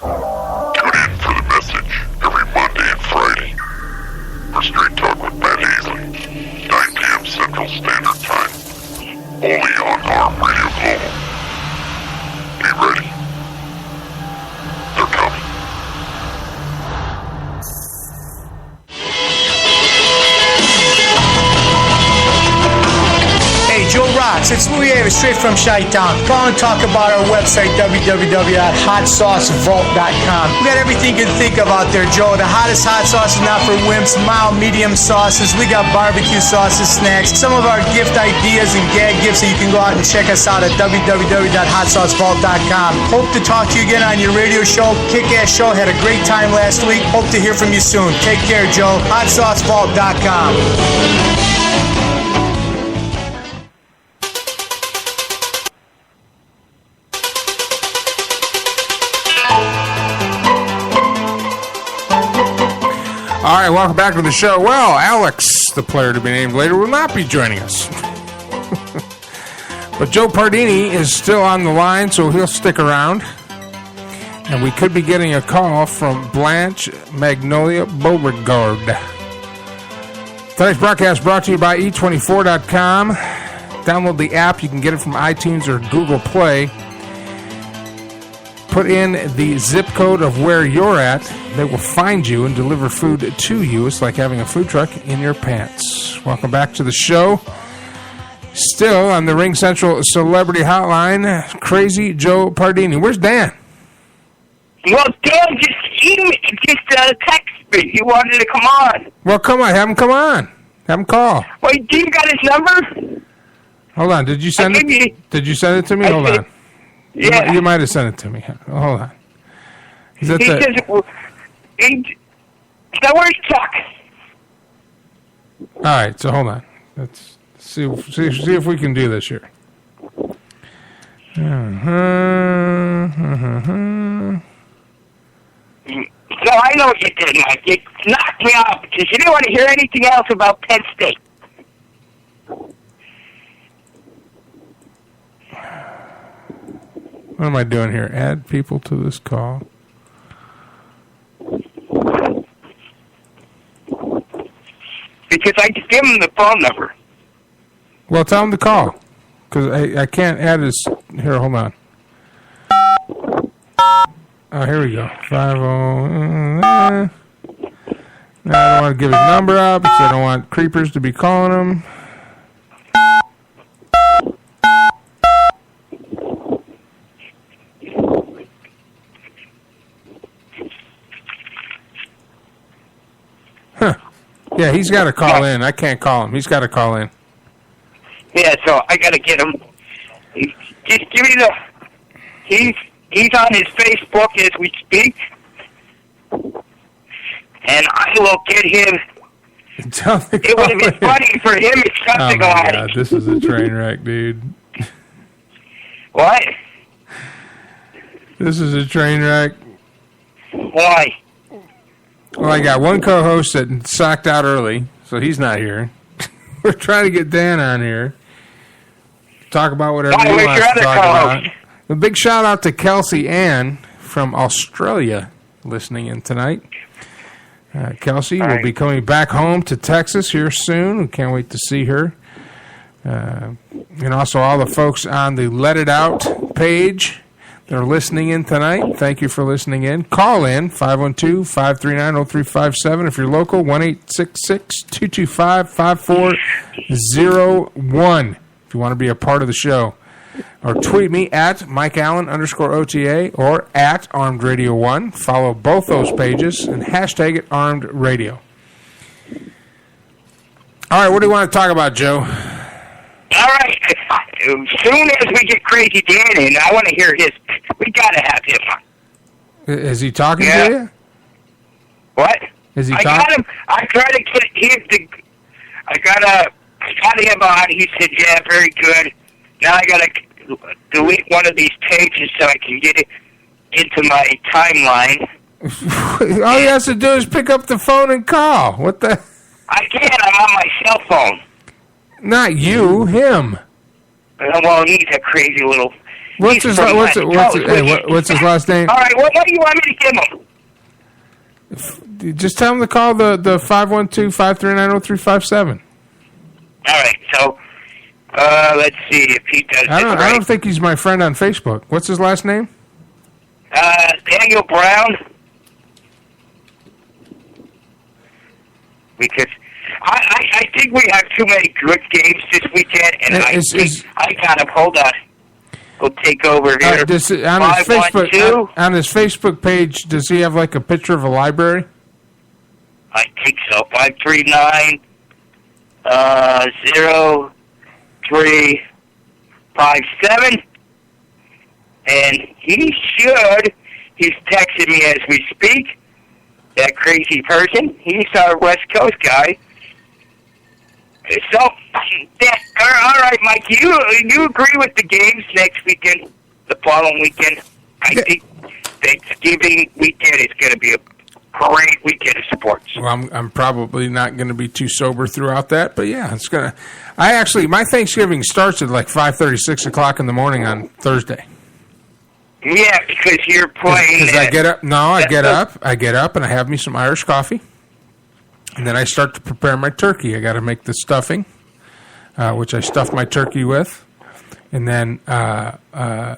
[SPEAKER 14] Tune in for the message every Monday and Friday for Straight Talk with Matt Hazley, 9 p.m. Central Standard Time, only on Armed Radio Global. Be ready. They're coming.
[SPEAKER 7] Hey, Joe Rocks, it's Louis Avis, straight from Chi-Town. Call and talk about our website, www.hotsaucevault.com. We got everything you can think of out there, Joe. The hottest hot sauce is not for wimps, mild, medium sauces. We got barbecue sauces, snacks, some of our gift ideas and gag gifts, so you can go out and check us out at www.hotsaucevault.com. Hope to talk to you again on your radio show. Kick-ass show. Had a great time last week. Hope to hear from you soon. Take care, Joe. hotsaucevault.com.
[SPEAKER 1] All right, welcome back to the show. Well, Alex, the player to be named later, will not be joining us. But Joe Pardini is still on the line, so he'll stick around. And we could be getting a call from Blanche Magnolia Beauregard. Tonight's broadcast brought to you by E24.com. Download the app. You can get it from iTunes or Google Play. Put in the zip code of where you're at. They will find you and deliver food to you. It's like having a food truck in your pants. Welcome back to the show. Still on the Ring Central Celebrity Hotline, Crazy Joe Pardini. Where's Dan?
[SPEAKER 3] Well, Dan just texted me. He wanted to come on.
[SPEAKER 1] Well, come on. Have him come on. Have him call.
[SPEAKER 3] Wait, do you got his number?
[SPEAKER 1] Hold on. Did you send it? Did you send it to me? Hold on.
[SPEAKER 3] Yeah.
[SPEAKER 1] You might have sent it to me. Hold on. Is that
[SPEAKER 3] So where's Chuck?
[SPEAKER 1] All right. So hold on. Let's see if we can do this here.
[SPEAKER 3] So I know what you did, Mike. You knocked me off because you didn't want to hear anything else about Penn State.
[SPEAKER 1] What am I doing here? Add people to this call.
[SPEAKER 3] Because I just give him the phone number.
[SPEAKER 1] Well, tell him to call. Because I can't add his... Here, hold on. Oh, here we go. 50... I don't want to give his number out because I don't want creepers to be calling him. Huh. Yeah, he's got to call in. I can't call him. He's got to call in.
[SPEAKER 3] Yeah, so I got to get him. Just give me the... He's on his Facebook as we speak. And I will get him... It would have been funny for him if something
[SPEAKER 1] oh my God, this is a train wreck, dude.
[SPEAKER 3] What?
[SPEAKER 1] This is a train wreck.
[SPEAKER 3] Why?
[SPEAKER 1] Well, I got one co-host that socked out early, so he's not here. We're trying to get Dan on here. Talk about whatever he wants to talk about. A big shout out to Kelsey Ann from Australia listening in tonight. Kelsey will be coming back home to Texas here soon. We can't wait to see her. And also all the folks on the Let It Out page that are listening in tonight. Thank you for listening in. Call in 512-539-0357 if you're local, 1-866-225-5401 if you want to be a part of the show. Or tweet me at MikeAllen_OTA or at ArmedRadio1. Follow both those pages and hashtag it Armed Radio. All right, what do you want to talk about, Joe?
[SPEAKER 3] All right. As soon as we get Crazy Dan in, I want to hear his... We got to have him on.
[SPEAKER 1] Is he talking to you?
[SPEAKER 3] What?
[SPEAKER 1] Is he
[SPEAKER 3] I got him. I tried to get I got him on. He said, yeah, very good. Now I got to delete one of these pages so I can get it into my timeline.
[SPEAKER 1] All he has to do is pick up the phone and call. What the...
[SPEAKER 3] I can't. I'm on my cell phone.
[SPEAKER 1] Not you, him.
[SPEAKER 3] Well, he's a crazy little...
[SPEAKER 1] What's his last name?
[SPEAKER 3] All right, what do you want me to give him?
[SPEAKER 1] Just tell him to call the 512-539-0357.
[SPEAKER 3] All right, so let's see if he does
[SPEAKER 1] I don't think he's my friend on Facebook. What's his last name?
[SPEAKER 3] Daniel Brown. Because I think we have too many good games this weekend, and I got him. Hold on. We'll take over here.
[SPEAKER 1] On his Facebook page, does he have like a picture of a library?
[SPEAKER 3] I think so. 539-0357. And he should. He's texting me as we speak. That crazy person. He's our West Coast guy. So, all right, Mike, you agree with the games next weekend, the following weekend? I think Thanksgiving weekend is going to be a great weekend of sports.
[SPEAKER 1] Well, I'm probably not going to be too sober throughout that, but yeah, it's going to... my Thanksgiving starts at like 5:30, 6 o'clock in the morning on Thursday.
[SPEAKER 3] Yeah, because you're playing.
[SPEAKER 1] Because I get up. No, I get up, and I have me some Irish coffee, and then I start to prepare my turkey. I got to make the stuffing, which I stuff my turkey with, and then I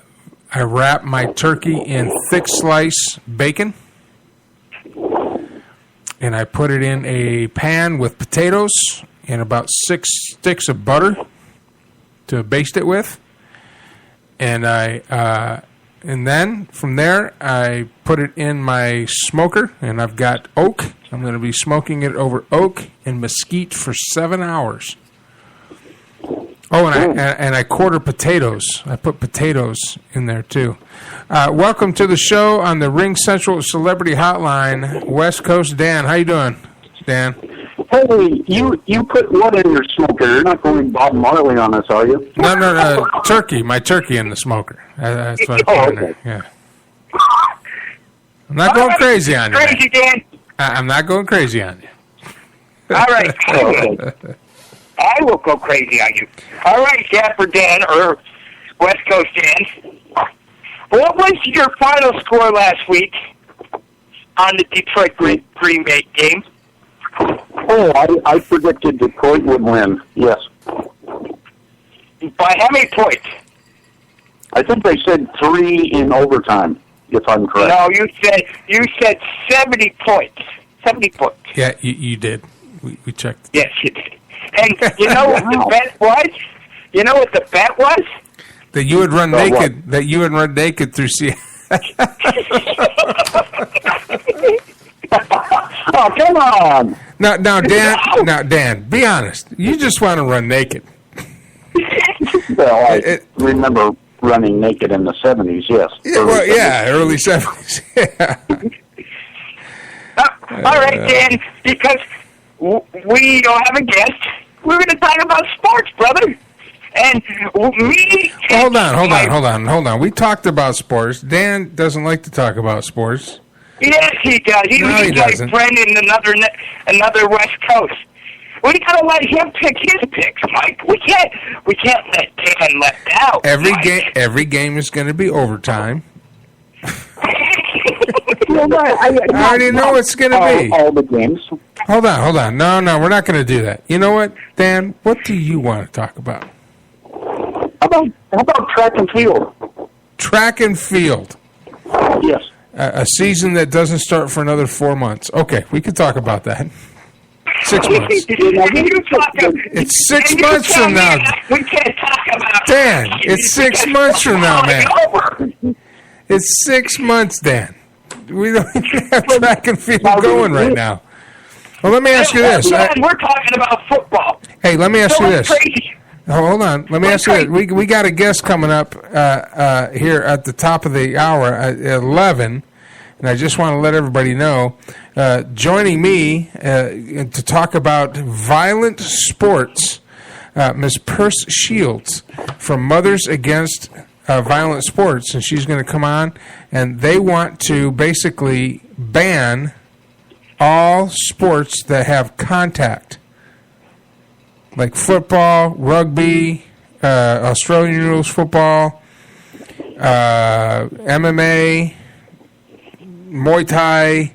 [SPEAKER 1] wrap my turkey in thick slice bacon, and I put it in a pan with potatoes and about 6 sticks of butter to baste it with, and and then from there, I put it in my smoker, and I've got oak. I'm going to be smoking it over oak and mesquite for 7 hours. Oh, and I quarter potatoes. I put potatoes in there, too. Welcome to the show on the Ring Central Celebrity Hotline. West Coast Dan. How you doing, Dan?
[SPEAKER 20] Hey, you put what in your smoker? You're not going Bob Marley on us, are you?
[SPEAKER 1] No. Turkey. My turkey in the smoker. That's what I put in there. Yeah. I'm not going crazy on you.
[SPEAKER 3] Crazy, Dan.
[SPEAKER 1] I'm not going crazy on you.
[SPEAKER 3] All right. I will go crazy on you. All right, Dapper Dan, or West Coast Dan. What was your final score last week on the Detroit Green Bay game?
[SPEAKER 20] Oh, I predicted Detroit would win, yes.
[SPEAKER 3] By how many points?
[SPEAKER 20] I think they said 3 in overtime, if I'm correct.
[SPEAKER 3] No, you said 70 points. 70 points.
[SPEAKER 1] Yeah, you did. We checked.
[SPEAKER 3] Yes, you did. And you know what the bet was? You know what the bet was?
[SPEAKER 1] That you would run naked. What? That you would run naked through Seattle.
[SPEAKER 20] Oh, come on!
[SPEAKER 1] Now, Dan, be honest. You just want to run naked.
[SPEAKER 20] Well, I remember running naked in the 70s, yes.
[SPEAKER 1] Early 70s. Yeah.
[SPEAKER 3] All right, Dan, because we don't have a guest, we're going to talk about sports, brother. And me...
[SPEAKER 1] Hold on. We talked about sports. Dan doesn't like to talk about sports.
[SPEAKER 3] Yes, he does. He doesn't. Brendan, another West Coast. We gotta let him pick his picks, Mike. We can't let Dan left out.
[SPEAKER 1] Every game is going to be overtime.
[SPEAKER 20] I
[SPEAKER 1] already know what's going to be.
[SPEAKER 20] All the games.
[SPEAKER 1] Hold on. No, we're not going to do that. You know what, Dan? What do you want to talk about?
[SPEAKER 20] How about track and field?
[SPEAKER 1] Track and field.
[SPEAKER 20] Yes.
[SPEAKER 1] A season that doesn't start for another 4 months. Okay, we could talk about that. 6 months. It's 6 months from now.
[SPEAKER 3] We can't talk about
[SPEAKER 1] Dan, it's 6 months from now, man. It's 6 months, Dan. We don't even have track and field going right now. Well, let me ask you this.
[SPEAKER 3] We're talking about football.
[SPEAKER 1] Hey, let me ask you this.
[SPEAKER 3] Crazy.
[SPEAKER 1] Hold on. Let me ask you this. We got a guest coming up here at the top of the hour at 11, and I just want to let everybody know. Joining me to talk about violent sports, Ms. Perce Shields from Mothers Against Violent Sports, and she's going to come on, and they want to basically ban all sports that have contact. Like football, rugby, Australian rules football, MMA, Muay Thai,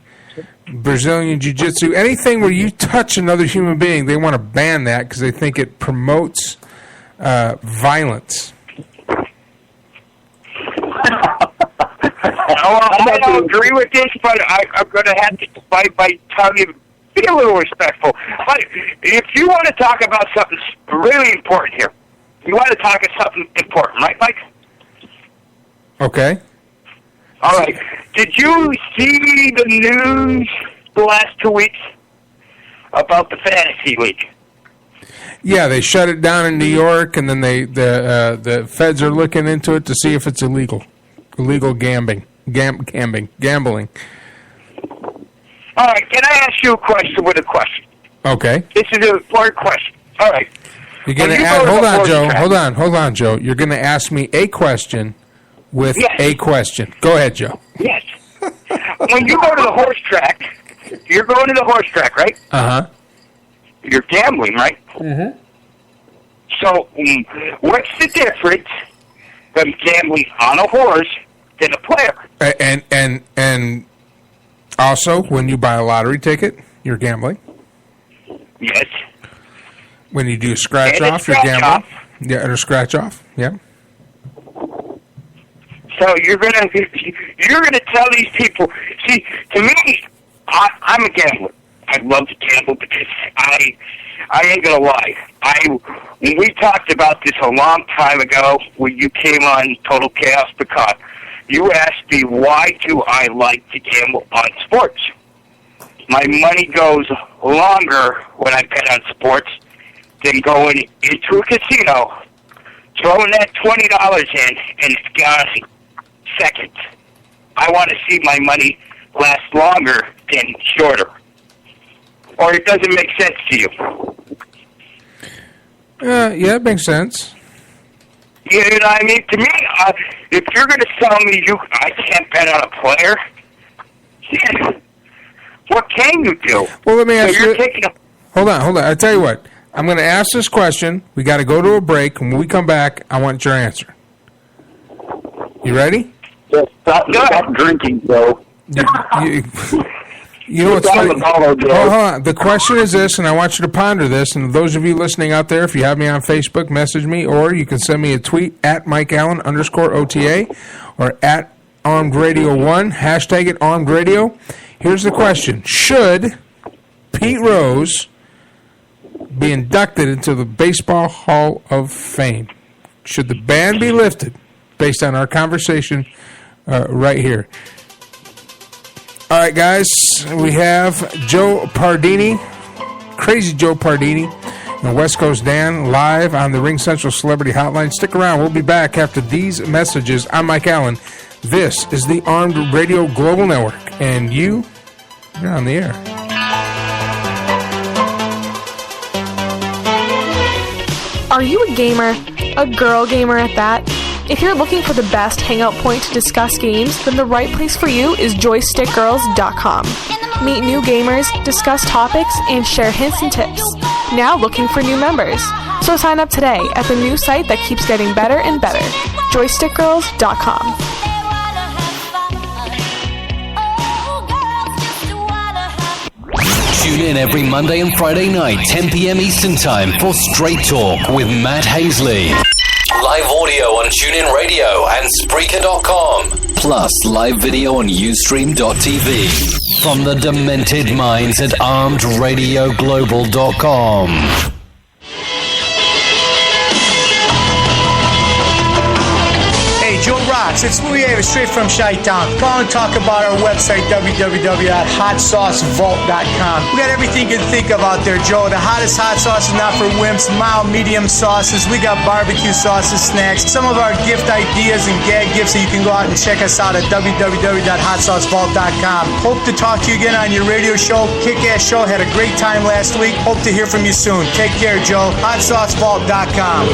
[SPEAKER 1] Brazilian Jiu-Jitsu, anything where you touch another human being, they want to ban that because they think it promotes violence.
[SPEAKER 3] I don't agree with this, but I'm going to have to bite my tongue and be a little respectful. But if you want to talk about something really important here, you want to talk about something important, right, Mike?
[SPEAKER 1] Okay.
[SPEAKER 3] All right. Did you see the news the last 2 weeks about the Fantasy League?
[SPEAKER 1] Yeah, they shut it down in New York, and then the feds are looking into it to see if it's illegal gambling.
[SPEAKER 3] All right, can I ask you a question with a question?
[SPEAKER 1] Okay.
[SPEAKER 3] This is an important question. All right.
[SPEAKER 1] You're going to ask. Hold on, Joe. You're going to ask me a question with a question. Go ahead, Joe.
[SPEAKER 3] Yes. When you go to the horse track, you're going to the horse track, right?
[SPEAKER 1] Uh-huh.
[SPEAKER 3] You're gambling, right?
[SPEAKER 1] Mm-hmm.
[SPEAKER 3] So, what's the difference from gambling on a horse than a player.
[SPEAKER 1] And also, when you buy a lottery ticket, you're gambling.
[SPEAKER 3] Yes.
[SPEAKER 1] When you do a scratch off, you're gambling. Yeah, or a scratch off. Yeah.
[SPEAKER 3] So you're gonna tell these people. See, to me, I'm a gambler. I love to gamble because I ain't gonna lie. When we talked about this a long time ago, when you came on Total Chaos Picard, you asked me why do I like to gamble on sports. My money goes longer when I bet on sports than going into a casino, throwing that $20 in, and it's gone in seconds. I want to see my money last longer than shorter. Or it doesn't make sense to you.
[SPEAKER 1] Yeah, it makes sense.
[SPEAKER 3] You know what I mean? To me, if you're going to tell me I can't bet on a player, what can you do?
[SPEAKER 1] Well, let me ask you. Hold on. I tell you what. I'm going to ask this question. We got to go to a break. When we come back, I want your answer. You ready?
[SPEAKER 20] Yeah, stop drinking, Joe.
[SPEAKER 1] You know what's funny? Hold on. The question is this, and I want you to ponder this. And those of you listening out there, if you have me on Facebook, message me, or you can send me a tweet at MikeAllen_OTA or at ArmedRadio1, hashtag it ArmedRadio. Here's the question. Should Pete Rose be inducted into the Baseball Hall of Fame? Should the ban be lifted based on our conversation right here? All right, guys, we have Joe Pardini, Crazy Joe Pardini, and West Coast Dan live on the Ring Central Celebrity Hotline. Stick around. We'll be back after these messages. I'm Mike Allen. This is the Armed Radio Global Network, and you're on the air.
[SPEAKER 8] Are you a gamer? A girl gamer at that? If you're looking for the best hangout point to discuss games, then the right place for you is joystickgirls.com. Meet new gamers, discuss topics, and share hints and tips. Now looking for new members. So sign up today at the new site that keeps getting better and better, joystickgirls.com.
[SPEAKER 5] Tune in every Monday and Friday night, 10 p.m. Eastern Time for Straight Talk with Matt Hazeley. Live audio on TuneIn Radio and Spreaker.com. Plus live video on Ustream.tv. From the demented minds at ArmedRadioGlobal.com.
[SPEAKER 7] Joe Rocks, it's Louis Ava, straight from Chi-Town. Call and talk about our website, www.hotsaucevault.com. We got everything you can think of out there, Joe. The hottest hot sauce is not for wimps, mild, medium sauces. We got barbecue sauces, snacks, some of our gift ideas and gag gifts that you can go out and check us out at www.hotsaucevault.com. Hope to talk to you again on your radio show. Kick-ass show. Had a great time last week. Hope to hear from you soon. Take care, Joe. hotsaucevault.com.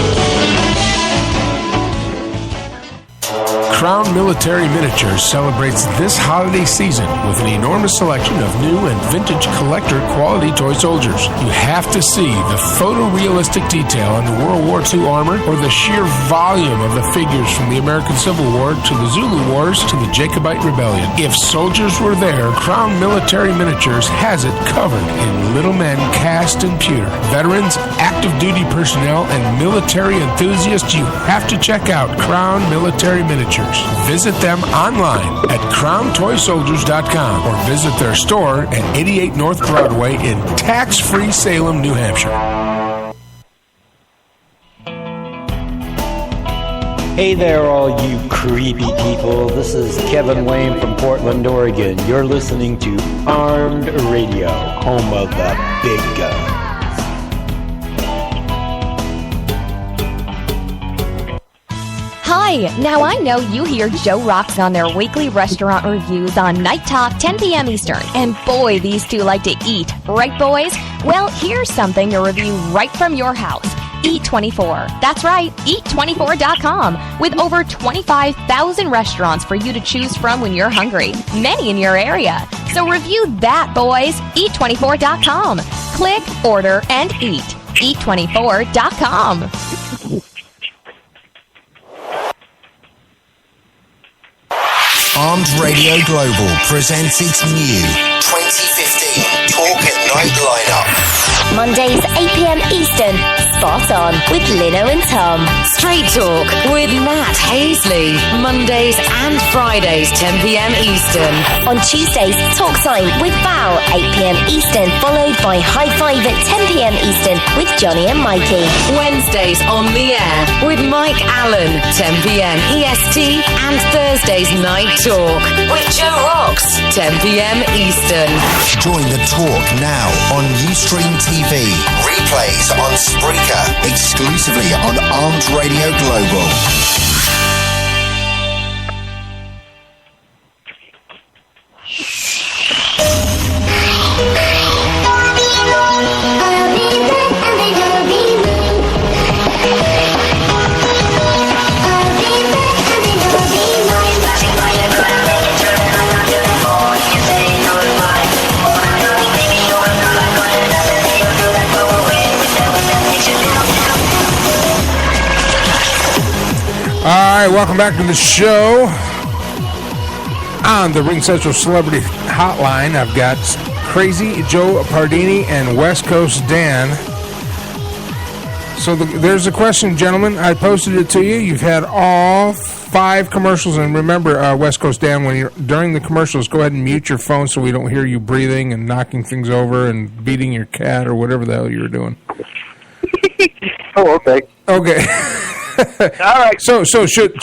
[SPEAKER 1] Crown Military Miniatures celebrates this holiday season with an enormous selection of new and vintage collector quality toy soldiers. You have to see the photorealistic detail in the World War II armor or the sheer volume of the figures from the American Civil War to the Zulu Wars to the Jacobite Rebellion. If soldiers were there, Crown Military Miniatures has it covered in little men cast and pewter. Veterans, active duty personnel, and military enthusiasts, you have to check out Crown Military Miniatures. Visit them online at crowntoysoldiers.com or visit their store at 88 North Broadway in tax-free Salem, New Hampshire.
[SPEAKER 10] Hey there, all you creepy people. This is Kevin Wayne from Portland, Oregon. You're listening to Armed Radio, home of the big guns.
[SPEAKER 6] Hi, now I know you hear Joe Rocks on their weekly restaurant reviews on Night Talk, 10 p.m. Eastern. And boy, these two like to eat. Right, boys? Well, here's something to review right from your house. Eat24. That's right, Eat24.com. With over 25,000 restaurants for you to choose from when you're hungry. Many in your area. So review that, boys. Eat24.com. Click, order, and eat. Eat24.com.
[SPEAKER 21] Armed Radio Global presents its new 2015 Talk at Night lineup.
[SPEAKER 6] Mondays 8 p.m. Eastern, Spot On with Lino and Tom.
[SPEAKER 22] Straight Talk with Matt Hazley. Mondays and Fridays 10 p.m. Eastern.
[SPEAKER 6] On Tuesdays, Talk Time with Val 8 p.m. Eastern, followed by High Five at 10 p.m. Eastern with Johnny and Mikey.
[SPEAKER 22] Wednesdays on the air with Mike Allen 10 p.m. EST, and Thursdays Night Talk with Joe Rocks 10 p.m. Eastern.
[SPEAKER 21] Join the talk now on Ustream TV. Replays on Spreaker, exclusively on Armed Radio Global.
[SPEAKER 1] All right, welcome back to the show. On the Ring Central Celebrity Hotline, I've got Crazy Joe Pardini and West Coast Dan. So there's a question, gentlemen. I posted it to you. You've had all 5 commercials, and remember, West Coast Dan, when you're during the commercials, go ahead and mute your phone so we don't hear you breathing and knocking things over and beating your cat or whatever the hell you were doing.
[SPEAKER 20] Oh, okay.
[SPEAKER 1] Okay.
[SPEAKER 3] All right.
[SPEAKER 1] So should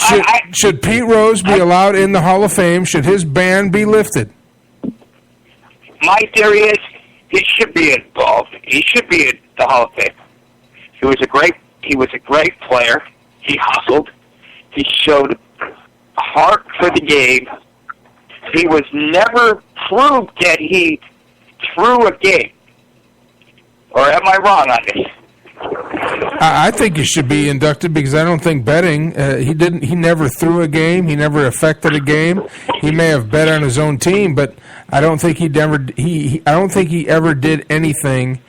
[SPEAKER 1] Pete Rose be allowed in the Hall of Fame? Should his ban be lifted?
[SPEAKER 3] My theory is he should be involved. He should be in the Hall of Fame. He was a great player. He hustled. He showed heart for the game. He was never proved that he threw a game. Or am I wrong on this?
[SPEAKER 1] I think he should be inducted because I don't think betting. He never threw a game. He never affected a game. He may have bet on his own team, but I don't think I don't think he ever did anything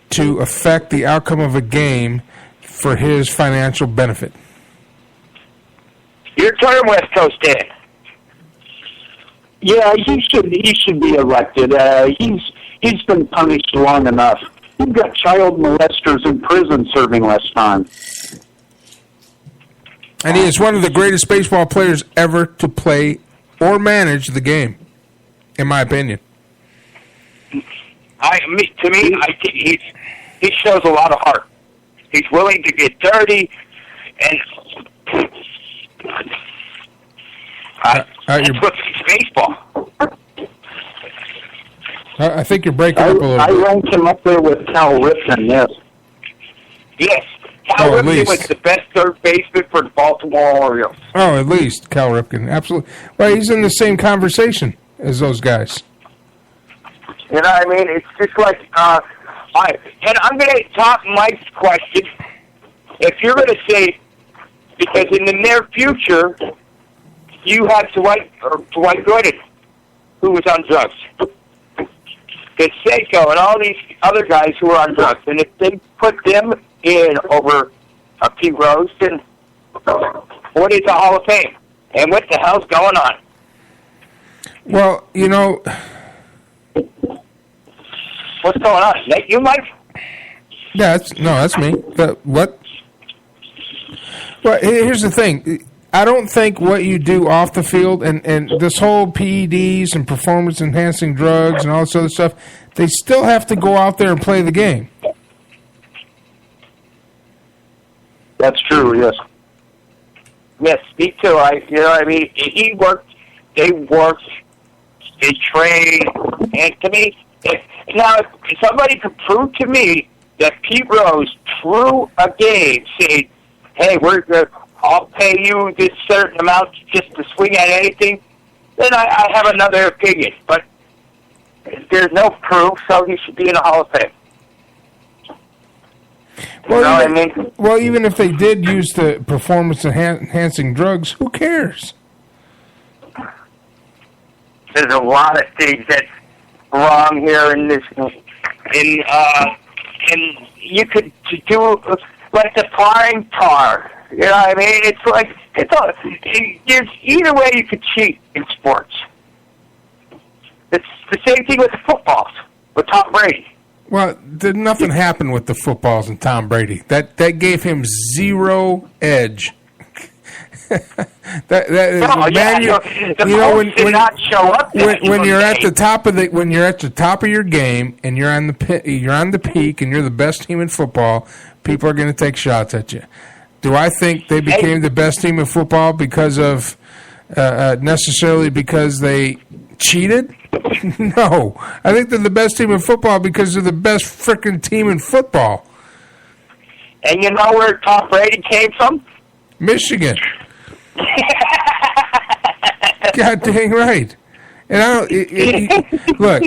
[SPEAKER 1] to affect the outcome of a game for his financial benefit.
[SPEAKER 3] Your turn, West Coast Dan.
[SPEAKER 20] Yeah, he should be elected. He's been punished long enough. You've got child molesters in prison serving less time.
[SPEAKER 1] And he is one of the greatest baseball players ever to play or manage the game, in my opinion.
[SPEAKER 3] I think he shows a lot of heart. He's willing to get dirty, and that's what's baseball.
[SPEAKER 1] I think you're breaking up a little bit.
[SPEAKER 20] I ranked him up there with Cal Ripken, yes.
[SPEAKER 3] Yes. Cal Ripken was the best third baseman for the Baltimore Orioles.
[SPEAKER 1] Oh, at least Cal Ripken. Absolutely. Well, he's in the same conversation as those guys.
[SPEAKER 3] You know what I mean? It's just like, and I'm going to top Mike's question. If you're going to say, because in the near future, you have Dwight Gooden, who was on drugs. Seiko and all these other guys who are on drugs, and if they put them in over Pete Rose, then what is the Hall of Fame? And what the hell's going on?
[SPEAKER 1] Well, you know,
[SPEAKER 3] what's going on? That you, Mike?
[SPEAKER 1] Yeah, that's me. What? Well, here's the thing. I don't think what you do off the field and this whole PEDs and performance-enhancing drugs and all this other stuff, they still have to go out there and play the game.
[SPEAKER 20] That's true, yes.
[SPEAKER 3] Yes, me too. You know what I mean? They worked, they trained, and to me, if somebody could prove to me that Pete Rose threw a game saying, hey, I'll pay you this certain amount just to swing at anything, then I have another opinion. But there's no proof, so he should be in the Hall of Fame.
[SPEAKER 1] Well, even if they did use the performance-enhancing drugs, who cares?
[SPEAKER 3] There's a lot of things that's wrong here in this. And you could do like the flying tar. You know what I mean? It's like there's either way you could cheat in sports. It's the same thing with the footballs with Tom Brady.
[SPEAKER 1] Well, nothing happened with the footballs and Tom Brady. That gave him zero edge. When you're at the top of your game and you're on the peak and you're the best team in football, people are going to take shots at you. Do I think they became the best team in football because of necessarily because they cheated? No, I think they're the best team in football because they're the best freaking team in football.
[SPEAKER 3] And you know where Tom Brady came from?
[SPEAKER 1] Michigan. God dang right. And I don't. Look,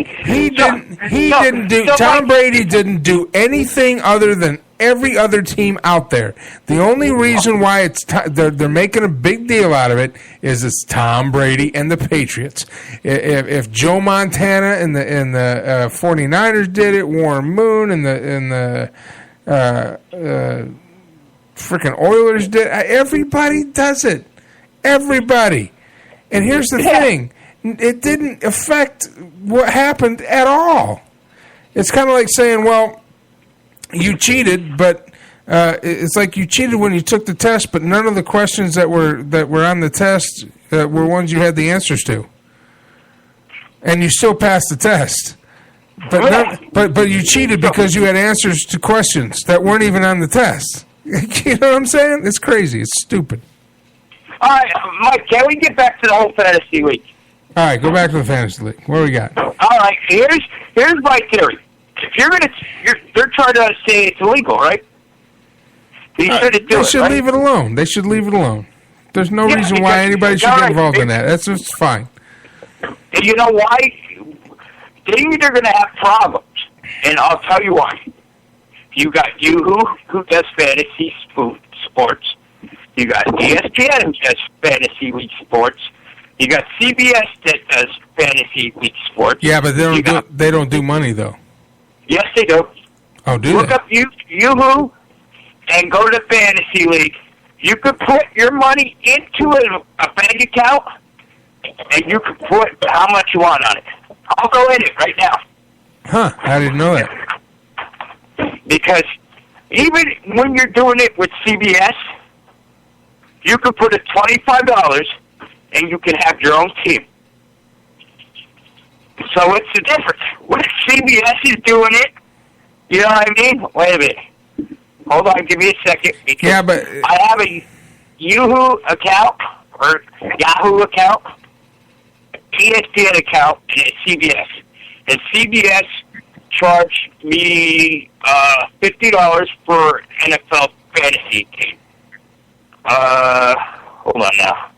[SPEAKER 1] Tom Brady didn't do anything other than every other team out there. The only reason why they're making a big deal out of it is it's Tom Brady and the Patriots. If Joe Montana and the 49ers did it, Warren Moon and the freaking Oilers did, everybody does it. Everybody. And here's the thing. It didn't affect what happened at all. It's kind of like saying, well, you cheated, but it's like you cheated when you took the test, but none of the questions that were on the test were ones you had the answers to, and you still passed the test. But you cheated because you had answers to questions that weren't even on the test. You know what I'm saying? It's crazy. It's stupid.
[SPEAKER 3] All right, Mike, can we get back to the whole fantasy league?
[SPEAKER 1] All right, go back to the fantasy league. What do we got?
[SPEAKER 3] All right, here's my theory. If they're trying to say it's illegal, right? They
[SPEAKER 1] should leave it alone. They should leave it alone. There's no reason why anybody should get involved in that. That's just fine.
[SPEAKER 3] And you know why? They're either going to have problems, and I'll tell you why. You got who does fantasy sports. You got ESPN who does fantasy league sports. You got CBS that does fantasy league sports.
[SPEAKER 1] Yeah, but they don't do money though.
[SPEAKER 3] Yes, they do.
[SPEAKER 1] Oh, do
[SPEAKER 3] Look
[SPEAKER 1] they?
[SPEAKER 3] up Yoo-Hoo and go to fantasy league. You could put your money into a bank account, and you could put how much you want on it. I'll go in it right now.
[SPEAKER 1] Huh? I didn't know that.
[SPEAKER 3] Because even when you're doing it with CBS, you can put $25 and you can have your own team. So what's the difference? When CBS is doing it, you know what I mean? Wait a minute. Hold on, give me a second.
[SPEAKER 1] Yeah, but
[SPEAKER 3] I have a Yoo-Hoo account or Yahoo account, ESPN account, and CBS. And CBS charged me $50 for NFL fantasy team. Hold on now.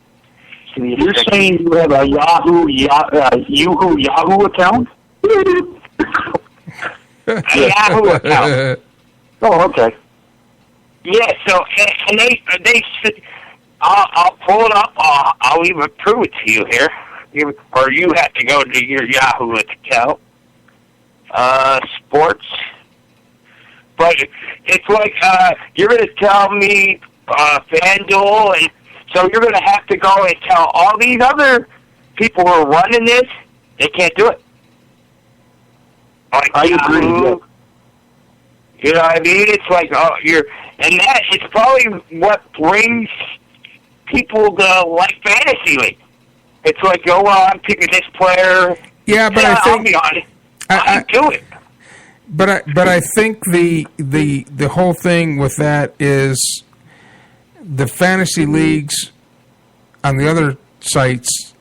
[SPEAKER 20] You're saying you have a Yahoo account?
[SPEAKER 3] A Yahoo account.
[SPEAKER 20] Oh, okay.
[SPEAKER 3] Yeah, so, and they I'll pull it up, I'll even prove it to you here. Or you have to go to your Yahoo account. Sports. But it's like, you're going to tell me, FanDuel, and so you're going to have to go and tell all these other people who are running this, they can't do it. Like
[SPEAKER 20] I agree.
[SPEAKER 3] You know what I mean? It's like, and that is probably what brings people to like fantasy league. It's like, oh, well, I'm picking this player.
[SPEAKER 1] Yeah, but I think
[SPEAKER 3] I'll be honest, I can do it.
[SPEAKER 1] But I think the whole thing with that is the fantasy leagues on the other sites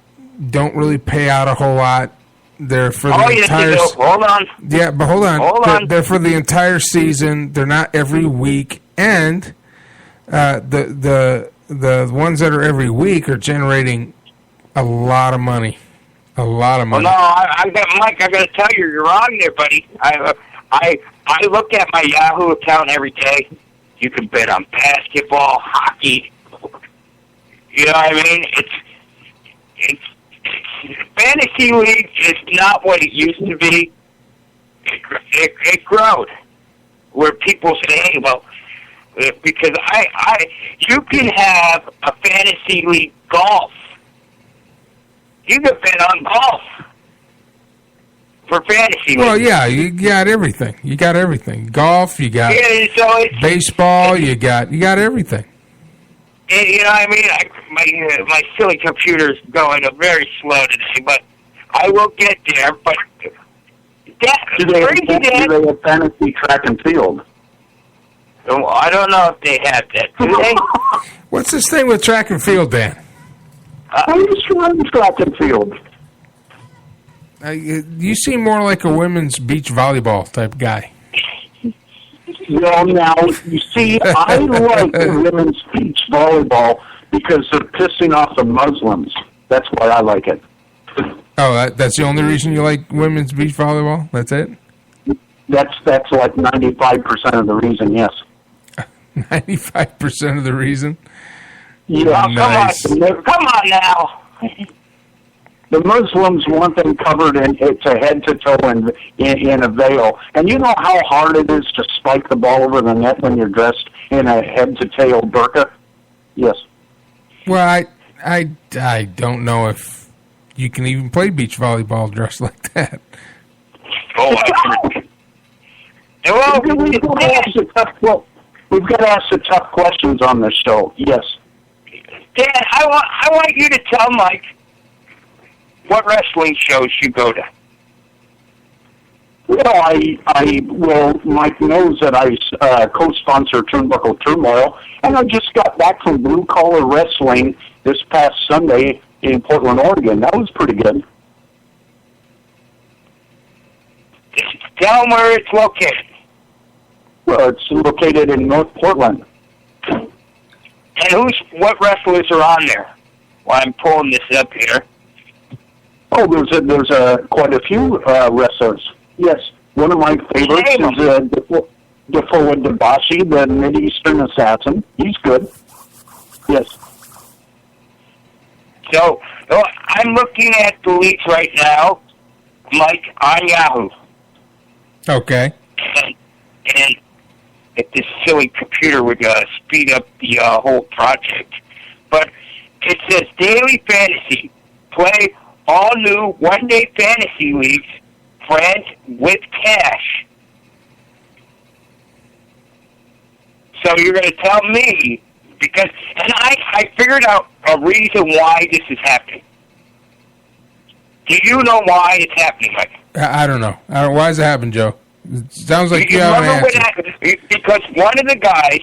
[SPEAKER 1] don't really pay out a whole lot. They're for the entire.
[SPEAKER 3] Yes, hold on.
[SPEAKER 1] Yeah, but hold on. They're for the entire season. They're not every week, and the ones that are every week are generating a lot of money. A lot of money.
[SPEAKER 3] Well, no, Mike, I got to tell you, you're wrong there, buddy. I look at my Yahoo account every day. You can bet on basketball, hockey. You know what I mean? It's fantasy league is not what it used to be. It growed. Where people say, hey, well, because you can have a fantasy league golf. You can bet on golf for fantasy.
[SPEAKER 1] Well, yeah, you got everything. You got everything. Golf, you got baseball, you got everything.
[SPEAKER 3] And, you know what I mean? My silly computer's going very slow today, but I will get there. But
[SPEAKER 20] do they have fantasy track and field?
[SPEAKER 3] I don't know if they have that. Do they?
[SPEAKER 1] What's this thing with track and field, Dan?
[SPEAKER 20] I used to run track and field.
[SPEAKER 1] You seem more like a women's beach volleyball type guy.
[SPEAKER 20] Well, now, you see, I like women's beach volleyball because they're pissing off the Muslims. That's why I like it.
[SPEAKER 1] Oh, that's the only reason you like women's beach volleyball? That's it?
[SPEAKER 20] That's like 95% of the reason, yes.
[SPEAKER 1] 95% of the reason?
[SPEAKER 20] Yeah,
[SPEAKER 1] nice.
[SPEAKER 3] Come on now.
[SPEAKER 20] The Muslims want them covered to head to toe in a veil. And you know how hard it is to spike the ball over the net when you're dressed in a head-to-tail burqa? Yes.
[SPEAKER 1] Well, I don't know if you can even play beach volleyball dressed like that.
[SPEAKER 20] We've got to ask the tough questions on this show. Yes.
[SPEAKER 3] Dan, I want you to tell Mike what wrestling shows you go to.
[SPEAKER 20] Well, Mike knows that I co-sponsor Turnbuckle Turmoil, and I just got back from Blue Collar Wrestling this past Sunday in Portland, Oregon. That was pretty good.
[SPEAKER 3] Tell them where it's located.
[SPEAKER 20] Well, it's located in North Portland.
[SPEAKER 3] And what wrestlers are on there? Well, I'm pulling this up here.
[SPEAKER 20] Oh, there's quite a few wrestlers. Yes, one of my favorites is Defoe Debashi, the Mid-Eastern Assassin. He's good. Yes.
[SPEAKER 3] So, I'm looking at the leagues right now, Mike, on Yahoo.
[SPEAKER 1] Okay.
[SPEAKER 3] And if this silly computer would speed up the whole project. But it says Daily Fantasy. Play all new one-day fantasy leagues, friends with cash. So you're going to tell me, and I figured out a reason why this is happening. Do you know why it's happening, Mike?
[SPEAKER 1] I don't know. Why does it happen, Joe? It sounds like you have an answer.
[SPEAKER 3] Because one of the guys,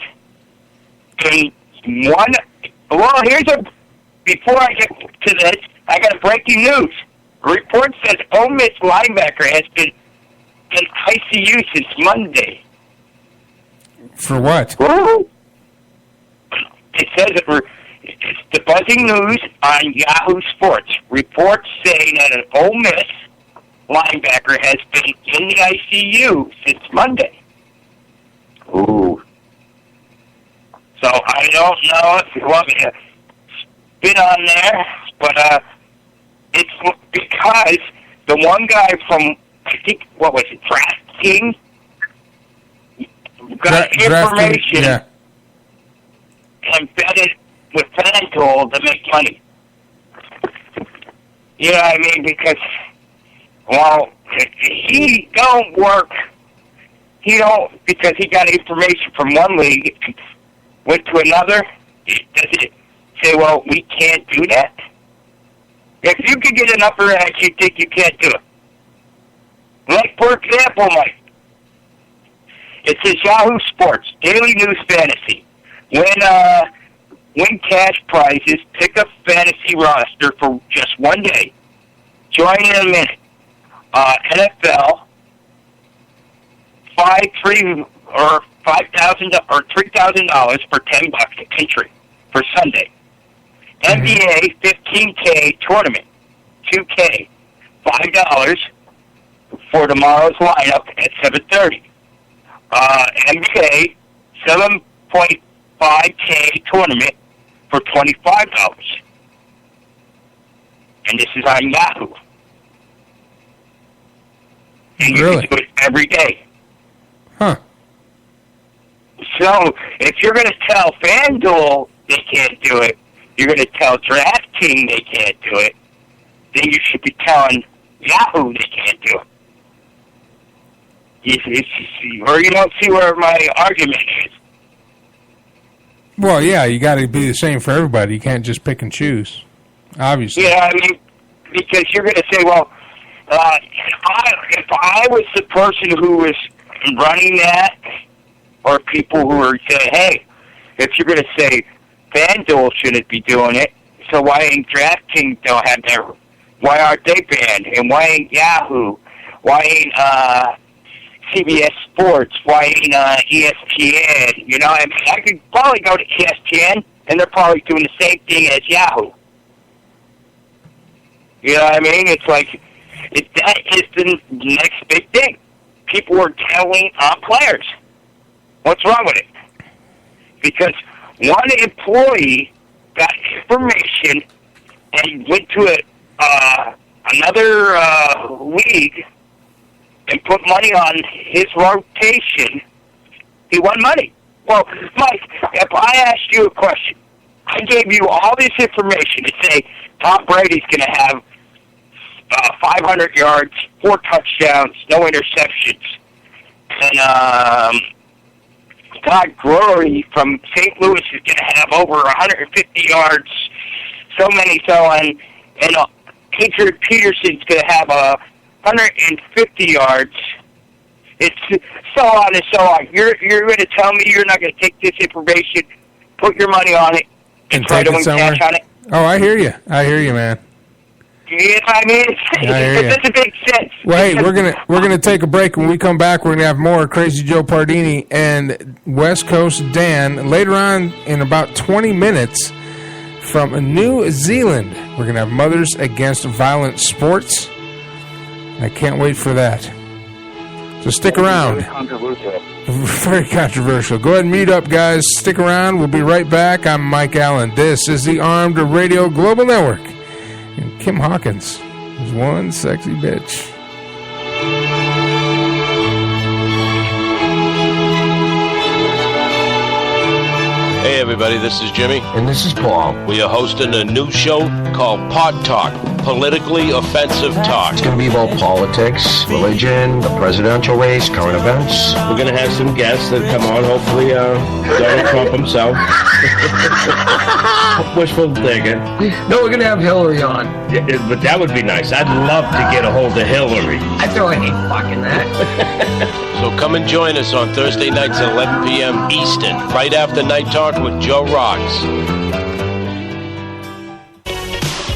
[SPEAKER 3] before I get to this, I got breaking news. A report says Ole Miss linebacker has been in ICU since Monday.
[SPEAKER 1] For what?
[SPEAKER 3] It says it's the buzzing news on Yahoo Sports. Reports saying that an Ole Miss linebacker has been in the ICU since Monday.
[SPEAKER 20] Ooh.
[SPEAKER 3] So I don't know if you want me to spin on there, but it's because the one guy from, I think, what was it, DraftKings, got information and bet it with FanDuel to make money. You know what I mean? Because, well, he don't work. Because he got information from one league, went to another. Does it say, well, we can't do that? If you could get an upper edge, you think you can't do it. Like, for example, Mike, it says Yahoo Sports, Daily News Fantasy. Win cash prizes, pick a fantasy roster for just one day. Join in a minute. NFL, $5,000 or $3,000 for $10 entry for Sunday. NBA 15K tournament, 2K, $5 for tomorrow's lineup at 7:30. NBA 7.5K tournament for $25. And this is on Yahoo. And you can do it every day.
[SPEAKER 1] Huh.
[SPEAKER 3] So, if you're going to tell FanDuel they can't do it, you're going to tell DraftKings they can't do it, then you should be telling Yahoo they can't do it. Or you don't see where my argument is.
[SPEAKER 1] Well, yeah, you got to be the same for everybody. You can't just pick and choose, obviously.
[SPEAKER 3] Yeah, I mean, because you're going to say, well, if I was the person who was running that, or people who are saying, hey, if you're going to say FanDuel shouldn't be doing it, so why ain't DraftKings don't have their, why aren't they banned? And why ain't Yahoo? Why ain't CBS Sports? Why ain't ESPN? You know, I mean, I could probably go to ESPN, and they're probably doing the same thing as Yahoo. You know what I mean? It's like, that is the next big thing. People are telling players. What's wrong with it? Because one employee got information and went to another league and put money on his rotation. He won money. Well, Mike, if I asked you a question, I gave you all this information to say Tom Brady's going to have 500 yards, 4 touchdowns, no interceptions. And Todd Gurley from St. Louis is going to have over 150 yards, so on. And Adrian Peterson's going to have 150 yards. It's so on and so on. You're going to tell me you're not going to take this information, put your money on it, and try to win cash on it?
[SPEAKER 1] Oh, I hear you, man.
[SPEAKER 3] Yeah, I mean, it doesn't make sense.
[SPEAKER 1] Well, hey, we're gonna take a break. When we come back, we're gonna have more Crazy Joe Pardini and West Coast Dan later on in about 20 minutes from New Zealand. We're gonna have Mothers Against Violent Sports. I can't wait for that. So stick around.
[SPEAKER 20] Very controversial.
[SPEAKER 1] Very controversial. Go ahead and mute up, guys. Stick around. We'll be right back. I'm Mike Allen. This is the Armed Radio Global Network. And Kim Hawkins is one sexy bitch.
[SPEAKER 12] Hey everybody, this is Jimmy.
[SPEAKER 13] And this is Paul.
[SPEAKER 12] We are hosting a new show called Pod Talk, Politically Offensive Talk.
[SPEAKER 13] It's going to be about politics, religion, the presidential race, current events.
[SPEAKER 12] We're going to have some guests that come on, hopefully Donald Trump himself. Wishful thinking.
[SPEAKER 2] No, we're going to have Hillary on.
[SPEAKER 12] But that would be nice. I'd love to get a hold of Hillary.
[SPEAKER 2] I know I ain't fucking that.
[SPEAKER 12] So come and join us on Thursday nights at 11 p.m. Eastern, right after Night Talk with Joe Rocks.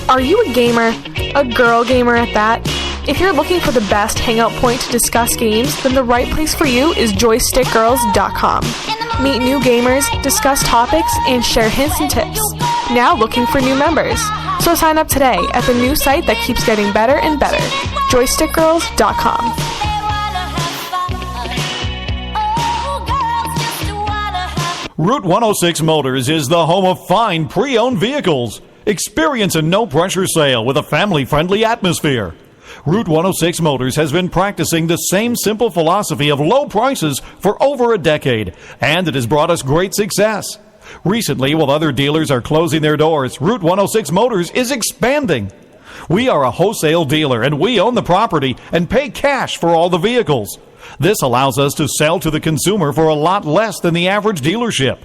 [SPEAKER 8] Are you a gamer? A girl gamer at that? If you're looking for the best hangout point to discuss games, then the right place for you is joystickgirls.com. Meet new gamers, discuss topics, and share hints and tips. Now looking for new members. So sign up today at the new site that keeps getting better and better, joystickgirls.com.
[SPEAKER 11] Route 106 Motors is the home of fine pre-owned vehicles. Experience a no-pressure sale with a family-friendly atmosphere. Route 106 Motors has been practicing the same simple philosophy of low prices for over a decade, and it has brought us great success. Recently, while other dealers are closing their doors, Route 106 Motors is expanding. We are a wholesale dealer, and we own the property and pay cash for all the vehicles. This allows us to sell to the consumer for a lot less than the average dealership.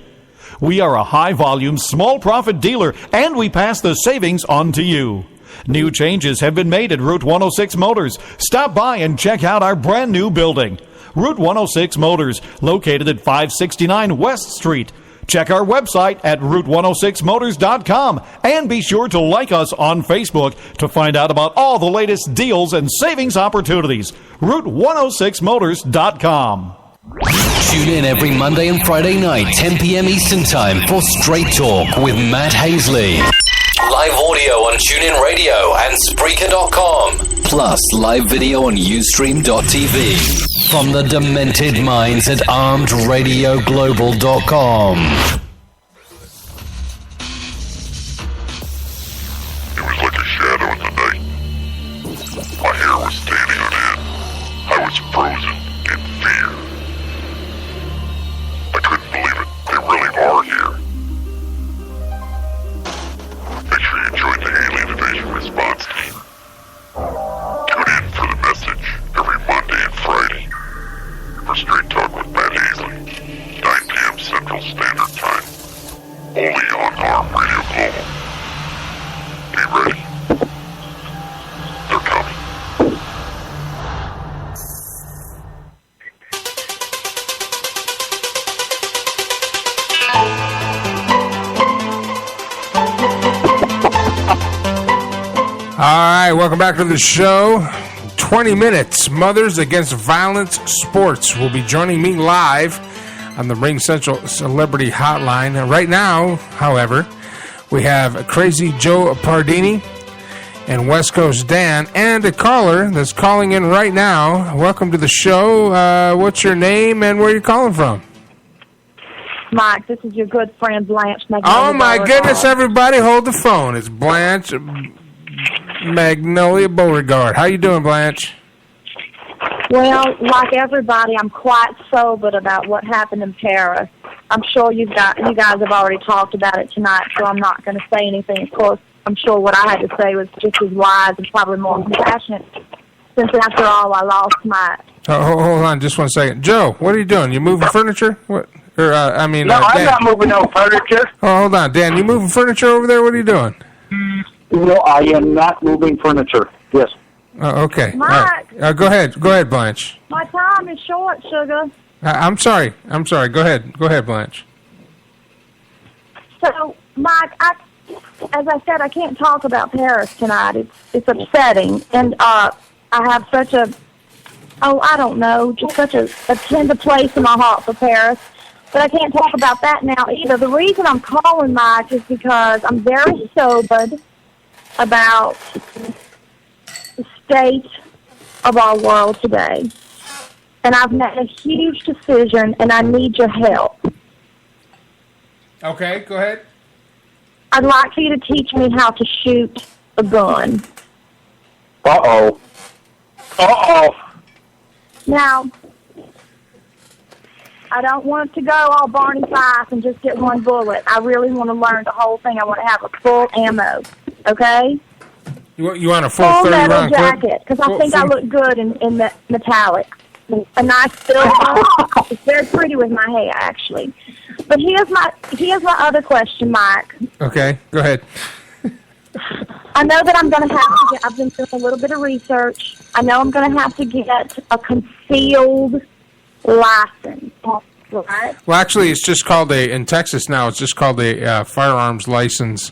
[SPEAKER 11] We are a high-volume, small-profit dealer, and we pass the savings on to you. New changes have been made at Route 106 Motors. Stop by and check out our brand-new building. Route 106 Motors, located at 569 West Street. Check our website at route106motors.com and be sure to like us on Facebook to find out about all the latest deals and savings opportunities. route106motors.com.
[SPEAKER 5] Tune in every Monday and Friday night, 10 p.m. Eastern Time for Straight Talk with Matt Hazley. Live audio on TuneIn Radio and Spreaker.com. Plus live video on Ustream.tv. From the demented minds at ArmedRadioGlobal.com.
[SPEAKER 14] It was like a shadow in the night. My hair was standing on end. I was frozen in fear. I couldn't believe it. They
[SPEAKER 1] right, welcome back to the show. 20 minutes, Mothers Against Violence Sports will be joining me live on the Ring Central Celebrity Hotline. And right now, however, we have Crazy Joe Pardini and West Coast Dan and a caller that's calling in right now. Welcome to the show. What's your name and where you calling from?
[SPEAKER 4] Mike, this is your good friend Blanche.
[SPEAKER 1] Oh my goodness, everybody, hold the phone. It's Blanche Magnolia Beauregard. How you doing, Blanche?
[SPEAKER 4] Well, like everybody, I'm quite sobered about what happened in Paris. I'm sure you guys have already talked about it tonight, so I'm not going to say anything. Of course, I'm sure what I had to say was just as wise and probably more compassionate, since after all, I lost my...
[SPEAKER 1] Hold on just one second. Joe, what are you doing? You moving furniture? What?
[SPEAKER 20] No, I'm not moving no furniture.
[SPEAKER 1] Oh, hold on. Dan, you moving furniture over there? What are you doing?
[SPEAKER 20] No, I am not moving furniture. Yes.
[SPEAKER 1] Okay.
[SPEAKER 4] Mike.
[SPEAKER 1] All right. Go ahead, Blanche.
[SPEAKER 4] My time is short, sugar.
[SPEAKER 1] I'm sorry. Go ahead, Blanche.
[SPEAKER 4] So, Mike, as I said, I can't talk about Paris tonight. It's upsetting, and I have such a, just such a tender place in my heart for Paris. But I can't talk about that now either. The reason I'm calling, Mike, is because I'm very sobered about the state of our world today. And I've made a huge decision, and I need your help.
[SPEAKER 1] Okay, go ahead.
[SPEAKER 4] I'd like for you to teach me how to shoot a gun.
[SPEAKER 20] Uh-oh.
[SPEAKER 4] Now, I don't want it to go all Barney Fife and just get one bullet. I really want to learn the whole thing. I want to have a full ammo, okay?
[SPEAKER 1] You want a full 30
[SPEAKER 4] metal
[SPEAKER 1] round
[SPEAKER 4] jacket, because I think I look good in the metallic. A nice silver. It's very pretty with my hair, actually. But here's my other question, Mike.
[SPEAKER 1] Okay, go ahead.
[SPEAKER 4] I know that I'm going to have to get, I've been doing a little bit of research. I know I'm going to have to get a concealed license, right?
[SPEAKER 1] Well, actually, it's just called in Texas now, it's just called a firearms license.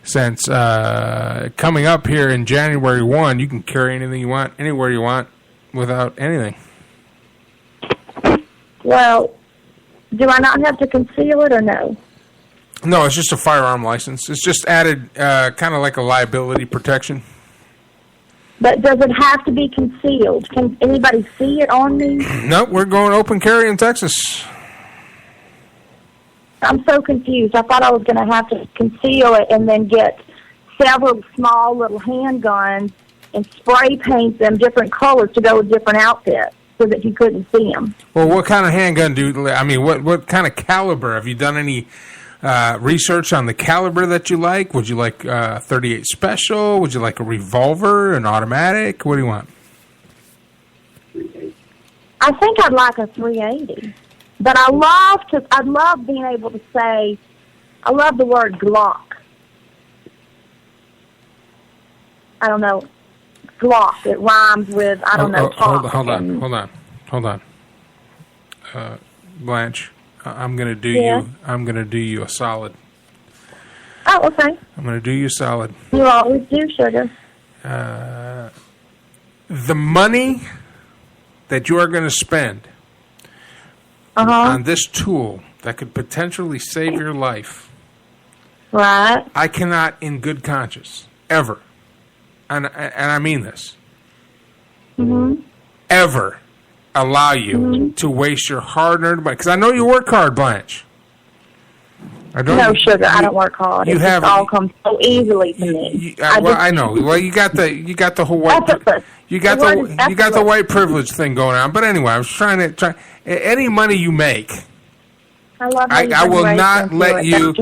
[SPEAKER 1] Since coming up here in January 1, you can carry anything you want, anywhere you want, without anything.
[SPEAKER 4] Well, do I not have to conceal it or no?
[SPEAKER 1] No, it's just a firearm license. It's just added kind of like a liability protection.
[SPEAKER 4] But does it have to be concealed? Can anybody see it on me?
[SPEAKER 1] Nope, we're going open carry in Texas.
[SPEAKER 4] I'm so confused. I thought I was going to have to conceal it and then get several small little handguns and spray paint them different colors to go with different outfits so that you couldn't see them.
[SPEAKER 1] Well, what kind of handgun what kind of caliber? Have you done any research on the caliber that you like? Would you like 38 Special? Would you like a revolver, an automatic? What do you want?
[SPEAKER 4] I think I'd like a 380. But I love being able to say, I love the word Glock. I don't know, Glock. It rhymes with,
[SPEAKER 1] Hold on. Blanche, I'm gonna do you. I'm gonna do you a solid.
[SPEAKER 4] Oh, okay.
[SPEAKER 1] I'm gonna do you a solid.
[SPEAKER 4] You always do, sugar.
[SPEAKER 1] The money that you are going to spend on this tool that could potentially save your life.
[SPEAKER 4] Right.
[SPEAKER 1] I cannot, in good conscience, ever, and I mean this, ever allow you to waste your hard-earned money. Because I know you work hard, Blanche.
[SPEAKER 4] No, sugar, I don't work hard. It just all comes so easily to me.
[SPEAKER 1] I know. Well, you got the whole white you got the white privilege thing going on. But anyway, I was trying any money you make. I will not let you.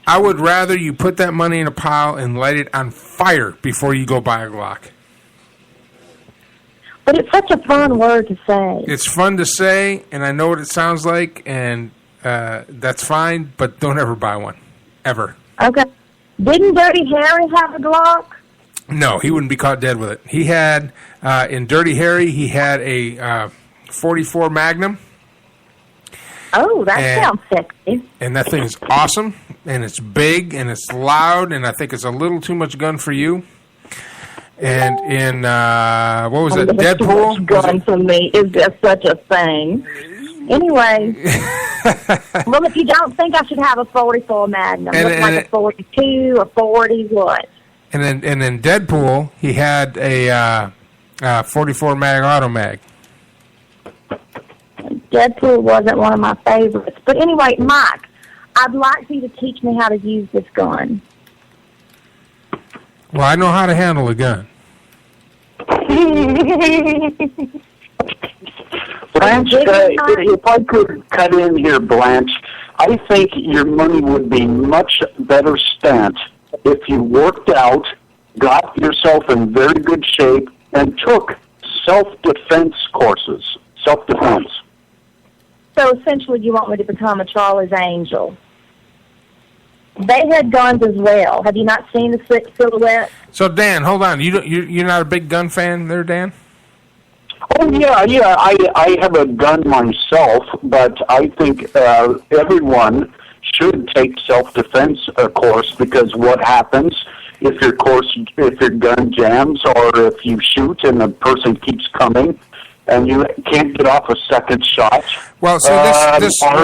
[SPEAKER 1] I would rather you put that money in a pile and light it on fire before you go buy a Glock.
[SPEAKER 4] But it's such a fun word to say.
[SPEAKER 1] It's fun to say, and I know what it sounds like, and that's fine, but don't ever buy one. Ever.
[SPEAKER 4] Okay. Didn't Dirty Harry have a Glock?
[SPEAKER 1] No, he wouldn't be caught dead with it. He had, in Dirty Harry, he had a 44 Magnum.
[SPEAKER 4] Oh, that sounds sexy.
[SPEAKER 1] And that thing is awesome, and it's big, and it's loud, and I think it's a little too much gun for you. And in, what was it, Deadpool?
[SPEAKER 4] Gun for me is just such a thing. Anyway, well, if you don't think I should have a 44 Magnum, looks like a 42 or 40, what?
[SPEAKER 1] And then Deadpool, he had a 44 mag auto mag.
[SPEAKER 4] Deadpool wasn't one of my favorites. But anyway, Mike, I'd like for you to teach me how to use this gun.
[SPEAKER 1] Well, I know how to handle a gun.
[SPEAKER 20] Blanche, if I could cut in here, Blanche, I think your money would be much better spent if you worked out, got yourself in very good shape, and took self-defense courses. Self-defense.
[SPEAKER 4] So essentially you want me to become a Charlie's Angel. They had guns as well. Have you not seen the silhouette?
[SPEAKER 1] So, Dan, hold on. You're not a big gun fan there, Dan?
[SPEAKER 20] Oh, yeah. I have a gun myself, but I think everyone should take self-defense course, because what happens if your gun jams, or if you shoot and the person keeps coming and you can't get off a second shot,
[SPEAKER 1] well, so
[SPEAKER 20] or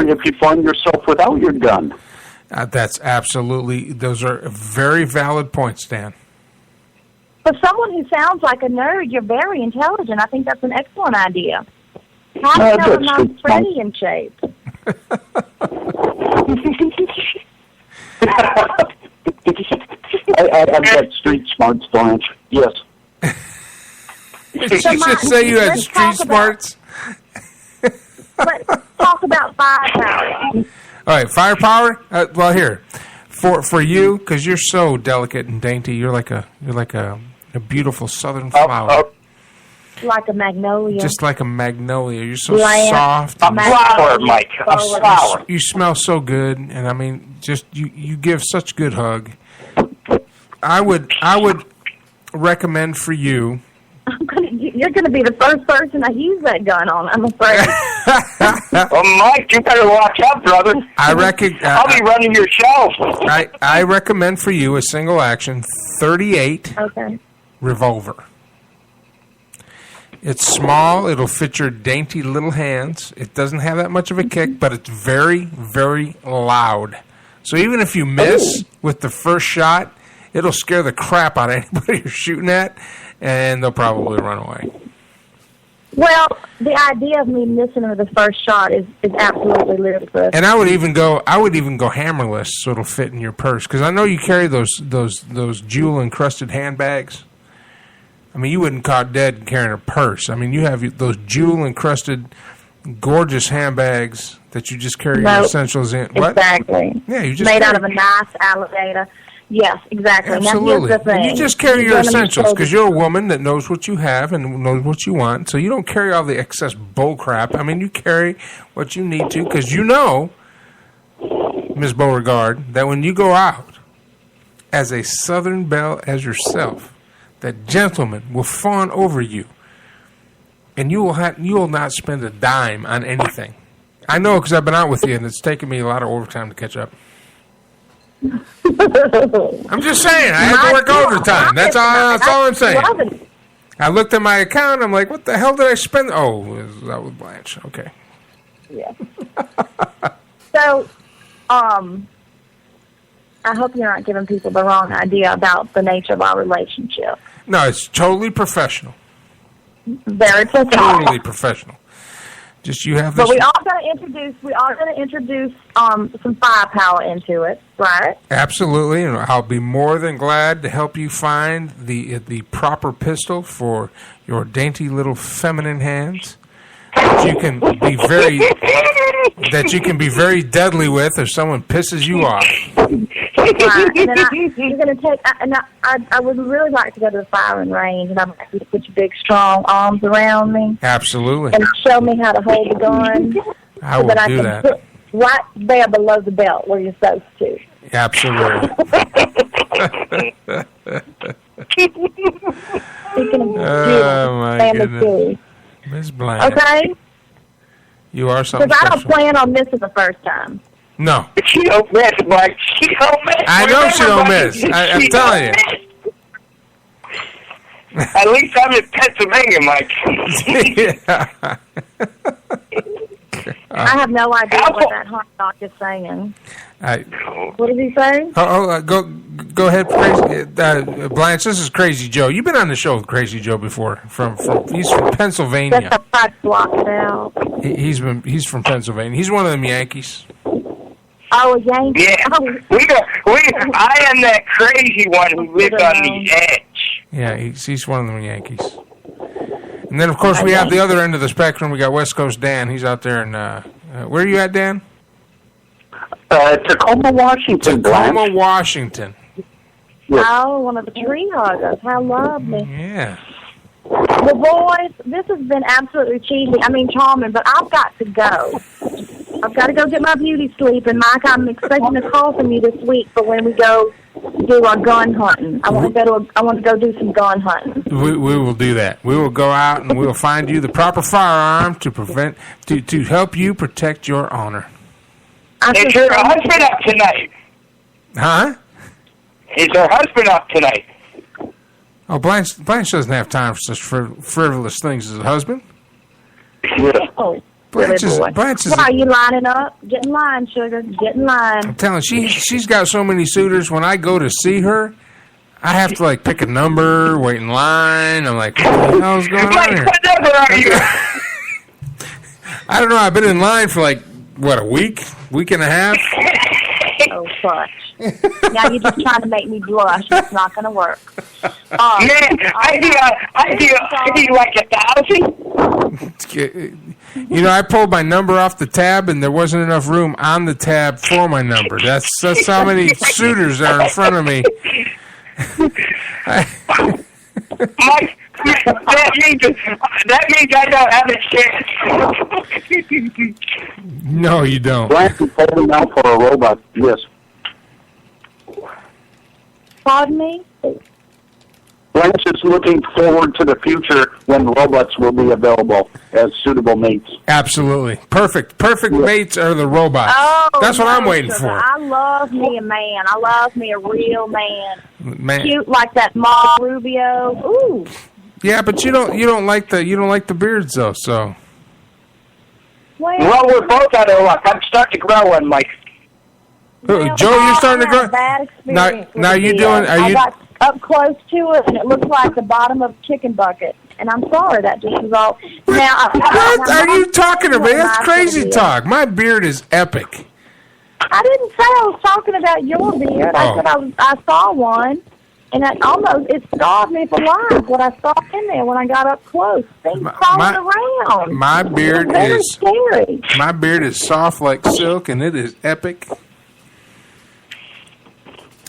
[SPEAKER 20] if you find yourself without your gun.
[SPEAKER 1] Those are very valid points, Dan.
[SPEAKER 4] For someone who sounds like a nerd, you're very intelligent. I think that's an excellent idea. How do you know I'm not pretty in shape?
[SPEAKER 20] I've got street smarts, Blanche. Yes.
[SPEAKER 1] Did you just say you had street smarts?
[SPEAKER 4] Let's talk about firepower.
[SPEAKER 1] All right, firepower. Well, here for you, because you're so delicate and dainty. You're like a beautiful southern flower.
[SPEAKER 4] Like a magnolia.
[SPEAKER 1] Just like a magnolia. You're so
[SPEAKER 4] Bland.
[SPEAKER 1] soft.
[SPEAKER 3] A flower, Mike. A flower.
[SPEAKER 1] You smell so good, and I mean, just you give such good hug. I would recommend for you.
[SPEAKER 4] You're going to be the first person I use that gun on, I'm afraid.
[SPEAKER 3] Well, Mike, you better watch out, brother.
[SPEAKER 1] I'll
[SPEAKER 3] be running your show.
[SPEAKER 1] I recommend for you a single action 38 revolver. It's small. It'll fit your dainty little hands. It doesn't have that much of a kick, but it's very, very loud. So even if you miss with the first shot, it'll scare the crap out of anybody you're shooting at, and they'll probably run away.
[SPEAKER 4] Well, the idea of me missing with the first shot is absolutely ludicrous.
[SPEAKER 1] And I would even go hammerless, so it'll fit in your purse, because I know you carry those jewel encrusted handbags. I mean, you wouldn't caught dead carrying a purse. I mean, you have those jewel encrusted, gorgeous handbags that you just carry your essentials in. What?
[SPEAKER 4] Exactly.
[SPEAKER 1] Yeah, you just
[SPEAKER 4] made out of a nice alligator. Yes, exactly.
[SPEAKER 1] Absolutely.
[SPEAKER 4] Now, here's the thing.
[SPEAKER 1] You just carry your essentials, because you're a woman that knows what you have and knows what you want. So you don't carry all the excess bull crap. I mean, you carry what you need to, because you know, Ms. Beauregard, that when you go out as a Southern belle as yourself, that gentleman will fawn over you, and you will not spend a dime on anything. I know, because I've been out with you, and it's taken me a lot of overtime to catch up. I'm just saying, I had to work overtime. That's all I'm saying. I looked at my account, I'm like, what the hell did I spend? Oh, that was Blanche. Okay.
[SPEAKER 4] Yeah. So, I hope you're not giving people the wrong idea about the nature of our relationship.
[SPEAKER 1] No, it's totally professional.
[SPEAKER 4] Very professional.
[SPEAKER 1] Totally professional. Just you have this.
[SPEAKER 4] But we are going to introduce some firepower into it, right?
[SPEAKER 1] Absolutely, and I'll be more than glad to help you find the proper pistol for your dainty little feminine hands that you can be very deadly with if someone pisses you off.
[SPEAKER 4] Right. And then you're going to take. I would really like to go to the firing range, and I'd like you to put your big, strong arms around me.
[SPEAKER 1] Absolutely.
[SPEAKER 4] And show me how to hold the gun.
[SPEAKER 1] I will do that.
[SPEAKER 4] Put right there below the belt where you're supposed to.
[SPEAKER 1] Absolutely. Oh my goodness, Miss Blanche.
[SPEAKER 4] Okay.
[SPEAKER 1] You are something
[SPEAKER 4] Because I
[SPEAKER 1] special.
[SPEAKER 4] don't plan on missing the first time.
[SPEAKER 1] No.
[SPEAKER 3] She don't miss, Mike. She don't miss.
[SPEAKER 1] I know she don't miss. I'm telling you.
[SPEAKER 3] At least I'm in Pennsylvania, Mike.
[SPEAKER 1] Yeah.
[SPEAKER 4] I have no idea what that hot dog is saying. What did he say?
[SPEAKER 1] Go ahead, Crazy, Blanche. This is Crazy Joe. You've been on the show with Crazy Joe before. He's from Pennsylvania.
[SPEAKER 4] That's a I blocked it out.
[SPEAKER 1] He's from Pennsylvania. He's one of them Yankees.
[SPEAKER 4] Oh, a Yankee.
[SPEAKER 3] Yeah, I am that crazy one who lives on the edge.
[SPEAKER 1] Yeah, he's one of them Yankees. And then, of course, we have the other end of the spectrum. We got West Coast Dan. He's out there in where are you at, Dan?
[SPEAKER 20] Tacoma, Washington.
[SPEAKER 1] Tacoma, Washington.
[SPEAKER 20] Yes.
[SPEAKER 4] Oh, one of the tree huggers. How lovely.
[SPEAKER 1] Yeah.
[SPEAKER 4] Well, boys, this has been absolutely charming, but I've got to go. I've got to go get my beauty sleep, and Mike, I'm expecting a call from you this week for when we go do our gun hunting. I want to go do some gun hunting.
[SPEAKER 1] We will do that. We will go out and we will find you the proper firearm to help you protect your honor.
[SPEAKER 3] Is your husband up tonight?
[SPEAKER 1] Huh?
[SPEAKER 3] Is her husband up tonight?
[SPEAKER 1] Oh, Blanche doesn't have time for such frivolous things as a husband.
[SPEAKER 4] Oh,
[SPEAKER 1] Blanche is
[SPEAKER 4] why are you lining up? Get in line, sugar. Get in line.
[SPEAKER 1] I'm telling you, she's got so many suitors. When I go to see her, I have to pick a number, wait in line. I'm like, what the hell's going on here?
[SPEAKER 3] What number are you?
[SPEAKER 1] I don't know. I've been in line for a week and a half.
[SPEAKER 4] Oh, fuck. Now you're just trying to make me blush. It's not going to work.
[SPEAKER 3] Man, I do like 1,000.
[SPEAKER 1] I pulled my number off the tab, and there wasn't enough room on the tab for my number. That's how many suitors are in front of me.
[SPEAKER 3] Mike, that means I don't have a chance.
[SPEAKER 1] No, you don't.
[SPEAKER 20] Blanche is holding out for a robot. Yes.
[SPEAKER 4] Pardon me?
[SPEAKER 20] Blanche is looking forward to the future when robots will be available as suitable mates.
[SPEAKER 1] Absolutely. Perfect mates are the robots.
[SPEAKER 4] Oh,
[SPEAKER 1] that's what I'm waiting for.
[SPEAKER 4] I love me a man. I love me a real man. Cute like that Ma Rubio. Ooh.
[SPEAKER 1] Yeah, but you don't like the beards though, so.
[SPEAKER 3] Well, we're both out of luck. I'm starting to grow one, Mike.
[SPEAKER 1] Joe, you're starting to grow.
[SPEAKER 4] Bad experience
[SPEAKER 1] now you doing? Are
[SPEAKER 4] I
[SPEAKER 1] you?
[SPEAKER 4] got up close to it, and it looked like the bottom of a chicken bucket. And I'm sorry, that just was all. Now,
[SPEAKER 1] what are you talking about? That's crazy talk. My beard is epic.
[SPEAKER 4] I didn't say I was talking about your beard. I said I saw one, and it scarred me for life. What I saw in there when I got up close, things crawling around.
[SPEAKER 1] My beard is
[SPEAKER 4] scary.
[SPEAKER 1] My beard is soft like silk, and it is epic.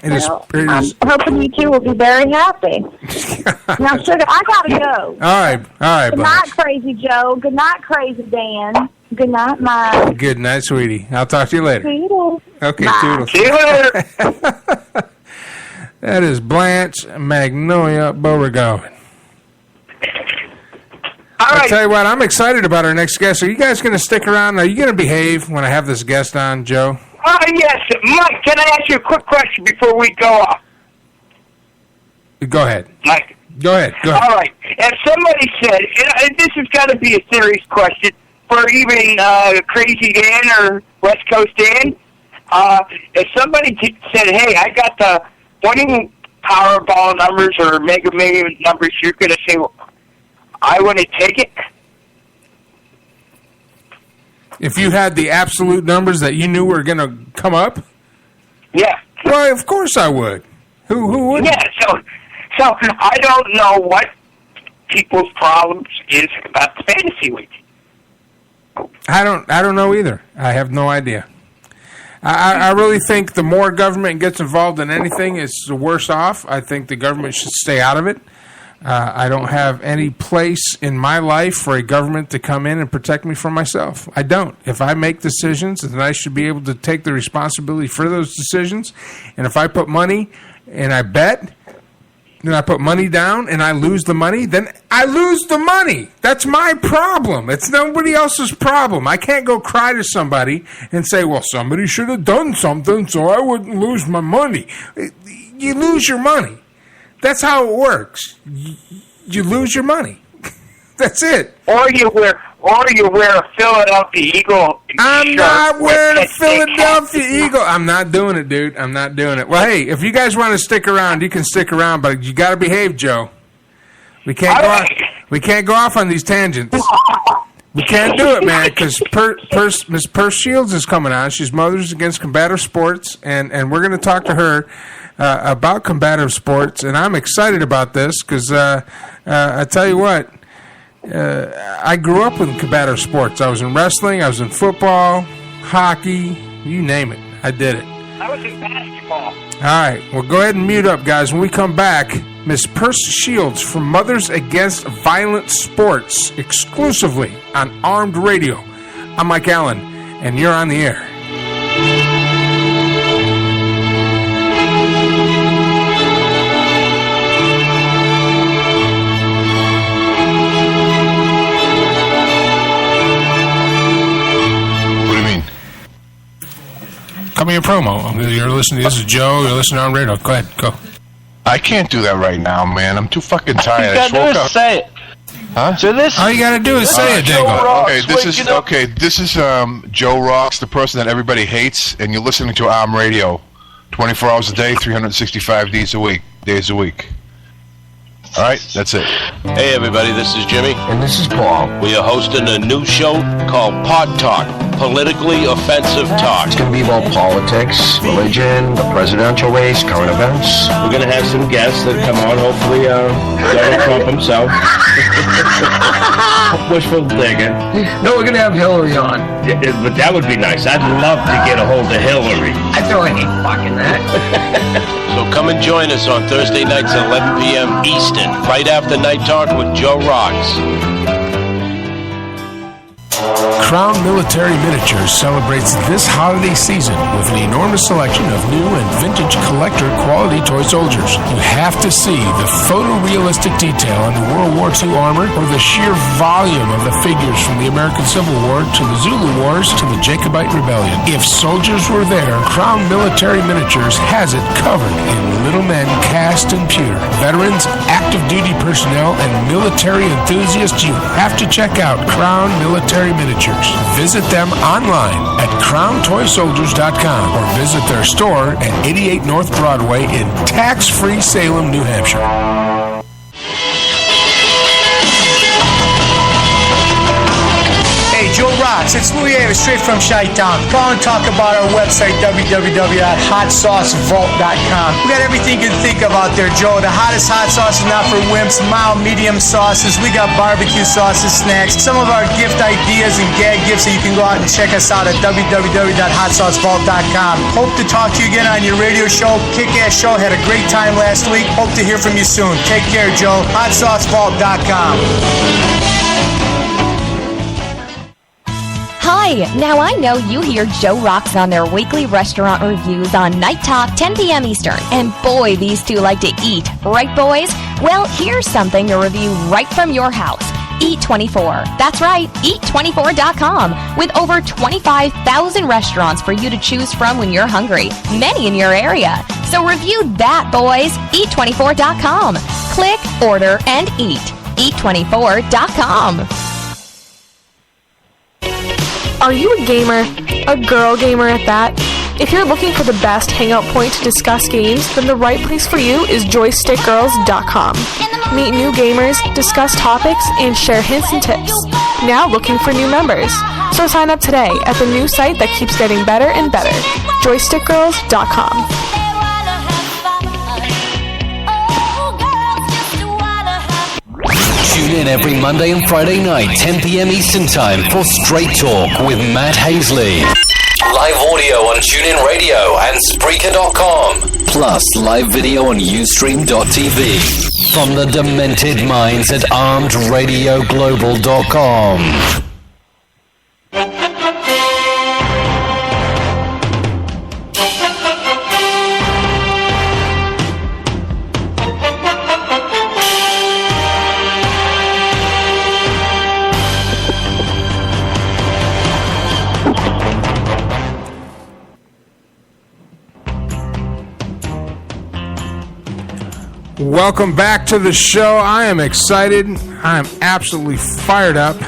[SPEAKER 4] I'm hoping you two will be very happy. Now, sugar, I gotta go.
[SPEAKER 1] All right.
[SPEAKER 4] Good night, Crazy Joe. Good night, Crazy Dan. Good night, Mike.
[SPEAKER 1] Good night, sweetie. I'll talk to you later.
[SPEAKER 4] Toodles.
[SPEAKER 1] Okay,
[SPEAKER 4] Bye.
[SPEAKER 1] toodles.
[SPEAKER 3] See you later.
[SPEAKER 1] That is Blanche Magnolia Beauregard. I tell you what, I'm excited about our next guest. Are you guys going to stick around? Are you going to behave when I have this guest on, Joe?
[SPEAKER 3] Yes. Mike, can I ask you a quick question before we go off?
[SPEAKER 1] Go ahead.
[SPEAKER 3] Mike.
[SPEAKER 1] Go ahead.
[SPEAKER 3] All right. If somebody said, and this has got to be a serious question for even Crazy Dan or West Coast Dan, if somebody said, hey, I got the winning Powerball numbers or Mega Million numbers, you're going to say, well, I want to take it?
[SPEAKER 1] If you had the absolute numbers that you knew were going to come up?
[SPEAKER 3] Yeah.
[SPEAKER 1] Well, of course I would. Who wouldn't?
[SPEAKER 3] Yeah, so I don't know what people's problems is about the fantasy league.
[SPEAKER 1] I don't know either. I have no idea. I really think the more government gets involved in anything, it's the worse off. I think the government should stay out of it. I don't have any place in my life for a government to come in and protect me from myself. I don't. If I make decisions, then I should be able to take the responsibility for those decisions. And if I put money and I bet, and I put money down and I lose the money, then I lose the money. That's my problem. It's nobody else's problem. I can't go cry to somebody and say, well, somebody should have done something so I wouldn't lose my money. You lose your money. That's how it works. you lose your money. That's it.
[SPEAKER 3] Or you wear a Philadelphia Eagle
[SPEAKER 1] I'm
[SPEAKER 3] shirt
[SPEAKER 1] not wearing a
[SPEAKER 3] with
[SPEAKER 1] Philadelphia Eagle. I'm not doing it, dude. I'm not doing it. Well, hey, if you guys want to stick around, you can stick around, but you got to behave, Joe. We can't go off on these tangents. We can't do it, man, because Miss Perce Shields is coming on. She's Mothers Against Combative Sports, and we're going to talk to her about combative sports. And I'm excited about this because I tell you what, I grew up with combative sports. I was in wrestling, I was in football, hockey, you name it. I did it.
[SPEAKER 3] I was in basketball.
[SPEAKER 1] All right, well, go ahead and mute up, guys. When we come back, Miss Perce Shields from Mothers Against Violent Sports, exclusively on Armed Radio. I'm Mike Allen, and you're on the air.
[SPEAKER 14] What do you mean?
[SPEAKER 1] Coming in promo. You're listening. This is Joe. You're listening on radio. Go ahead. Go.
[SPEAKER 14] I can't do that right now, man. I'm too fucking tired.
[SPEAKER 12] All you gotta do is say it.
[SPEAKER 14] Huh?
[SPEAKER 12] So this.
[SPEAKER 1] All you gotta do is say it, Dingo.
[SPEAKER 14] Okay, this is Joe Rocks, the person that everybody hates, and you're listening to Arm Radio, 24 hours a day, 365 days a week. All right, that's it.
[SPEAKER 12] Hey, everybody, this is Jimmy.
[SPEAKER 13] And this is Paul.
[SPEAKER 12] We are hosting a new show called Pod Talk, Politically Offensive Talk.
[SPEAKER 13] It's going to be about politics, religion, the presidential race, current events.
[SPEAKER 12] We're going to have some guests that come on, hopefully Donald Trump himself. Wishful thinking.
[SPEAKER 2] No, we're going to have Hillary on.
[SPEAKER 12] But that would be nice. I'd love to get a hold of Hillary.
[SPEAKER 2] I throw any fucking that.
[SPEAKER 12] So come and join us on Thursday nights at 11 p.m. Eastern, right after Night Talk with Joe Rocks.
[SPEAKER 1] Crown Military Miniatures celebrates this holiday season with an enormous selection of new and vintage collector quality toy soldiers. You have to see the photorealistic detail on the World War II armor or the sheer volume of the figures from the American Civil War to the Zulu Wars to the Jacobite Rebellion. If soldiers were there, Crown Military Miniatures has it covered in little men cast and pewter. Veterans, active duty personnel, and military enthusiasts, you have to check out Crown Military Miniatures. Visit them online at crowntoysoldiers.com or visit their store at 88 North Broadway in tax-free Salem, New Hampshire.
[SPEAKER 7] Hey, Joe Rocks, it's Louis Avis, straight from Chi-Town. Call and talk about our website, www.hotsaucevault.com. We got everything you can think of out there, Joe. The hottest hot sauce is not for wimps, mild, medium sauces. We got barbecue sauces, snacks, some of our gift ideas and gag gifts, so you can go out and check us out at www.hotsaucevault.com. Hope to talk to you again on your radio show. Kick-ass show. Had a great time last week. Hope to hear from you soon. Take care, Joe. hotsaucevault.com.
[SPEAKER 6] Hi, now I know you hear Joe Rocks on their weekly restaurant reviews on Night Talk, 10 p.m. Eastern. And boy, these two like to eat. Right, boys? Well, here's something to review right from your house. Eat24. That's right, Eat24.com. With over 25,000 restaurants for you to choose from when you're hungry. Many in your area. So review that, boys. Eat24.com. Click, order, and eat. Eat24.com.
[SPEAKER 8] Are you a gamer? A girl gamer at that? If you're looking for the best hangout point to discuss games, then the right place for you is joystickgirls.com. Meet new gamers, discuss topics, and share hints and tips. Now looking for new members. So sign up today at the new site that keeps getting better and better, joystickgirls.com.
[SPEAKER 5] Tune in every Monday and Friday night, 10 p.m. Eastern Time for Straight Talk with Matt Haisley. Live audio on TuneIn Radio and Spreaker.com. Plus live video on Ustream.tv. From the demented minds at ArmedRadioGlobal.com.
[SPEAKER 1] Welcome back to the show. I am excited. I am absolutely fired up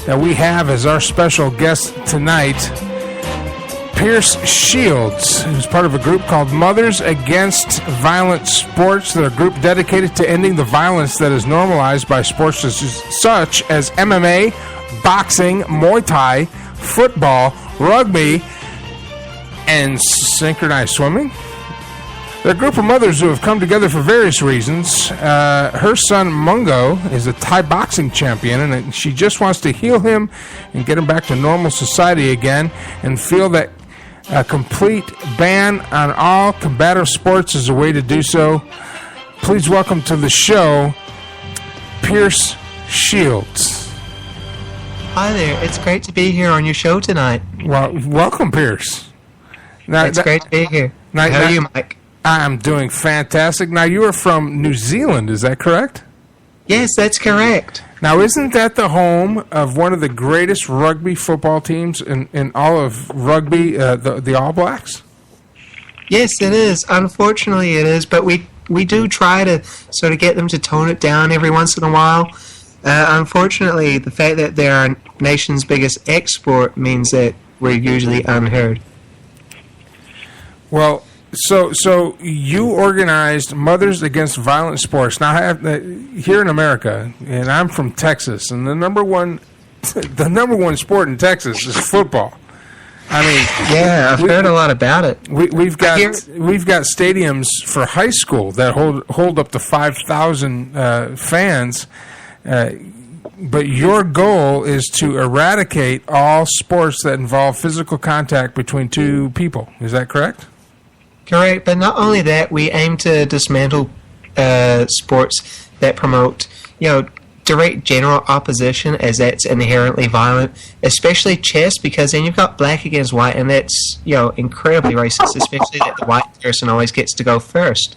[SPEAKER 1] that we have as our special guest tonight Pierce Shields, who's part of a group called Mothers Against Violent Sports. They're a group dedicated to ending the violence that is normalized by sports such as MMA, boxing, Muay Thai, football, rugby, and synchronized swimming. They're a group of mothers who have come together for various reasons. Her son, Mungo, is a Thai boxing champion, and she just wants to heal him and get him back to normal society again and feel that a complete ban on all combative sports is a way to do so. Please welcome to the show, Pierce Shields.
[SPEAKER 9] Hi there. It's great to be here on your show tonight.
[SPEAKER 1] Well, welcome, Pierce.
[SPEAKER 9] It's great to be here. How are you, Mike?
[SPEAKER 1] I'm doing fantastic. Now, you are from New Zealand, is that correct?
[SPEAKER 9] Yes, that's correct.
[SPEAKER 1] Now, isn't that the home of one of the greatest rugby football teams in all of rugby, the All Blacks?
[SPEAKER 9] Yes, it is. Unfortunately, it is. But we do try to sort of get them to tone it down every once in a while. Unfortunately, the fact that they're our nation's biggest export means that we're usually unheard.
[SPEAKER 1] Well, so you organized Mothers Against Violent Sports. Now, I have here in America, and I'm from Texas, and the number one sport in Texas is football. I mean,
[SPEAKER 9] yeah, I've heard a lot about it.
[SPEAKER 1] We've got stadiums for high school that hold up to 5,000 fans. But your goal is to eradicate all sports that involve physical contact between two people. Is that correct?
[SPEAKER 9] Correct, but not only that, we aim to dismantle sports that promote, direct general opposition, as that's inherently violent, especially chess, because then you've got black against white, and that's, incredibly racist, especially that the white person always gets to go first.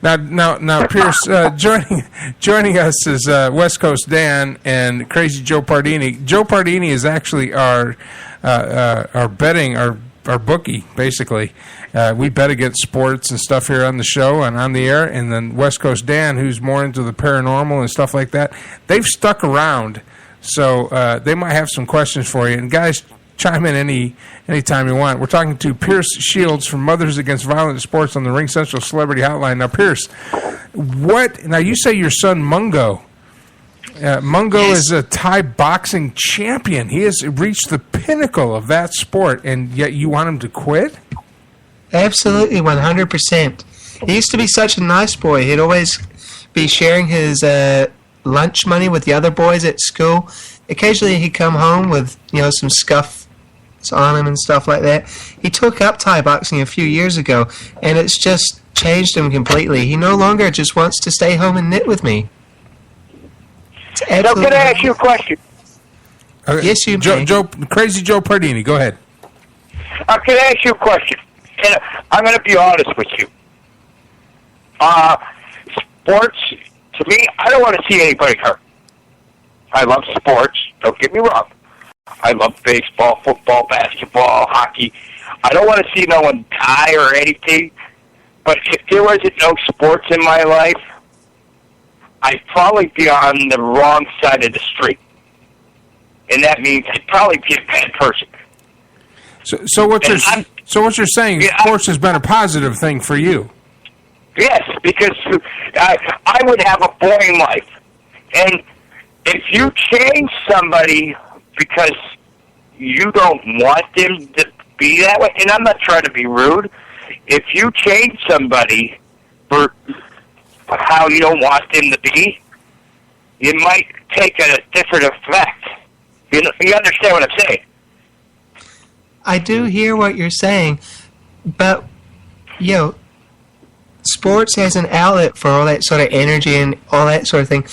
[SPEAKER 1] Now, Pierce, joining us is West Coast Dan and Crazy Joe Pardini. Joe Pardini is actually our betting, our bookie, basically. We bet against sports and stuff here on the show and on the air, and then West Coast Dan, who's more into the paranormal and stuff like that. They've stuck around, so they might have some questions for you. And guys, chime in anytime you want. We're talking to Pierce Shields from Mothers Against Violent Sports on the Ring Central Celebrity Hotline. Now, Pierce, now you say your son Mungo. Mungo is a Thai boxing champion. He has reached the pinnacle of that sport, and yet you want him to quit?
[SPEAKER 9] Absolutely, 100%. He used to be such a nice boy. He'd always be sharing his lunch money with the other boys at school. Occasionally he'd come home with, some scuffs on him and stuff like that. He took up Thai boxing a few years ago, and it's just changed him completely. He no longer just wants to stay home and knit with me.
[SPEAKER 3] So can I ask you a question?
[SPEAKER 9] Yes, you may.
[SPEAKER 1] Crazy Joe Pardini, go ahead.
[SPEAKER 3] Can I ask you a question? And I'm going to be honest with you. Sports, to me, I don't want to see anybody hurt. I love sports, don't get me wrong. I love baseball, football, basketball, hockey. I don't want to see no one die or anything. But if there wasn't no sports in my life, I'd probably be on the wrong side of the street. And that means I'd probably be a bad person.
[SPEAKER 1] So what you're saying, sports has been a positive thing for you.
[SPEAKER 3] Yes, because I would have a boring life. And if you change somebody because you don't want them to be that way, and I'm not trying to be rude, if you change somebody for how you don't want them to be, you might take a different effect. You understand what I'm saying?
[SPEAKER 9] I do hear what you're saying, but, sports has an outlet for all that sort of energy and all that sort of thing.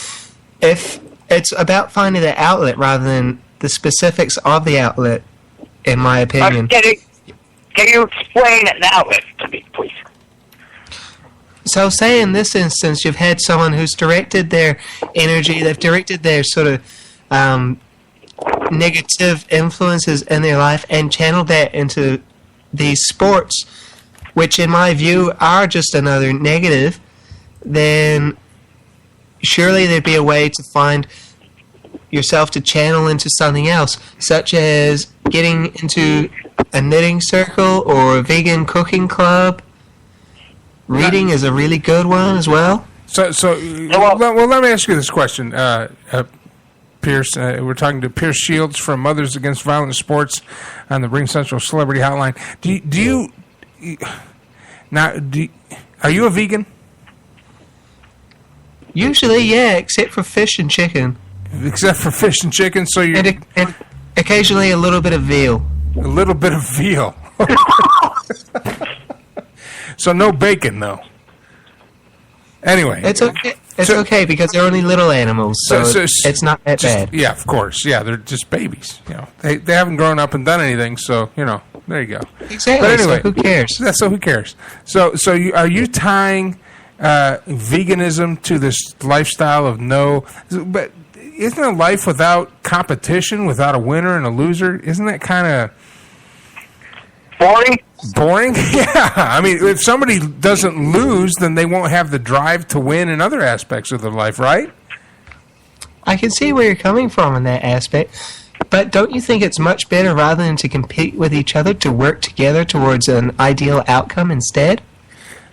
[SPEAKER 9] If it's about finding the outlet rather than the specifics of the outlet, in my opinion.
[SPEAKER 3] Can you explain an outlet to me, please?
[SPEAKER 9] So say in this instance, you've had someone who's directed their energy, they've directed their sort of negative influences in their life and channeled that into these sports, which in my view are just another negative. then surely there'd be a way to find yourself to channel into something else, such as getting into a knitting circle or a vegan cooking club. Reading is a really good one as well.
[SPEAKER 1] Well, let me ask you this question, Pierce. We're talking to Pierce Shields from Mothers Against Violent Sports on the Ring Central Celebrity Hotline. Are you a vegan?
[SPEAKER 9] Usually, yeah, except for fish and chicken.
[SPEAKER 1] Except for fish and chicken, so you
[SPEAKER 9] and occasionally a little bit of veal.
[SPEAKER 1] A little bit of veal. So no bacon, though. Anyway,
[SPEAKER 9] it's okay. It's okay because they're only little animals, so it's not that bad.
[SPEAKER 1] Yeah, of course. Yeah, they're just babies. You know, they haven't grown up and done anything, so there you go.
[SPEAKER 9] Exactly.
[SPEAKER 1] But anyway,
[SPEAKER 9] so who cares?
[SPEAKER 1] So who cares? So are you tying veganism to this lifestyle of no? But isn't a life without competition, without a winner and a loser? Isn't that kind of
[SPEAKER 3] boring?
[SPEAKER 1] Boring? Yeah. I mean, if somebody doesn't lose, then they won't have the drive to win in other aspects of their life, right?
[SPEAKER 9] I can see where you're coming from in that aspect, but don't you think it's much better rather than to compete with each other to work together towards an ideal outcome instead?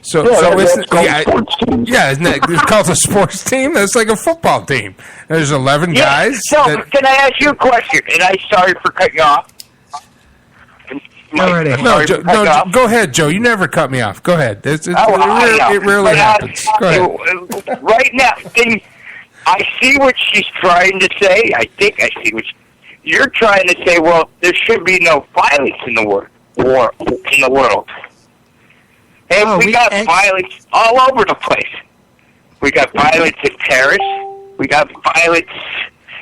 [SPEAKER 1] Isn't that it's called a sports team? That's like a football team. There's 11 guys.
[SPEAKER 3] So, can I ask you a question? And I'm sorry for cutting you off.
[SPEAKER 1] No, go ahead, Joe. You never cut me off. Go ahead. It rarely happens. Go ahead.
[SPEAKER 3] Right now, I see what she's trying to say. I think I see what you're trying to say. Well, there should be no violence in the world. And we got violence all over the place. We got violence in Paris. We got violence.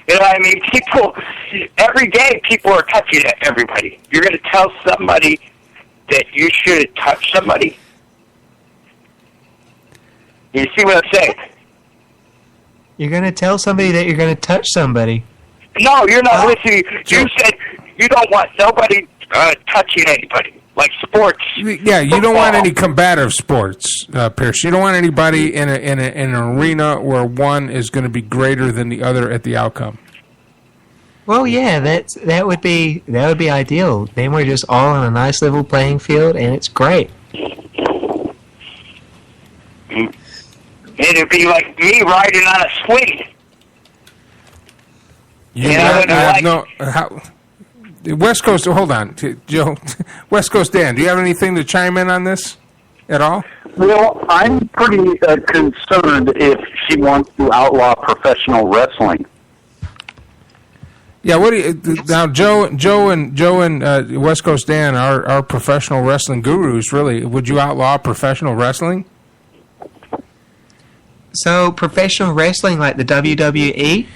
[SPEAKER 3] You know what I mean? People, every day, people are touching everybody. You're going to tell somebody that you shouldn't touch somebody? You see what I'm saying?
[SPEAKER 9] You're going to tell somebody that you're going to touch somebody.
[SPEAKER 3] No, you're not listening. You said you don't want nobody touching anybody. Like sports.
[SPEAKER 1] Yeah, you don't want any combative sports, Pierce. You don't want anybody in an arena where one is going to be greater than the other at the outcome.
[SPEAKER 9] Well, yeah, that would be ideal. Then we're just all on a nice level playing field, and it's great.
[SPEAKER 3] It'd be like me riding on a swing.
[SPEAKER 1] West Coast, hold on, Joe. West Coast Dan, do you have anything to chime in on this at all?
[SPEAKER 20] Well, I'm pretty concerned if she wants to outlaw professional wrestling.
[SPEAKER 1] Yeah, what do you, now? Joe and West Coast Dan are professional wrestling gurus. Really, would you outlaw professional wrestling?
[SPEAKER 9] So professional wrestling, like the WWE.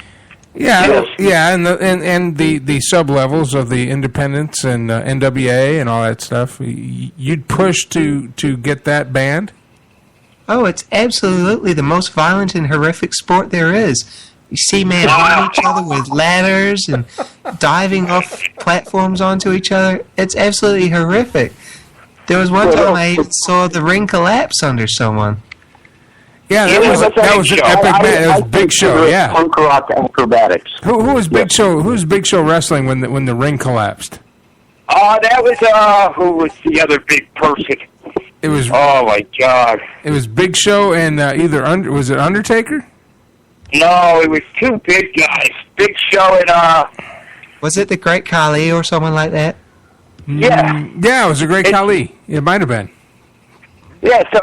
[SPEAKER 1] Yeah, and the sub levels of the independents and NWA and all that stuff. You'd push to get that banned?
[SPEAKER 9] Oh, it's absolutely the most violent and horrific sport there is. You see men hitting each other with ladders and diving off platforms onto each other. It's absolutely horrific. There was one time I saw the ring collapse under someone.
[SPEAKER 1] Yeah, that was an epic match. That was Big Show. Yeah,
[SPEAKER 20] punk rock acrobatics.
[SPEAKER 1] Who was Big Show? Who was Big Show wrestling when the ring collapsed?
[SPEAKER 3] That was who was the other big person?
[SPEAKER 1] It was.
[SPEAKER 3] Oh my God!
[SPEAKER 1] It was Big Show and was it Undertaker?
[SPEAKER 3] No, it was two big guys. Big Show and
[SPEAKER 9] Was it the Great Khali or someone like that?
[SPEAKER 3] Yeah.
[SPEAKER 1] Yeah, it was the Great Khali. It might have been.
[SPEAKER 3] Yeah, so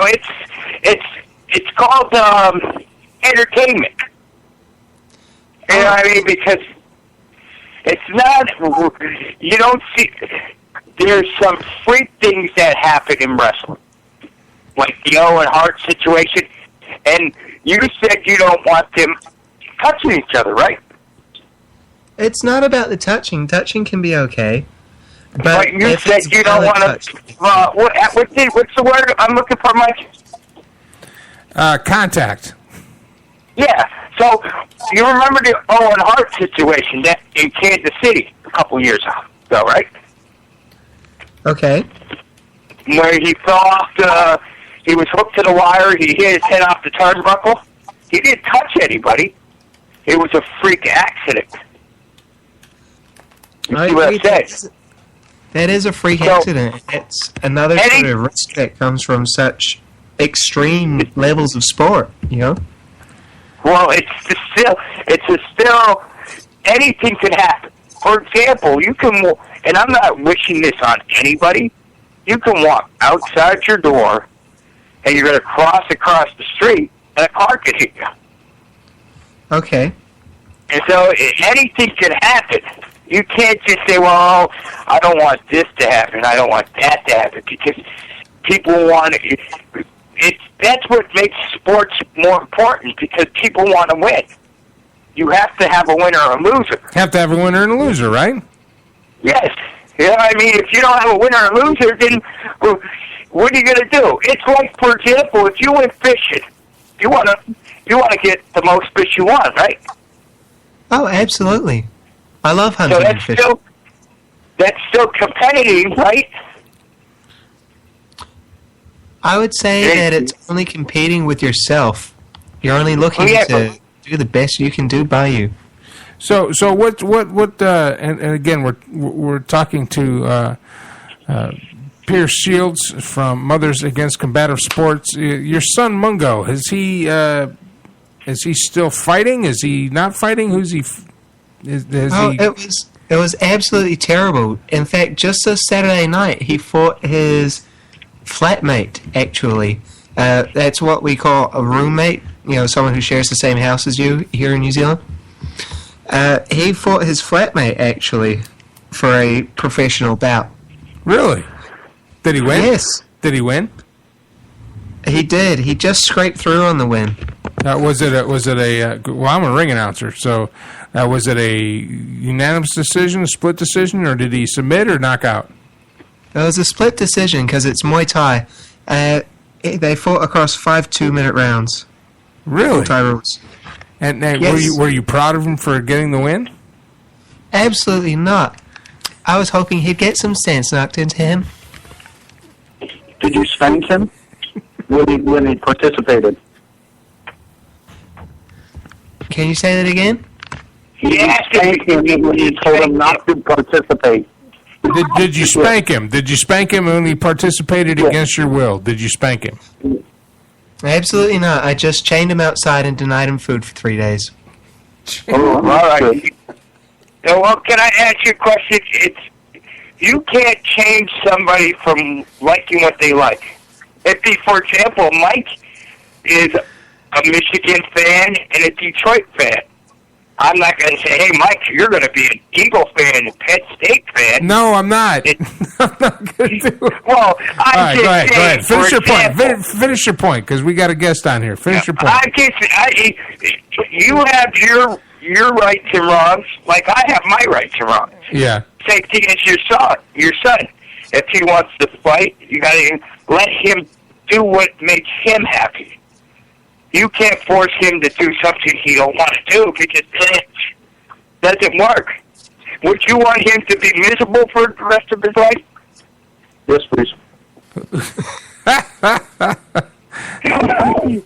[SPEAKER 3] it's called entertainment. You know what I mean? Because it's not, you don't see, there's some freak things that happen in wrestling. Like the Owen Hart situation. And you said you don't want them touching each other, right?
[SPEAKER 9] It's not about the touching. Touching can be okay.
[SPEAKER 3] But you said you don't want to, what's the word I'm looking for, Mike?
[SPEAKER 1] Contact.
[SPEAKER 3] Yeah. So you remember the Owen Hart situation that in Kansas City a couple years ago, right?
[SPEAKER 9] Okay.
[SPEAKER 3] Where he fell off He was hooked to the wire. He hit his head off the turnbuckle. He didn't touch anybody. It was a freak accident. You see what I'm saying?
[SPEAKER 9] That is a freak accident. It's another sort of risk that comes from such extreme levels of sport, you know?
[SPEAKER 3] Well, it's still, anything can happen. For example, you can, and I'm not wishing this on anybody, you can walk outside your door, and you're going to cross across the street, and a car could hit you.
[SPEAKER 9] Okay.
[SPEAKER 3] And so anything can happen. You can't just say, well, I don't want this to happen, I don't want that to happen, because people want to... That's what makes sports more important, because people want to win. You have to have a winner or a loser.
[SPEAKER 1] Have to have a winner and a loser, right?
[SPEAKER 3] Yes. Yeah, I mean, if you don't have a winner or loser, then what are you going to do? It's like, for example, if you went fishing, you want to get the most fish you want, right?
[SPEAKER 9] Oh, absolutely. I love hunting
[SPEAKER 3] so
[SPEAKER 9] and fishing.
[SPEAKER 3] That's still competitive, right?
[SPEAKER 9] I would say that it's only competing with yourself. You're only looking to do the best you can do by you.
[SPEAKER 1] So what and again we're talking to Pierce Shields from Mothers Against Combative Sports. Your son Mungo, is he still fighting? Is he not fighting? Who's he?
[SPEAKER 9] It was absolutely terrible. In fact, just this Saturday night he fought his flatmate, actually. That's what we call a roommate, you know, someone who shares the same house as you here in New Zealand. He fought his flatmate, actually, for a professional bout.
[SPEAKER 1] Really? Did he win?
[SPEAKER 9] Yes.
[SPEAKER 1] Did he win?
[SPEAKER 9] He did. He just scraped through on the win.
[SPEAKER 1] Was it a well, I'm a ring announcer, so was it a unanimous decision, a split decision, or did he submit or knock out?
[SPEAKER 9] It was a split decision because it's Muay Thai. They fought across 5 2-minute rounds.
[SPEAKER 1] Really?
[SPEAKER 9] Thai rules.
[SPEAKER 1] And
[SPEAKER 9] yes.
[SPEAKER 1] were you proud of him for getting the win?
[SPEAKER 9] Absolutely not. I was hoping he'd get some sense knocked into him.
[SPEAKER 20] Did you spank him when he participated?
[SPEAKER 9] Can you say that again?
[SPEAKER 20] You spanked him when you told him not to participate.
[SPEAKER 1] Did you spank him? Did you spank him when he participated against your will? Did you spank him?
[SPEAKER 9] Absolutely not. I just chained him outside and denied him food for 3 days.
[SPEAKER 3] Oh, all right. Well, can I ask you a question? You can't change somebody from liking what they like. For example, Mike is a Michigan fan and a Detroit fan. I'm not going to say, hey, Mike, you're going to be an Eagle fan and Penn State fan.
[SPEAKER 1] No, I'm not. I'm not going to do it.
[SPEAKER 3] Well,
[SPEAKER 1] I'm just saying. Go ahead. Finish your point. Finish your point, because we got a guest on here. Finish your point.
[SPEAKER 3] You have your rights and wrongs, like I have my rights and wrongs.
[SPEAKER 1] Yeah.
[SPEAKER 3] Same thing as your son. If he wants to fight, you got to let him do what makes him happy. You can't force him to do something he don't want to do, because it doesn't work. Would you want him to be miserable for the rest of his life?
[SPEAKER 20] Yes, please.
[SPEAKER 9] No,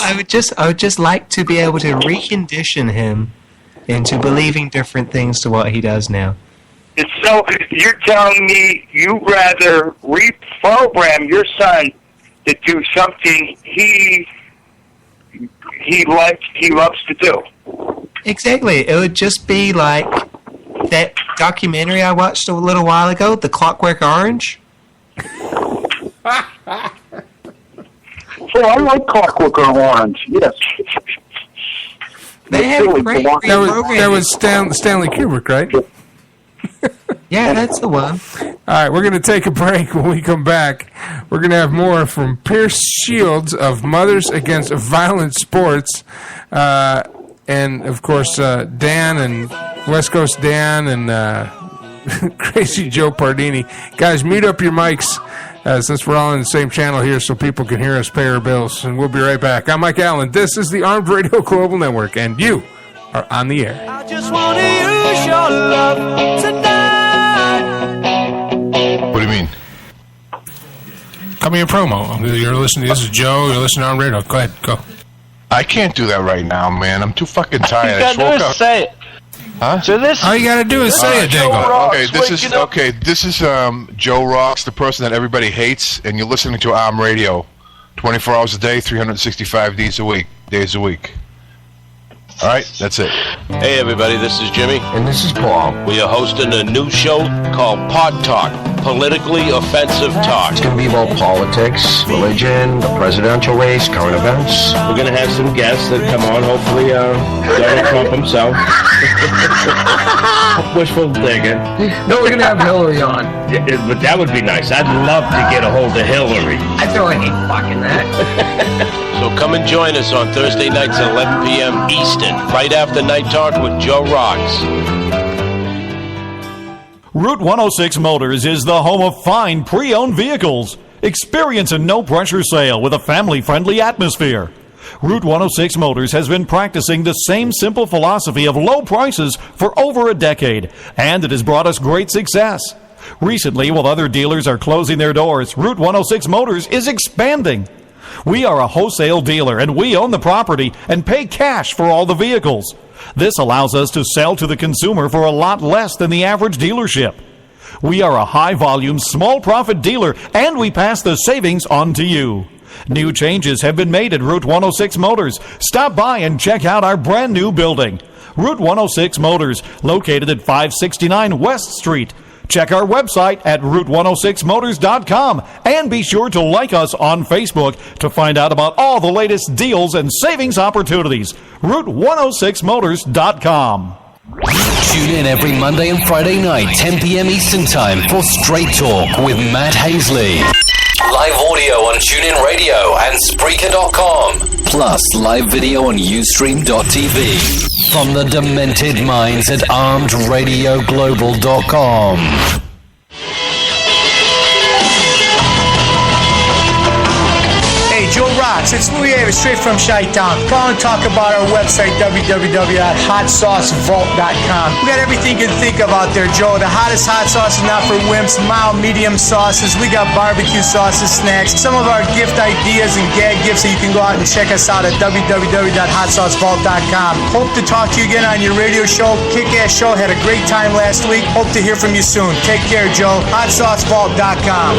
[SPEAKER 9] I would just like to be able to recondition him into believing different things to what he does now.
[SPEAKER 3] So you're telling me you'd rather reprogram your son to do something he loves to do?
[SPEAKER 9] Exactly. It would just be like that documentary I watched a little while ago, The Clockwork Orange.
[SPEAKER 20] So I like Clockwork Orange. Yes.
[SPEAKER 9] They have
[SPEAKER 1] that was Stanley Kubrick, right?
[SPEAKER 9] Yeah, that's the one.
[SPEAKER 1] All right, we're going to take a break. When we come back, we're going to have more from Pierce Shields of Mothers Against Violent Sports, and, of course, Dan and West Coast Dan and Crazy Joe Pardini. Guys, mute up your mics since we're all on the same channel here so people can hear us pay our bills, and we'll be right back. I'm Mike Allen. This is the Armed Radio Global Network, and you are on the air.
[SPEAKER 17] I just want to use your love tonight.
[SPEAKER 14] What do you mean?
[SPEAKER 1] Cut me a promo. You're listening. This is Joe. You're listening on radio. Go ahead. Go.
[SPEAKER 16] I can't do that right now, man. I'm too fucking tired.
[SPEAKER 12] All you gotta do is say it.
[SPEAKER 16] Huh?
[SPEAKER 12] So this.
[SPEAKER 1] All you gotta do is say it, Dingo.
[SPEAKER 16] This is Joe Rocks, the person that everybody hates, and you're listening to Arm Radio, 24 hours a day, 365 days a week. All right, that's it.
[SPEAKER 12] Hey, everybody, this is Jimmy.
[SPEAKER 13] And this is Paul.
[SPEAKER 12] We are hosting a new show called Pod Talk, politically offensive talk.
[SPEAKER 13] It's going to be about politics, religion, the presidential race, current events.
[SPEAKER 12] We're going to have some guests that come on, hopefully Donald Trump himself. Wishful thinking.
[SPEAKER 2] No, we're going to have Hillary on.
[SPEAKER 12] Yeah, but that would be nice. I'd love to get a hold of Hillary.
[SPEAKER 2] I know I hate fucking that.
[SPEAKER 12] So come and join us on Thursday nights at 11 p.m. Eastern, right after Night Talk with Joe Rocks.
[SPEAKER 11] Route 106 Motors is the home of fine pre-owned vehicles. Experience a no-pressure sale with a family-friendly atmosphere. Route 106 Motors has been practicing the same simple philosophy of low prices for over a decade, and it has brought us great success. Recently, while other dealers are closing their doors, Route 106 Motors is expanding. We are a wholesale dealer, and we own the property and pay cash for all the vehicles. This allows us to sell to the consumer for a lot less than the average dealership. We are a high-volume, small-profit dealer, and we pass the savings on to you. New changes have been made at Route 106 Motors. Stop by and check out our brand-new building. Route 106 Motors, located at 569 West Street. Check our website at route106motors.com and be sure to like us on Facebook to find out about all the latest deals and savings opportunities. route106motors.com.
[SPEAKER 5] Tune in every Monday and Friday night, 10 p.m. Eastern Time for Straight Talk with Matt Hazley. Live audio on TuneIn Radio and Spreaker.com. Plus live video on Ustream.tv. From the demented minds at ArmedRadioGlobal.com.
[SPEAKER 7] Hey, Joe Rocks, it's Louis Avis, straight from Chi-Town. Call and talk about our website, www.hotsaucevault.com. We got everything you can think of out there, Joe. The hottest hot sauce is not for wimps, mild, medium sauces. We got barbecue sauces, snacks, some of our gift ideas and gag gifts, so you can go out and check us out at www.hotsaucevault.com. Hope to talk to you again on your radio show. Kick-ass show. Had a great time last week. Hope to hear from you soon. Take care, Joe. hotsaucevault.com.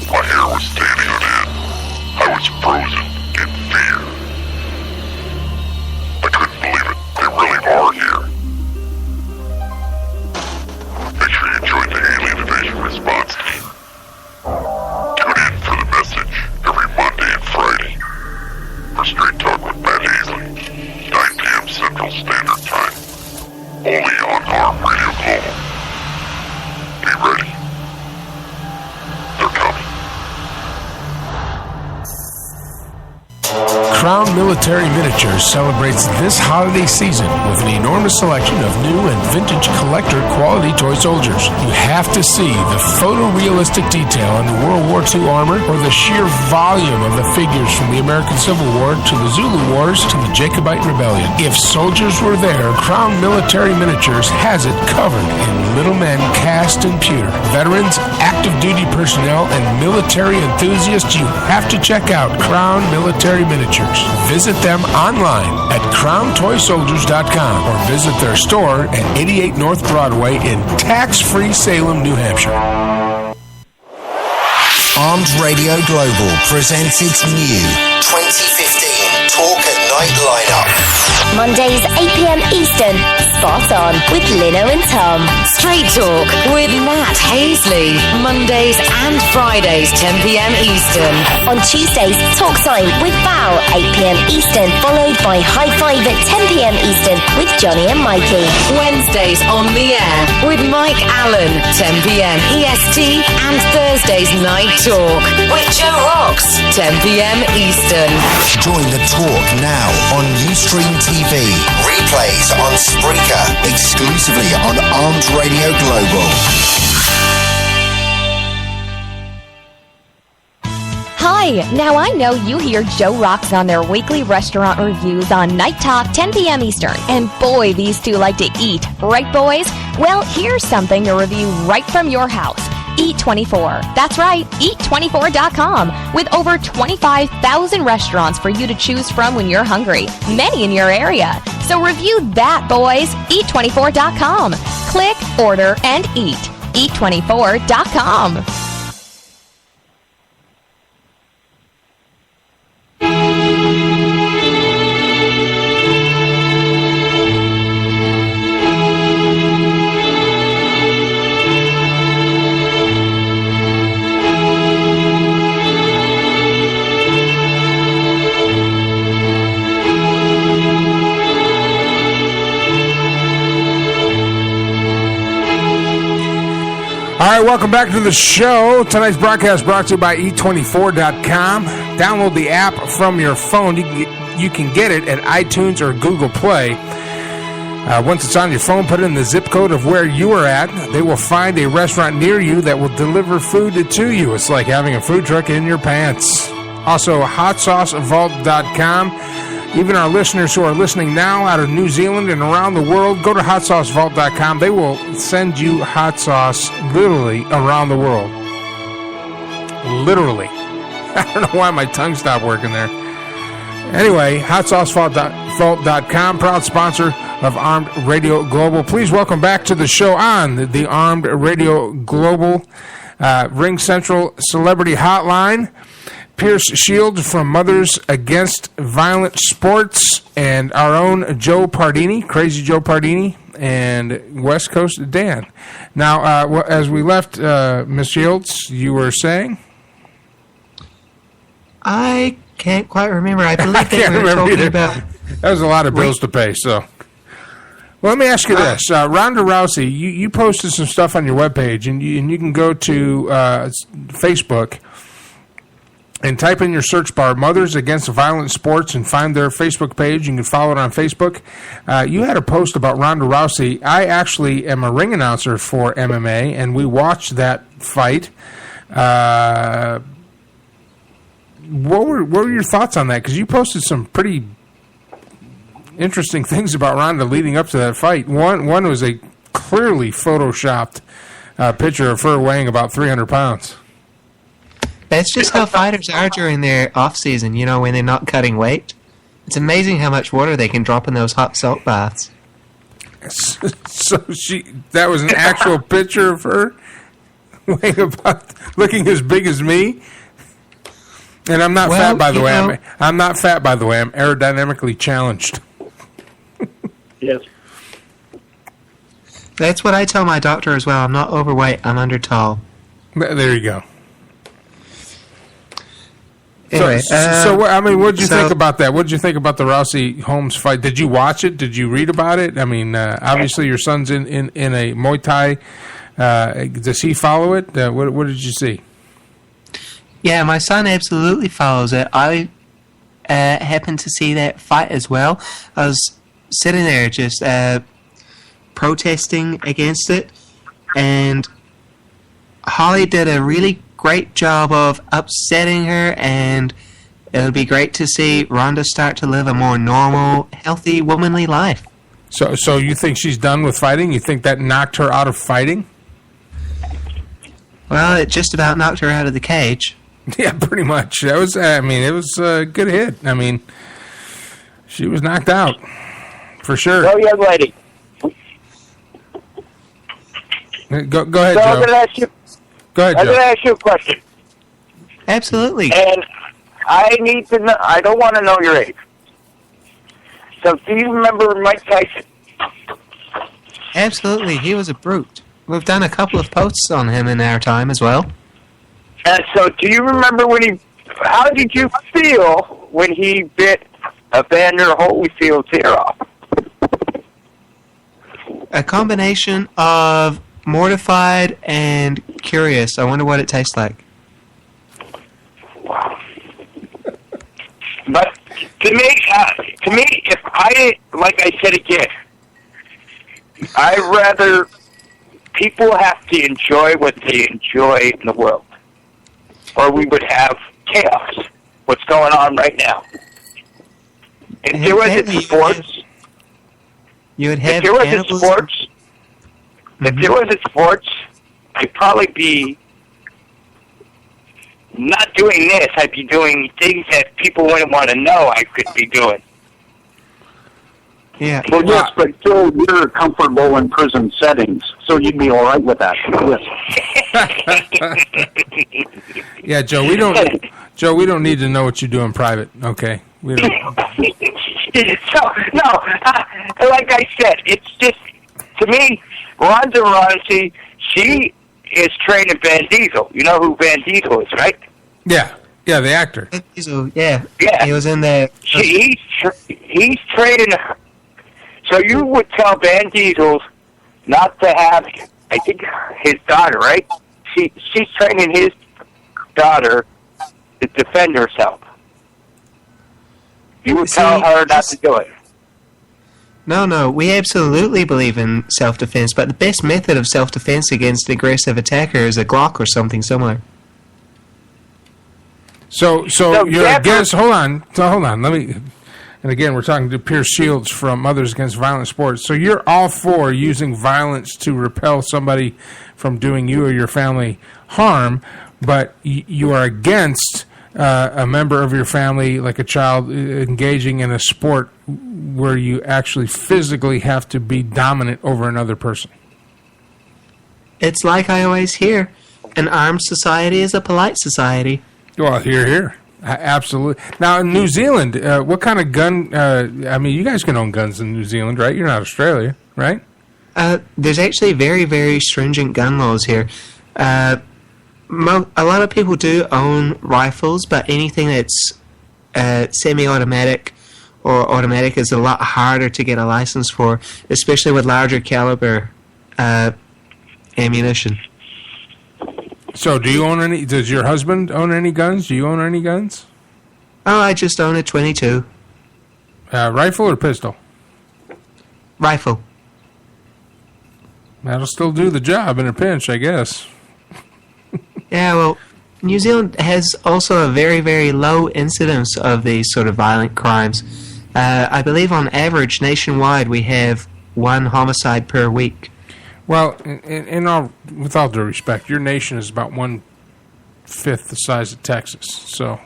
[SPEAKER 14] My hair was standing on end. I was frozen in fear. I couldn't believe it. They really are here. Make sure you join the Alien Invasion Response Team. Tune in for the message every Monday and Friday for Straight Talk with Matt Hazley, 9 p.m. Central Standard Time. Only on Arm Radio Global. Be ready. They're coming.
[SPEAKER 1] Crown Military Miniatures celebrates this holiday season with an enormous selection of new and vintage collector quality toy soldiers. You have to see the photorealistic detail on the World War II armor or the sheer volume of the figures from the American Civil War to the Zulu Wars to the Jacobite Rebellion. If soldiers were there, Crown Military Miniatures has it covered in little men cast and pewter. Veterans, active duty personnel, and military enthusiasts, you have to check out Crown Military Miniatures. Visit them online at crowntoysoldiers.com or visit their store at 88 North Broadway in tax-free Salem, New Hampshire.
[SPEAKER 21] Armed Radio Global presents its new 2015 Talk at Night lineup.
[SPEAKER 18] Mondays 8 p.m. Eastern, spot on with Lino and Tom.
[SPEAKER 22] Straight Talk with Matt Hazley. Mondays and Fridays 10 p.m. Eastern.
[SPEAKER 18] On Tuesdays, Talk Time with Val 8 p.m. Eastern, followed by High Five at 10 p.m. Eastern with Johnny and Mikey.
[SPEAKER 22] Wednesdays on the air with Mike Allen 10 p.m. EST, and Thursdays Night Talk with Joe Rocks 10 p.m. Eastern.
[SPEAKER 21] Join the talk now on Ustream TV. Replays on Spreaker, exclusively on Armed Radio Global.
[SPEAKER 6] Hi, now I know you hear Joe Rocks on their weekly restaurant reviews on Night Talk, 10 p.m. Eastern. And boy, these two like to eat. Right, boys? Well, here's something to review right from your house. Eat24. That's right, eat24.com. With over 25,000 restaurants for you to choose from when you're hungry. Many in your area. So review that, boys. Eat24.com. Click, order, and eat. Eat24.com.
[SPEAKER 1] All right, welcome back to the show. Tonight's broadcast brought to you by eat24.com. Download the app from your phone. You can get it at iTunes or Google Play. Once it's on your phone, put in the zip code of where you are at. They will find a restaurant near you that will deliver food to you. It's like having a food truck in your pants. Also, hotsaucevault.com. Even our listeners who are listening now out of New Zealand and around the world, go to hotsaucevault.com. They will send you hot sauce literally around the world. Literally. I don't know why my tongue stopped working there. Anyway, hotsaucevault.com, proud sponsor of Armed Radio Global. Please welcome back to the show on the Armed Radio Global Ring Central Celebrity Hotline, Pierce Shield from Mothers Against Violent Sports, and our own Joe Pardini, Crazy Joe Pardini, and West Coast Dan. Now, as we left, Miss Shields, you were saying?
[SPEAKER 9] I can't quite remember. I believe they were talking about...
[SPEAKER 1] That was a lot of bills to pay, so... Well, let me ask you this. Ronda Rousey, you posted some stuff on your webpage, and you can go to Facebook and type in your search bar, Mothers Against Violent Sports, and find their Facebook page. You can follow it on Facebook. You had a post about Ronda Rousey. I actually am a ring announcer for MMA, and we watched that fight. What were your thoughts on that? Because you posted some pretty interesting things about Ronda leading up to that fight. One was a clearly photoshopped picture of her weighing about 300 pounds.
[SPEAKER 9] That's just how fighters are during their off-season, you know, when they're not cutting weight. It's amazing how much water they can drop in those hot salt baths.
[SPEAKER 1] So that was an actual picture of her weighing about, looking as big as me? And I'm not fat, by the way. I'm not fat, by the way. I'm aerodynamically challenged.
[SPEAKER 20] Yes.
[SPEAKER 9] That's what I tell my doctor as well. I'm not overweight. I'm under tall.
[SPEAKER 1] There you go.
[SPEAKER 9] Anyway,
[SPEAKER 1] what did you think about that? What did you think about the Rousey Holmes fight? Did you watch it? Did you read about it? I mean, obviously your son's in a Muay Thai. Does he follow it? What did you see?
[SPEAKER 9] Yeah, my son absolutely follows it. I happened to see that fight as well. I was sitting there just protesting against it, and Holly did a really great job of upsetting her, and it would be great to see Ronda start to live a more normal, healthy, womanly life.
[SPEAKER 1] So you think she's done with fighting? You think that knocked her out of fighting?
[SPEAKER 9] Well, it just about knocked her out of the cage.
[SPEAKER 1] Yeah, pretty much. That was. I mean, it was a good hit. I mean, she was knocked out for sure.
[SPEAKER 3] Go, young lady.
[SPEAKER 1] Go ahead, Joe.
[SPEAKER 3] I'm going to ask you.
[SPEAKER 1] Go ahead, Joe.
[SPEAKER 3] I'm going to ask you a question.
[SPEAKER 9] Absolutely.
[SPEAKER 3] And I need to know. I don't want to know your age. So, do you remember Mike Tyson?
[SPEAKER 9] Absolutely. He was a brute. We've done a couple of posts on him in our time as well.
[SPEAKER 3] And so, do you remember how did you feel when he bit Evander Holyfield's ear off?
[SPEAKER 9] A combination of mortified and curious. I wonder what it tastes like.
[SPEAKER 3] Wow. But to me, if like I said again, I'd rather people have to enjoy what they enjoy in the world, or we would have chaos. What's going on right now? If there wasn't sports,
[SPEAKER 9] you would have.
[SPEAKER 3] If there wasn't sports, I'd probably be not doing this. I'd be doing things that people wouldn't want to know I could be doing.
[SPEAKER 9] Yeah.
[SPEAKER 20] Well, yes, but Joe, you're comfortable in prison settings, so you'd be all right with that. Yes.
[SPEAKER 1] Yeah, Joe. We don't need to know what you do in private. Okay. We don't.
[SPEAKER 3] So no, like I said, it's just to me, Ronda Rousey. She is training Van Diesel. You know who Van Diesel is, right?
[SPEAKER 1] Yeah, the actor.
[SPEAKER 9] Van Diesel, yeah.
[SPEAKER 3] Yeah.
[SPEAKER 9] He was in there.
[SPEAKER 3] He's training her. So you would tell Van Diesel not to have, I think, his daughter, right? She's training his daughter to defend herself. You would tell her not to do it.
[SPEAKER 9] No, we absolutely believe in self-defense, but the best method of self-defense against an aggressive attacker is a Glock or something similar.
[SPEAKER 1] So you're against. Hold on. Let me. And again, we're talking to Pierce Shields from Mothers Against Violent Sports. So you're all for using violence to repel somebody from doing you or your family harm, but you are against a member of your family, like a child, engaging in a sport where you actually physically have to be dominant over another person.
[SPEAKER 9] It's like I always hear, an armed society is a polite society.
[SPEAKER 1] Well, here. Absolutely. Now, in New Zealand, what kind of gun... I mean, you guys can own guns in New Zealand, right? You're not Australia, right?
[SPEAKER 9] There's actually very, very stringent gun laws here. A lot of people do own rifles, but anything that's semi-automatic or automatic is a lot harder to get a license for, especially with larger caliber ammunition.
[SPEAKER 1] So, do you own any? Does your husband own any guns? Do you own any guns?
[SPEAKER 9] Oh, I just own a .22.
[SPEAKER 1] Rifle or pistol?
[SPEAKER 9] Rifle.
[SPEAKER 1] That'll still do the job in a pinch, I guess.
[SPEAKER 9] Yeah, well, New Zealand has also a very, very low incidence of these sort of violent crimes. I believe on average, nationwide, we have one homicide per week.
[SPEAKER 1] Well, with all due respect, your nation is about 1/5 the size of Texas. So,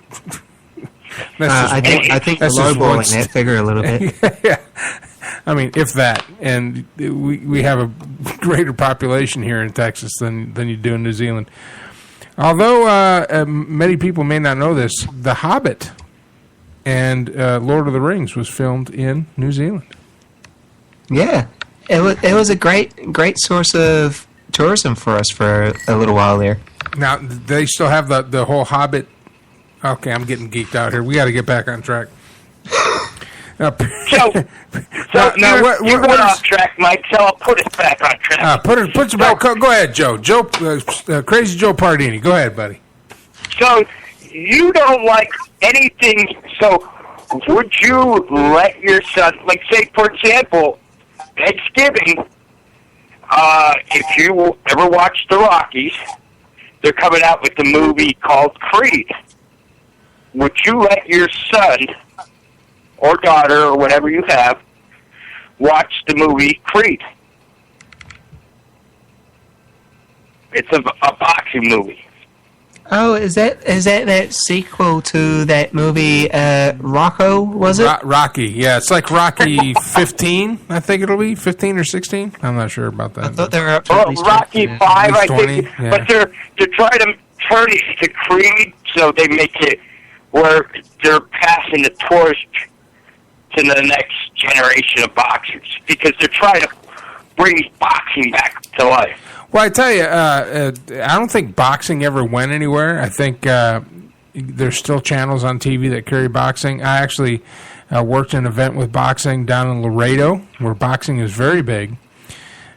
[SPEAKER 9] I think we're lowballing that figure a little bit.
[SPEAKER 1] Yeah, I mean, if that, and we have a greater population here in Texas than you do in New Zealand. Although many people may not know this, The Hobbit and Lord of the Rings was filmed in New Zealand.
[SPEAKER 9] Yeah. It was a great source of tourism for us for a little while there.
[SPEAKER 1] Now, they still have the whole Hobbit. Okay, I'm getting geeked out here. We got to get back on track.
[SPEAKER 3] You're off track, Mike, so I'll put us back on track.
[SPEAKER 1] Put us back. Go ahead, Joe. Crazy Joe Pardini. Go ahead, buddy.
[SPEAKER 3] So, you don't like anything, so would you let your son, like, say, for example, Thanksgiving, if you ever watch the Rockies, they're coming out with the movie called Creed. Would you let your son or daughter or whatever you have watch the movie Creed? It's a boxing movie.
[SPEAKER 9] Oh, is that sequel to that movie Rocco, was it?
[SPEAKER 1] Rocky, yeah. It's like Rocky 15, I think it'll be. 15 or 16? I'm not sure about that.
[SPEAKER 9] I thought they were up to at least
[SPEAKER 3] Rocky 5, I
[SPEAKER 1] 20,
[SPEAKER 3] think.
[SPEAKER 1] yeah.
[SPEAKER 3] But they're trying to turn it to Creed, so they make it where they're passing the torch to the next generation of boxers, because they're trying to bring boxing back to life.
[SPEAKER 1] Well, I tell you, I don't think boxing ever went anywhere. I think there's still channels on TV that carry boxing. I actually worked an event with boxing down in Laredo, where boxing is very big.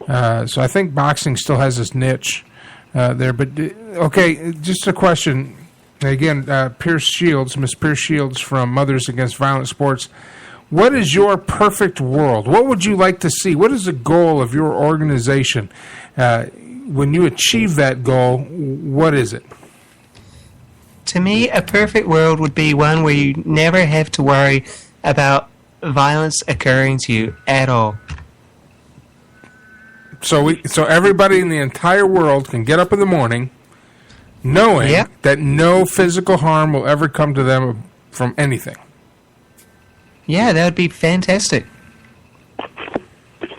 [SPEAKER 1] So I think boxing still has its niche there. But, okay, just a question. Again, Miss Pierce Shields from Mothers Against Violent Sports. What is your perfect world? What would you like to see? What is the goal of your organization? When you achieve that goal, what is it?
[SPEAKER 9] To me, a perfect world would be one where you never have to worry about violence occurring to you at all.
[SPEAKER 1] So everybody in the entire world can get up in the morning knowing that no physical harm will ever come to them from anything.
[SPEAKER 9] Yeah, that would be fantastic.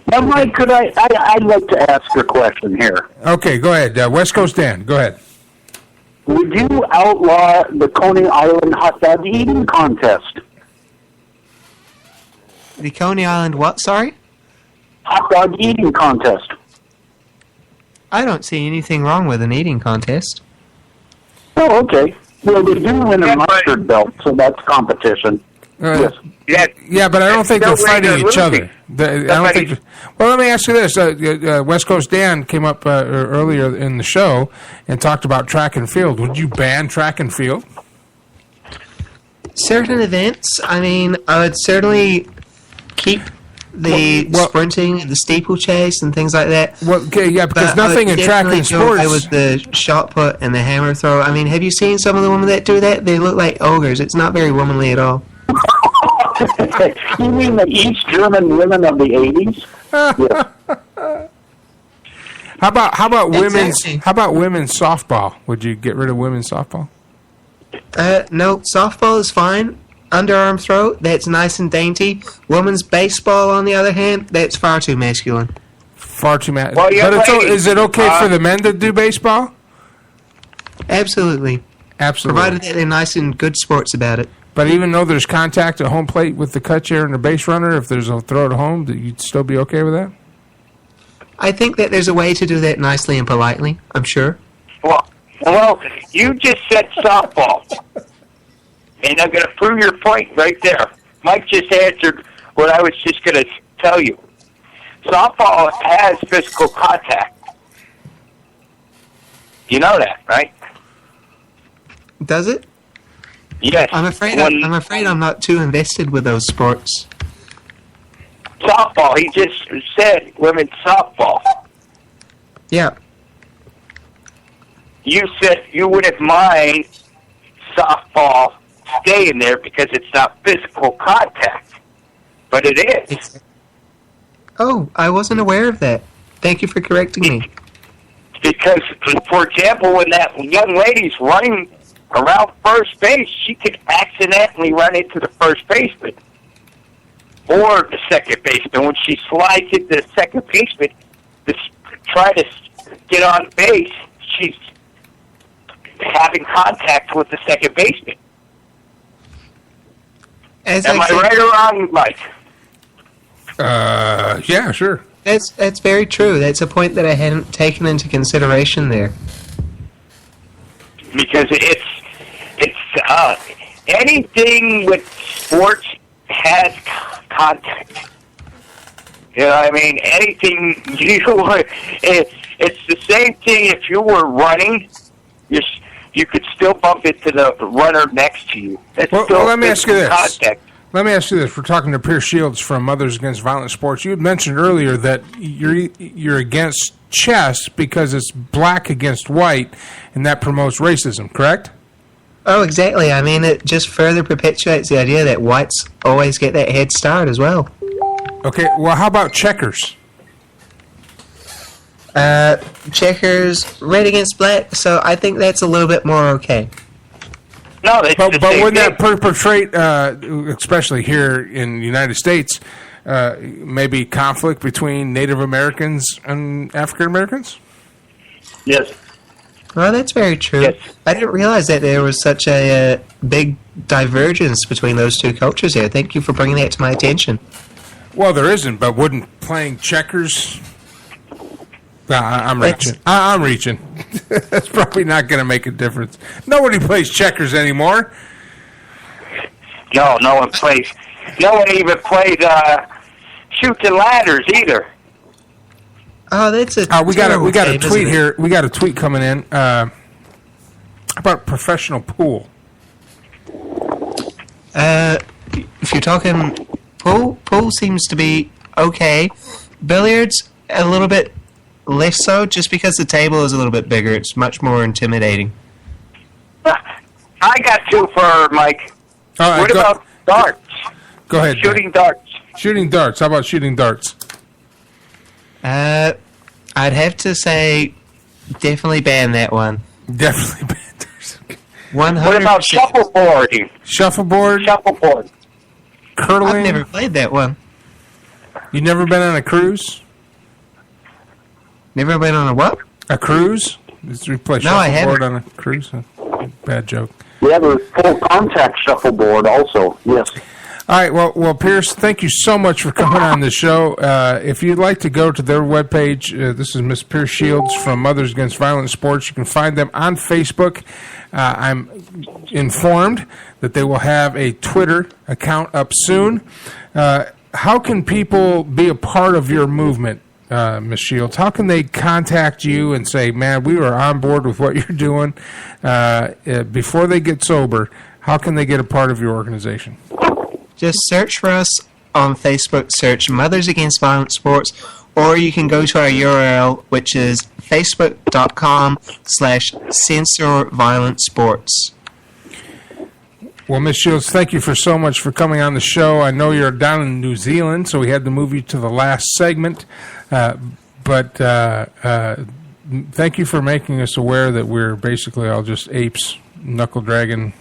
[SPEAKER 20] Now, Mike, I'd like to ask a question here.
[SPEAKER 1] Okay, go ahead. West Coast Dan, go ahead.
[SPEAKER 20] Would you outlaw the Coney Island hot dog eating contest?
[SPEAKER 9] The Coney Island what, sorry?
[SPEAKER 20] Hot dog eating contest.
[SPEAKER 9] I don't see anything wrong with an eating contest.
[SPEAKER 20] Oh, okay. Well, they do win a mustard belt, so that's competition. Yes.
[SPEAKER 1] Yeah, but I don't think they're fighting each other. I don't think. Well, let me ask you this: West Coast Dan came up earlier in the show and talked about track and field. Would you ban track and field?
[SPEAKER 9] Certain events. I mean, I would certainly keep the sprinting, the steeplechase, and things like that.
[SPEAKER 1] Well, okay, yeah, because nothing in track and sports.
[SPEAKER 9] With the shot put and the hammer throw. I mean, have you seen some of the women that do that? They look like ogres. It's not very womanly at all.
[SPEAKER 20] You mean the East German women of the 80s?
[SPEAKER 1] Yeah. How about women's softball? Would you get rid of women's softball?
[SPEAKER 9] No, softball is fine. Underarm throw, that's nice and dainty. Women's baseball, on the other hand, that's far too masculine.
[SPEAKER 1] Far too masculine. Well, but is it okay for the men to do baseball?
[SPEAKER 9] Absolutely. Provided that they're nice and good sports about it.
[SPEAKER 1] But even though there's contact at home plate with the catcher and the base runner, if there's a throw at home, you'd still be okay with that?
[SPEAKER 9] I think that there's a way to do that nicely and politely, I'm sure.
[SPEAKER 3] Well, you just said softball. And I'm going to prove your point right there. Mike just answered what I was just going to tell you. Softball has physical contact. You know that, right?
[SPEAKER 9] Does it?
[SPEAKER 3] Yes.
[SPEAKER 9] I'm afraid I'm not too invested with those sports.
[SPEAKER 3] Softball. He just said women's softball.
[SPEAKER 9] Yeah.
[SPEAKER 3] You said you wouldn't mind softball staying there because it's not physical contact. But it is.
[SPEAKER 9] Oh, I wasn't aware of that. Thank you for correcting me.
[SPEAKER 3] Because, for example, when that young lady's running around first base, she could accidentally run into the first baseman or the second baseman. When she slides into the second baseman to try to get on base, she's having contact with the second baseman. Am I right or wrong, Mike?
[SPEAKER 1] Yeah, sure.
[SPEAKER 9] That's very true. That's a point that I hadn't taken into consideration there.
[SPEAKER 3] Because it's anything with sports has contact. You know what I mean? Anything it's the same thing if you were running, you could still bump into the runner next to you. That's
[SPEAKER 1] well, let me ask you this.
[SPEAKER 3] Contact.
[SPEAKER 1] Let me ask you this. We're talking to Pierce Shields from Mothers Against Violent Sports. You had mentioned earlier that you're against chess because it's black against white, and that promotes racism, correct?
[SPEAKER 9] Oh, exactly. I mean, it just further perpetuates the idea that whites always get that head start as well.
[SPEAKER 1] Okay, well, how about checkers?
[SPEAKER 9] Checkers, red against black, so I think that's a little bit more okay.
[SPEAKER 3] No,
[SPEAKER 1] but wouldn't that perpetrate, especially here in the United States, maybe conflict between Native Americans and African Americans?
[SPEAKER 3] Yes.
[SPEAKER 9] Well, that's very true.
[SPEAKER 3] Yes.
[SPEAKER 9] I didn't realize that there was such a big divergence between those two cultures here. Thank you for bringing that to my attention.
[SPEAKER 1] Well, there isn't, but wouldn't playing checkers... I'm reaching. I'm reaching. That's probably not going to make a difference. Nobody plays checkers anymore.
[SPEAKER 3] No one plays. No one even plays shooting ladders either.
[SPEAKER 9] Oh, that's a.
[SPEAKER 1] We got a tweet here. We got a tweet coming in about professional pool.
[SPEAKER 9] If you're talking pool seems to be okay. Billiards a little bit less so, just because the table is a little bit bigger. It's much more intimidating.
[SPEAKER 3] I I got two for Mike.
[SPEAKER 1] All right,
[SPEAKER 3] what about darts?
[SPEAKER 1] Go ahead.
[SPEAKER 3] Shooting darts.
[SPEAKER 1] Shooting darts. How about shooting darts?
[SPEAKER 9] I'd have to say definitely ban that one.
[SPEAKER 1] Definitely ban darts.
[SPEAKER 9] 100%.
[SPEAKER 3] What about shuffleboarding?
[SPEAKER 1] Shuffleboard?
[SPEAKER 3] Shuffleboard.
[SPEAKER 1] Curling?
[SPEAKER 9] I've never played that one.
[SPEAKER 1] You never been on a cruise?
[SPEAKER 9] Never been on a what?
[SPEAKER 1] A cruise? Did we play
[SPEAKER 9] No, I
[SPEAKER 1] shuffleboard
[SPEAKER 9] haven't.
[SPEAKER 1] on a cruise? Bad joke.
[SPEAKER 20] We have a full contact shuffleboard also, yes.
[SPEAKER 1] All right, well, Pierce, thank you so much for coming on the show. If you'd like to go to their webpage, this is Miss Pierce Shields from Mothers Against Violent Sports. You can find them on Facebook. I'm informed that they will have a Twitter account up soon. How can people be a part of your movement, Ms. Shields? How can they contact you and say, man, we are on board with what you're doing before they get sober? How can they get a part of your organization?
[SPEAKER 9] Just search for us on Facebook, search Mothers Against Violent Sports, or you can go to our URL, which is facebook.com/censorviolencesports.
[SPEAKER 1] Well, Ms. Shields, thank you so much for coming on the show. I know you're down in New Zealand, so we had to move you to the last segment. But thank you for making us aware that we're basically all just apes, knuckle-dragging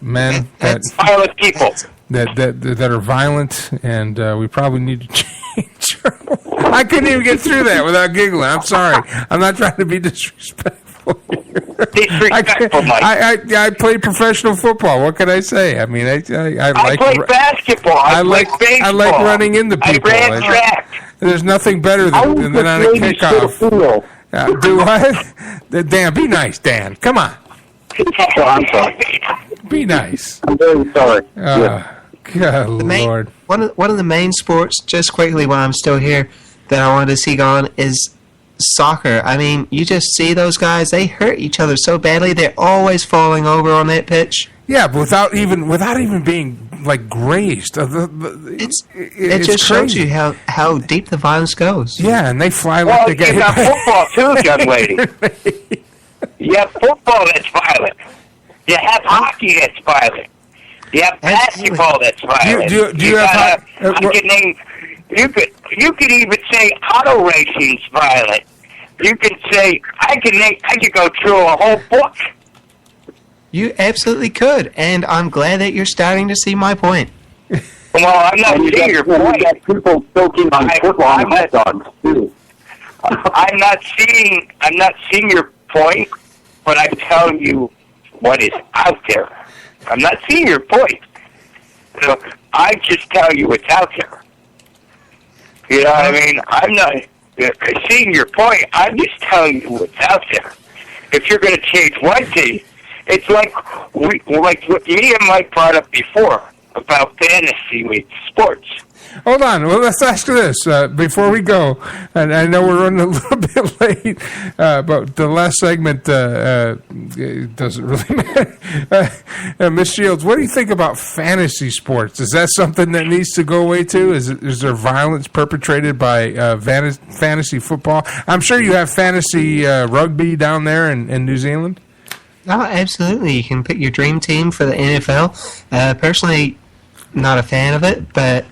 [SPEAKER 1] men.
[SPEAKER 3] Violent people.
[SPEAKER 1] That are violent, and we probably need to change. I couldn't even get through that without giggling. I'm sorry. I'm not trying to be disrespectful.
[SPEAKER 3] Disrespectful, Mike.
[SPEAKER 1] I played professional football. What can I say? I mean, I like
[SPEAKER 3] played basketball. I
[SPEAKER 1] like
[SPEAKER 3] baseball.
[SPEAKER 1] I like running into people.
[SPEAKER 3] I ran track.
[SPEAKER 1] There's nothing better than on a kickoff. Do what? Dan, be nice, Dan. Come on.
[SPEAKER 20] I'm sorry.
[SPEAKER 1] Be nice.
[SPEAKER 20] I'm very sorry.
[SPEAKER 1] Good Lord.
[SPEAKER 9] One of the main sports, just quickly while I'm still here, that I wanted to see gone is soccer. I mean, you just see those guys, they hurt each other so badly, they're always falling over on that pitch.
[SPEAKER 1] Yeah, but without even being like grazed.
[SPEAKER 9] It just shows you how deep the violence goes.
[SPEAKER 1] Yeah, and they fly like they get
[SPEAKER 3] you got football too, young lady. You have football that's violent. You have hockey that's violent. You have basketball that's violent.
[SPEAKER 1] Do you have
[SPEAKER 3] you could even say auto racing's violent. You could say I could go through a whole book.
[SPEAKER 9] You absolutely could, and I'm glad that you're starting to see my point.
[SPEAKER 3] Well, I'm not seeing your point.
[SPEAKER 20] You got people choking on football and hot dogs too.
[SPEAKER 3] I'm not seeing your point, but I'm telling you what is out there. I'm not seeing your point. So I just tell you what's out there. You know what I mean? I'm not seeing your point. I'm just telling you what's out there. If you're going to change one thing, it's like what me and Mike brought up before about fantasy with sports.
[SPEAKER 1] Hold on. Well, let's ask this before we go. And I know we're running a little bit late, but the last segment doesn't really matter. Ms. Shields, what do you think about fantasy sports? Is that something that needs to go away too? Is there violence perpetrated by fantasy football? I'm sure you have fantasy rugby down there in New Zealand.
[SPEAKER 9] Oh, absolutely. You can pick your dream team for the NFL. Personally, not a fan of it, but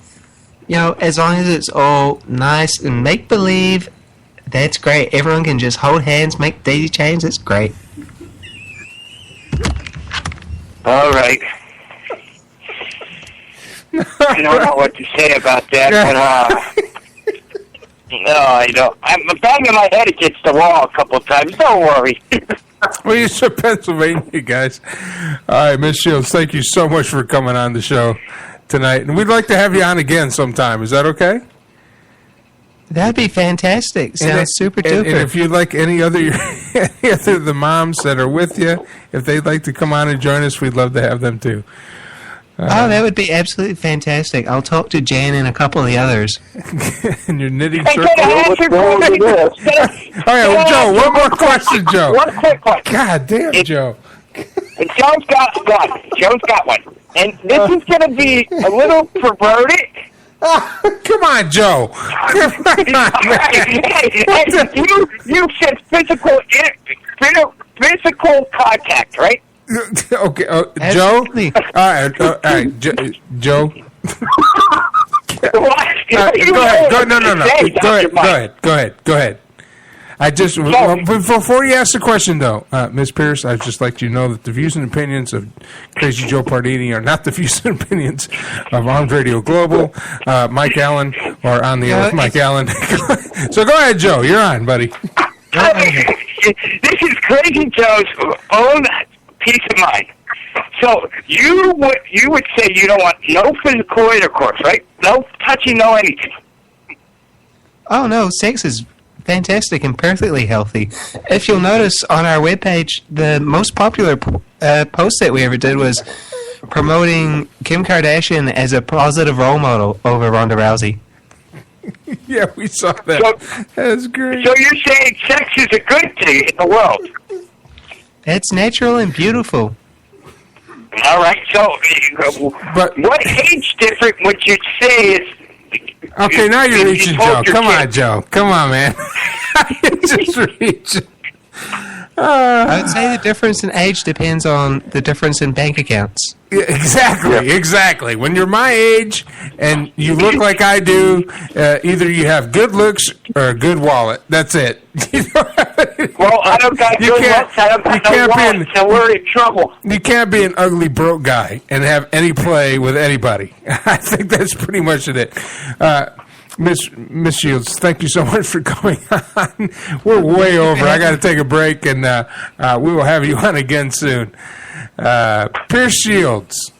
[SPEAKER 9] you know, as long as it's all nice and make-believe, that's great. Everyone can just hold hands, make daisy chains. It's great.
[SPEAKER 3] All right. I don't know what to say about that, but no, I don't. I'm banging my head against the wall a couple of times. Don't worry.
[SPEAKER 1] Well, you're from Pennsylvania, guys. All right, Ms. Shields, thank you so much for coming on the show tonight, and we'd like to have you on again sometime. Is that okay?
[SPEAKER 9] That'd be fantastic. Sounds super duper.
[SPEAKER 1] And if you'd like any other of the moms that are with you, if they'd like to come on and join us, we'd love to have them too.
[SPEAKER 9] That would be absolutely fantastic. I'll talk to Jan and a couple of the others.
[SPEAKER 1] And you're knitting circles. All right, well, Joe, one more question, Joe.
[SPEAKER 3] One quick one.
[SPEAKER 1] God damn, Joe.
[SPEAKER 3] Joe's got one. And this is going to be a little perverted.
[SPEAKER 1] Come on, Joe. Come on,
[SPEAKER 3] man. You said physical contact, right?
[SPEAKER 1] Okay, Joe. All right, Joe. Go ahead. No. Go ahead. I just before you ask the question, though, Ms. Pierce, I'd just like you to know that the views and opinions of Crazy Joe Pardini are not the views and opinions of Armed Radio Global, Mike Allen, or On the Air with Mike Allen. So go ahead, Joe. You're on, buddy.
[SPEAKER 3] This is Crazy Joe's own peace of mind. So you would say you don't want no physical intercourse, right? No touching, no anything.
[SPEAKER 9] Oh, no, sex is fantastic and perfectly healthy. If you'll notice on our webpage, the most popular post that we ever did was promoting Kim Kardashian as a positive role model over Ronda Rousey.
[SPEAKER 1] Yeah, we saw that. That's great.
[SPEAKER 3] So you're saying sex is a good thing in the world?
[SPEAKER 9] It's natural and beautiful.
[SPEAKER 3] All right, so but what age difference would you say is...
[SPEAKER 1] Okay, now you're reaching, Joe. Come on, Joe. Come on, man. You're just reaching.
[SPEAKER 9] I would say the difference in age depends on the difference in bank accounts.
[SPEAKER 1] Yeah, exactly. When you're my age and you look like I do, either you have good looks or a good wallet. That's it.
[SPEAKER 3] Well, I don't got good looks. I don't got no wallet, so we're in trouble.
[SPEAKER 1] You can't be an ugly, broke guy and have any play with anybody. I think that's pretty much it. Miss Shields, thank you so much for coming on. We're way over. I got to take a break, and we will have you on again soon. Pierce Shields,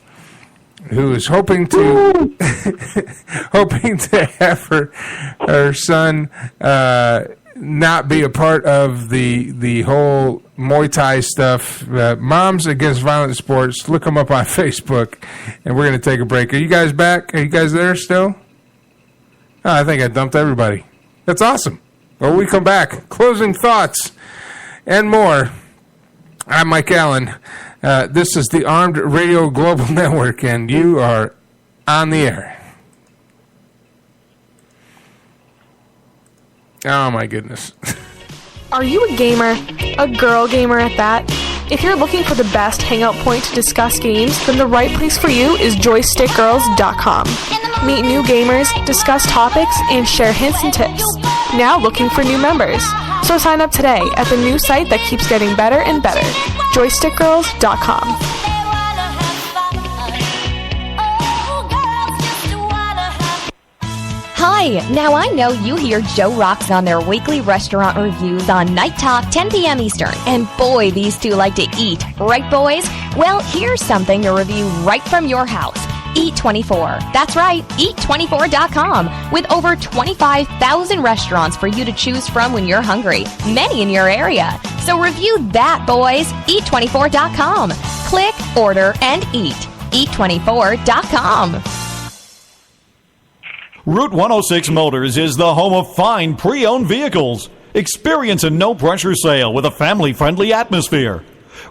[SPEAKER 1] who is hoping to have her son not be a part of the whole Muay Thai stuff. Moms Against Violent Sports. Look them up on Facebook, and we're going to take a break. Are you guys back? Are you guys there still? Oh, I think I dumped everybody. That's awesome. Well, we come back. Closing thoughts and more. I'm Mike Allen. This is the Armed Radio Global Network, and you are on the air. Oh, my goodness.
[SPEAKER 8] Are you a gamer? A girl gamer at that? If you're looking for the best hangout point to discuss games, then the right place for you is joystickgirls.com. Meet new gamers, discuss topics, and share hints and tips. Now looking for new members. So sign up today at the new site that keeps getting better and better, joystickgirls.com.
[SPEAKER 6] Hi, now I know you hear Joe Rocks on their weekly restaurant reviews on Night Talk, 10 p.m. Eastern. And boy, these two like to eat. Right, boys? Well, here's something to review right from your house. Eat24. That's right, eat24.com. With over 25,000 restaurants for you to choose from when you're hungry. Many in your area. So review that, boys. Eat24.com. Click, order, and eat. Eat24.com.
[SPEAKER 11] Route 106 Motors is the home of fine pre-owned vehicles. Experience a no-pressure sale with a family-friendly atmosphere.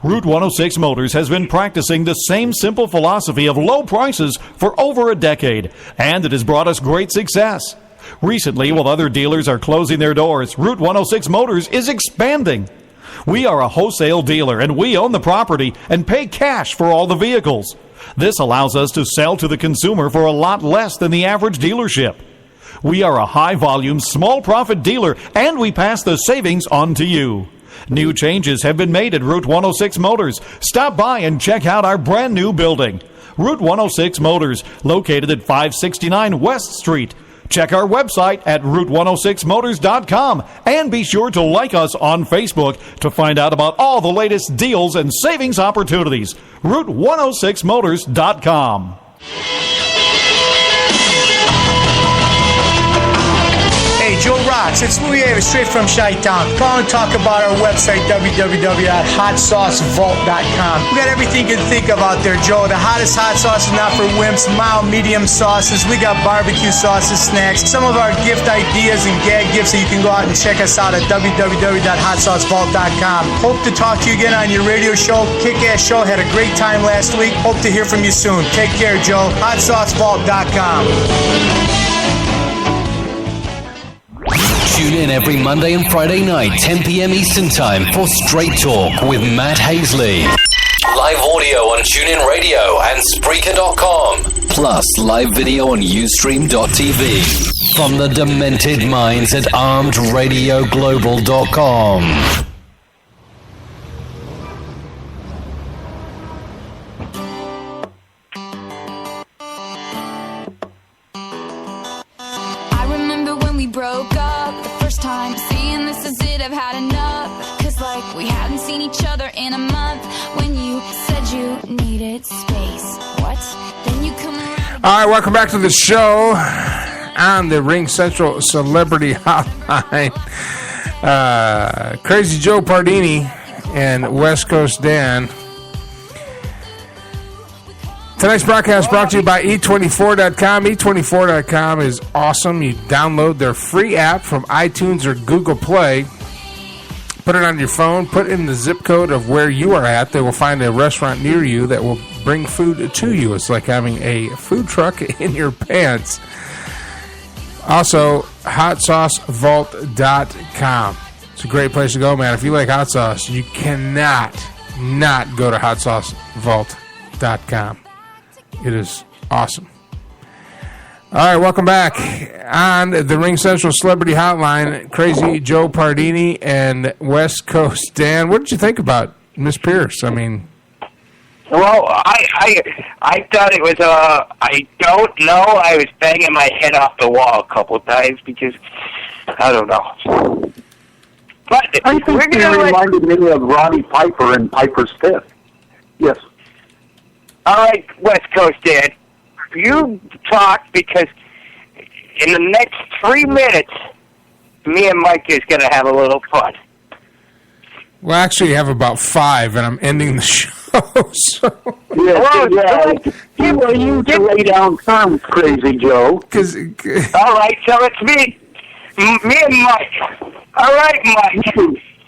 [SPEAKER 11] Route 106 Motors has been practicing the same simple philosophy of low prices for over a decade, and it has brought us great success. Recently, while other dealers are closing their doors, Route 106 Motors is expanding. We are a wholesale dealer, and we own the property and pay cash for all the vehicles. This allows us to sell to the consumer for a lot less than the average dealership. We are a high-volume, small-profit dealer, and we pass the savings on to you. New changes have been made at Route 106 Motors. Stop by and check out our brand-new building. Route 106 Motors, located at 569 West Street. Check our website at route106motors.com and be sure to like us on Facebook to find out about all the latest deals and savings opportunities. route106motors.com.
[SPEAKER 7] Hey, Joe Rocks, it's Louis Avis, straight from Chi-Town. Call and talk about our website, www.hotsaucevault.com. We got everything you can think of out there, Joe. The hottest hot sauce is not for wimps, mild, medium sauces. We got barbecue sauces, snacks, some of our gift ideas and gag gifts that you can go out and check us out at www.hotsaucevault.com. Hope to talk to you again on your radio show. Kick-ass show. Had a great time last week. Hope to hear from you soon. Take care, Joe. hotsaucevault.com.
[SPEAKER 5] Tune in every Monday and Friday night, 10 p.m. Eastern Time for Straight Talk with Matt Hazley. Live audio on TuneIn Radio and Spreaker.com. Plus live video on Ustream.tv. From the demented minds at ArmedRadioGlobal.com.
[SPEAKER 15] I remember when we broke up the first time, saying this is it, I've had enough. Cause like we hadn't seen each other in a month. When you said you needed space. What? Then you come around.
[SPEAKER 1] All right, welcome back to the show on the Ring Central Celebrity Hotline. Crazy Joe Pardini and West Coast Dan. Tonight's broadcast brought to you by E24.com. E24.com is awesome. You download their free app from iTunes or Google Play. Put it on your phone. Put in the zip code of where you are at. They will find a restaurant near you that will bring food to you. It's like having a food truck in your pants. Also, HotSauceVault.com. It's a great place to go, man. If you like hot sauce, you cannot not go to HotSauceVault.com. It is awesome. All right, welcome back on the Ring Central Celebrity Hotline. Crazy Joe Pardini and West Coast Dan. What did you think about Miss Pierce? I mean,
[SPEAKER 3] well, I thought it was I don't know. I was banging my head off the wall a couple of times because I don't know. But
[SPEAKER 20] I think it reminded me of Roddy Piper and Piper's Fifth. Yes.
[SPEAKER 3] All right, West Coast Dan, you talk because in the next 3 minutes, me and Mike is going to have a little fun.
[SPEAKER 1] well, actually, you have about 5, and I'm ending the show. So.
[SPEAKER 20] You need to lay down terms, Crazy Joe.
[SPEAKER 3] All right, so it's me and Mike. All right, Mike.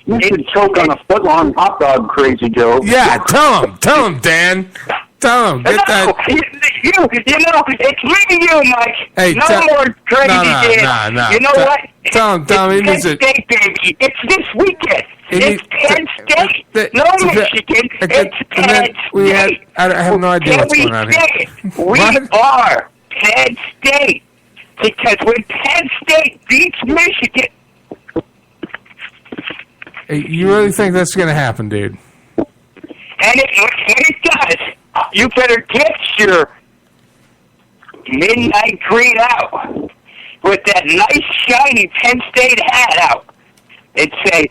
[SPEAKER 20] You should choke on a foot-long hot dog, Crazy Joe.
[SPEAKER 1] Yeah, tell him, Dan. Tell him. Get that.
[SPEAKER 3] You know, it's me and you, Mike.
[SPEAKER 1] Hey,
[SPEAKER 3] no more Crazy Dan.
[SPEAKER 1] No.
[SPEAKER 3] You know what?
[SPEAKER 1] Tell him.
[SPEAKER 3] It's Penn State, baby. It's this weekend. It's Penn State. No Michigan. It's Penn State.
[SPEAKER 1] I have no idea what's going on here.
[SPEAKER 3] We are Penn State. Because when Penn State beats Michigan...
[SPEAKER 1] Hey, you really think that's going to happen, dude?
[SPEAKER 3] And it does. You better get your midnight green out with that nice shiny Penn State hat out and say,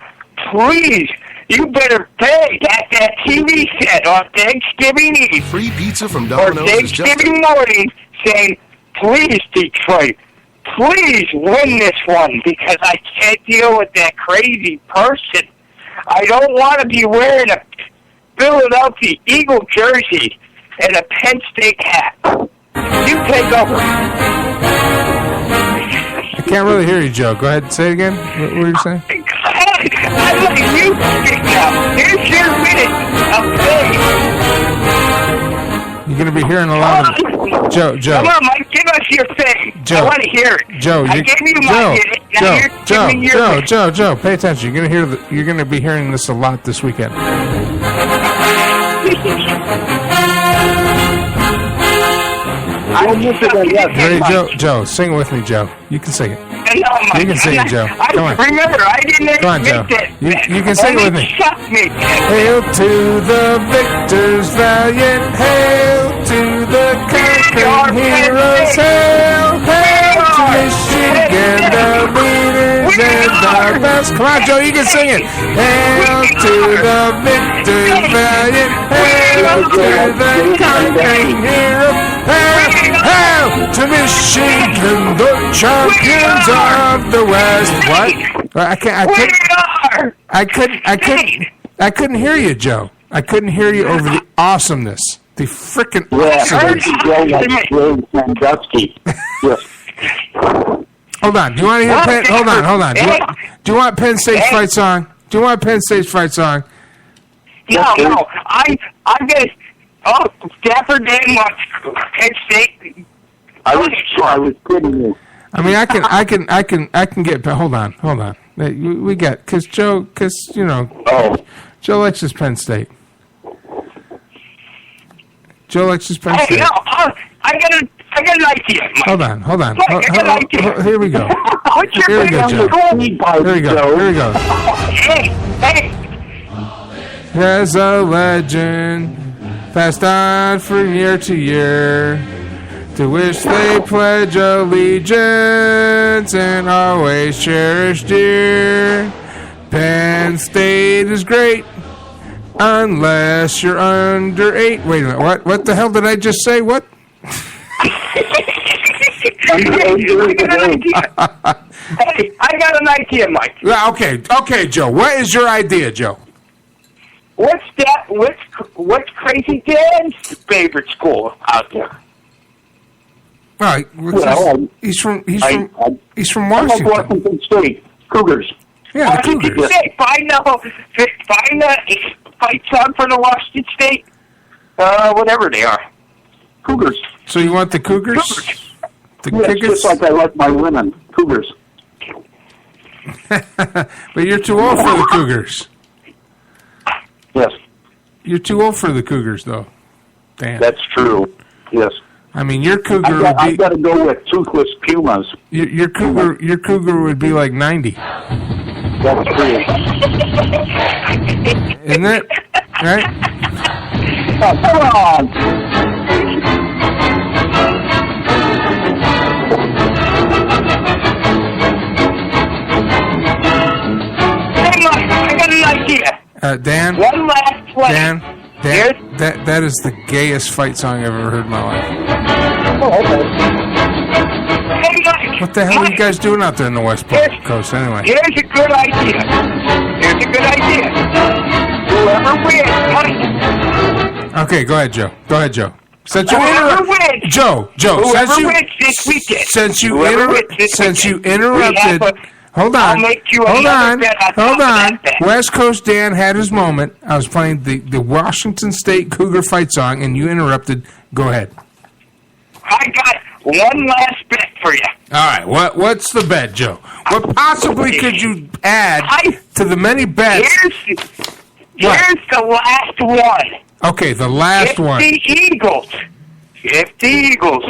[SPEAKER 3] please, you better pay at that TV set on Thanksgiving Eve.
[SPEAKER 19] Free pizza from
[SPEAKER 3] Or
[SPEAKER 19] Domino's is just...
[SPEAKER 3] Thanksgiving morning saying, please, Detroit, please win this one because I can't deal with that crazy person. I don't want to be wearing a Philadelphia Eagle jersey and a Penn State hat. You take over.
[SPEAKER 1] I can't really hear you, Joe. Go ahead. Say it again. What were you saying?
[SPEAKER 3] I'm letting you speak now. Here's your minute of fame.
[SPEAKER 1] You're going to be hearing a lot of... Joe.
[SPEAKER 3] Come on, Mike. Give us your fame.
[SPEAKER 1] Joe.
[SPEAKER 3] I want to hear it.
[SPEAKER 1] Joe,
[SPEAKER 3] I gave you my minute. Now you're giving me your minute.
[SPEAKER 1] Joe, pay attention. You're going to be hearing this a lot this weekend. Ready, Joe, sing it with me, Joe. You can sing it. You can sing it, Joe. Come on.
[SPEAKER 3] Remember, I didn't
[SPEAKER 1] Come on, Joe. You can sing it with me.
[SPEAKER 3] Shut me.
[SPEAKER 1] Hail to the victors valiant. Hail to the conquering heroes. Hail, hail to Michigan, the leaders and the best. Come on, Joe, you can sing it. Hail to the victors valiant. Hail to the conquering heroes. Hail to Michigan, the champions of the West. What? I couldn't hear you, Joe. I couldn't hear you over the awesomeness. The freaking awesomeness. Hold on. Do you want to hear Penn? Hold on. Do you want Penn State's fight song? Do you want Penn State's fight song?
[SPEAKER 3] No. I'm gonna. Oh, Stafford Dan wants Penn State.
[SPEAKER 20] I was kidding you.
[SPEAKER 1] I mean, I can get. Hold on. We got Joe likes his Penn State. Joe likes his Penn State.
[SPEAKER 3] No, I got an idea. Mike.
[SPEAKER 1] Hold on.
[SPEAKER 3] Mike, I got an idea.
[SPEAKER 1] Here we go.
[SPEAKER 3] What's your
[SPEAKER 1] Here we go, Joe. Here we go.
[SPEAKER 3] Hey.
[SPEAKER 1] As a legend, passed on from year to year, to which they pledge allegiance and always cherish dear. Penn State is great, unless you're under 8. Wait a minute, what the hell did I just say? What?
[SPEAKER 3] Hey, I got an idea, Mike.
[SPEAKER 1] Okay, Joe. What is your idea, Joe?
[SPEAKER 3] What's Crazy Dan's favorite school out there?
[SPEAKER 1] All right. He's from Washington.
[SPEAKER 20] Washington State Cougars.
[SPEAKER 1] Yeah, the Cougars.
[SPEAKER 3] State. Find the fight song for the Washington State. Whatever they are. Cougars.
[SPEAKER 1] So you want the Cougars? The
[SPEAKER 20] Cougars? Just like I like my women. Cougars.
[SPEAKER 1] But you're too old for the Cougars.
[SPEAKER 20] Yes.
[SPEAKER 1] You're too old for the Cougars, though. Dan.
[SPEAKER 20] That's true. Yes.
[SPEAKER 1] I mean, your Cougar
[SPEAKER 20] I've got to go with toothless pumas.
[SPEAKER 1] Your Cougar would be like 90.
[SPEAKER 20] That's true.
[SPEAKER 1] Isn't it? Right?
[SPEAKER 20] Oh, come on.
[SPEAKER 3] Hey, Mike, I got an idea.
[SPEAKER 1] Dan?
[SPEAKER 3] One last play.
[SPEAKER 1] Dan, that is the gayest fight song I've ever heard in my life.
[SPEAKER 20] Oh, okay.
[SPEAKER 3] Hey, Mike.
[SPEAKER 1] What the hell are you guys doing out there in the West Coast, anyway?
[SPEAKER 3] Here's a good idea. Whoever wins, Mike.
[SPEAKER 1] Okay, go ahead, Joe. Since
[SPEAKER 3] Whoever wins.
[SPEAKER 1] Joe,
[SPEAKER 3] Whoever wins this weekend.
[SPEAKER 1] Since you interrupted. Hold on. West Coast Dan had his moment. I was playing the Washington State Cougar fight song, and you interrupted. Go ahead.
[SPEAKER 3] I got one last bet for you.
[SPEAKER 1] All right. What's the bet, Joe? What possibly could you add to the many bets?
[SPEAKER 3] Here's the last one.
[SPEAKER 1] Okay, the last one.
[SPEAKER 3] If the Eagles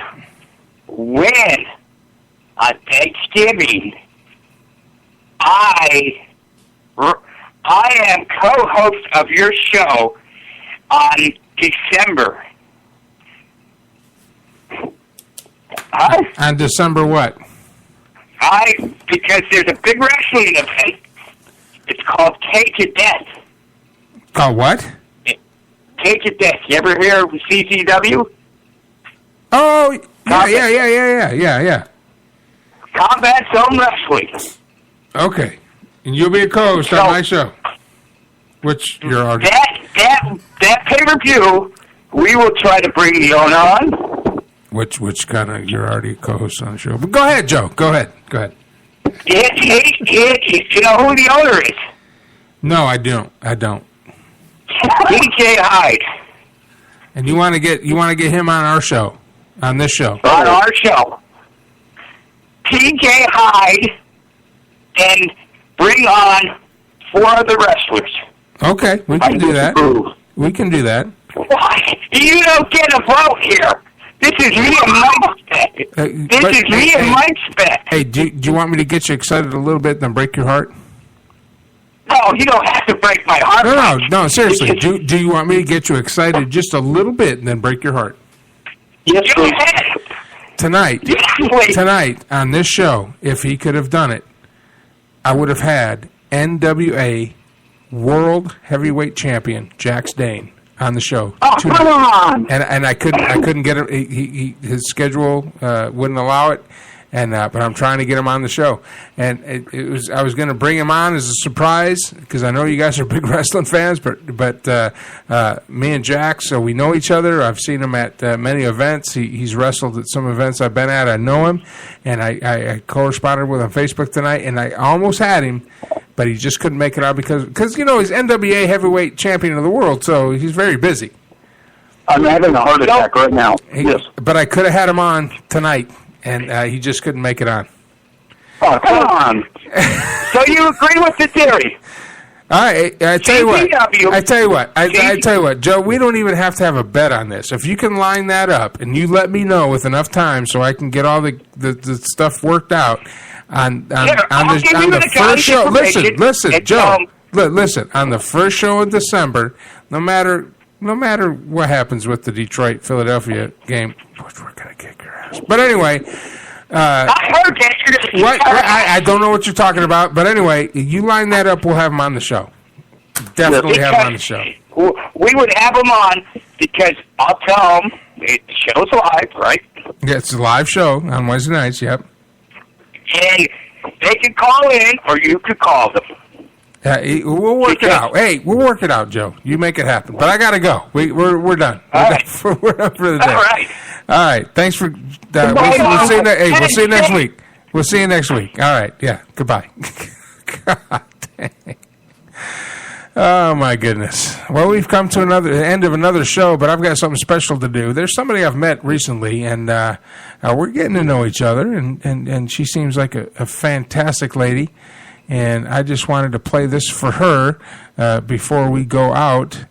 [SPEAKER 3] win on Thanksgiving, I am co-host of your show on December.
[SPEAKER 1] On December what?
[SPEAKER 3] Because there's a big wrestling event. It's called Cage of Death.
[SPEAKER 1] Called what?
[SPEAKER 3] Cage of Death. You ever hear of CCW?
[SPEAKER 1] Oh, yeah.
[SPEAKER 3] Combat Zone Wrestling.
[SPEAKER 1] Okay. And you'll be a co-host on my show. Which you're already...
[SPEAKER 3] That pay-per-view, we will try to bring the owner on.
[SPEAKER 1] Which kind of... You're already a co-host on the show. But go ahead, Joe. Go ahead.
[SPEAKER 3] You know who the owner is?
[SPEAKER 1] No, I don't.
[SPEAKER 3] DJ Hyde.
[SPEAKER 1] And you want to get him on our show, on this show.
[SPEAKER 3] On our show. TJ Hyde and bring on 4 other wrestlers.
[SPEAKER 1] Okay, we can do that. We can do that.
[SPEAKER 3] Why? You don't get a vote here. This is me and Mike's bet. Mike's bet.
[SPEAKER 1] Hey, do you want me to get you excited a little bit and then break your heart?
[SPEAKER 3] No, you don't have to break my heart.
[SPEAKER 1] No, seriously. Do you want me to get you excited just a little bit and then break your heart?
[SPEAKER 3] Yes, please.
[SPEAKER 1] Tonight on this show, if he could have done it, I would have had NWA World Heavyweight Champion Jax Dane on the show.
[SPEAKER 3] Oh, come on!
[SPEAKER 1] And I couldn't get him. His schedule wouldn't allow it. But I'm trying to get him on the show, and I was going to bring him on as a surprise because I know you guys are big wrestling fans. But me and Jax, so we know each other. I've seen him at many events. He's wrestled at some events I've been at. I know him, and I corresponded with him on Facebook tonight, and I almost had him, but he just couldn't make it out because he's NWA Heavyweight Champion of the world, so he's very busy.
[SPEAKER 20] I'm having a heart attack right now. Yes,
[SPEAKER 1] but I could have had him on tonight. And he just couldn't make it on.
[SPEAKER 20] Oh, come on.
[SPEAKER 3] So you agree with the theory?
[SPEAKER 1] I tell you what. I tell you what, Joe. We don't even have to have a bet on this. If you can line that up and you let me know with enough time, so I can get all the stuff worked out on the first show. Listen, Joe. Listen, on the first show in December, no matter what happens with the Detroit-Philadelphia game, which we're gonna kick your ass. But anyway.
[SPEAKER 3] I heard that.
[SPEAKER 1] I don't know what you're talking about, but anyway, you line that up, we'll have him on the show. Definitely have him on the show.
[SPEAKER 3] We would have him on because I'll tell him the show's live, right?
[SPEAKER 1] Yeah, it's a live show on Wednesday nights, yep.
[SPEAKER 3] And they can call in, or you could call them.
[SPEAKER 1] We'll work it out. Hey, we'll work it out, Joe. You make it happen. But I got to go. We're done. We're done for the day. All right. Thanks for that. We'll see you we'll see you next week. We'll see you next week. All right. Yeah. Goodbye. God dang. Oh, my goodness. Well, we've come to the end of another show, but I've got something special to do. There's somebody I've met recently, and we're getting to know each other, and she seems like a fantastic lady. And I just wanted to play this for her before we go out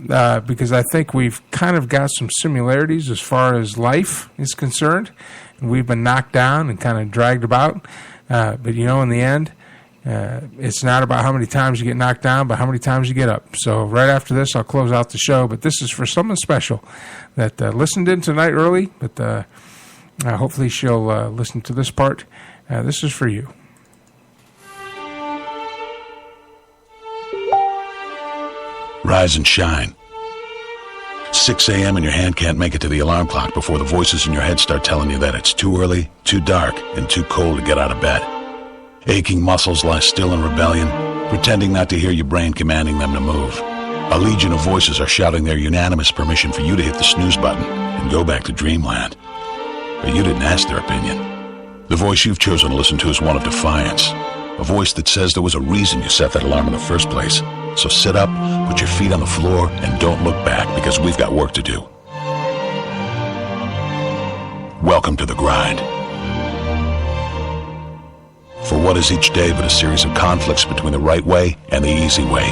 [SPEAKER 1] because I think we've kind of got some similarities as far as life is concerned. And we've been knocked down and kind of dragged about. But, in the end, it's not about how many times you get knocked down, but how many times you get up. So right after this, I'll close out the show. But this is for someone special that listened in tonight early. But hopefully she'll listen to this part. This is for you.
[SPEAKER 10] Rise and shine. 6 a.m. and your hand can't make it to the alarm clock before the voices in your head start telling you that it's too early, too dark, and too cold to get out of bed. Aching muscles lie still in rebellion, pretending not to hear your brain commanding them to move. A legion of voices are shouting their unanimous permission for you to hit the snooze button and go back to dreamland. But you didn't ask their opinion. The voice you've chosen to listen to is one of defiance. A voice that says there was a reason you set that alarm in the first place. So sit up, put your feet on the floor, and don't look back because we've got work to do. Welcome to the grind. For what is each day but a series of conflicts between the right way and the easy way?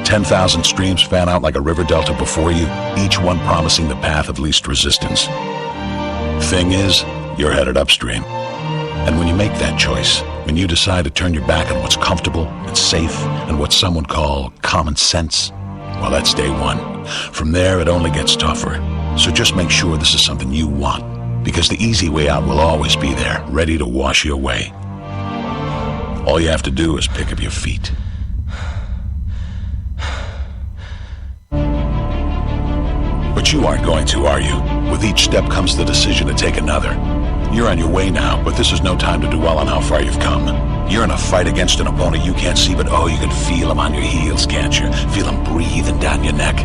[SPEAKER 10] 10,000 streams fan out like a river delta before you, each one promising the path of least resistance. Thing is, you're headed upstream. And when you make that choice, when you decide to turn your back on what's comfortable and safe and what some would call common sense, well, that's day one. From there, it only gets tougher. So just make sure this is something you want, because the easy way out will always be there, ready to wash you away. All you have to do is pick up your feet. But you aren't going to, are you? With each step comes the decision to take another. You're on your way now, but this is no time to dwell on how far you've come. You're in a fight against an opponent you can't see, but oh, you can feel him on your heels, can't you? Feel him breathing down your neck.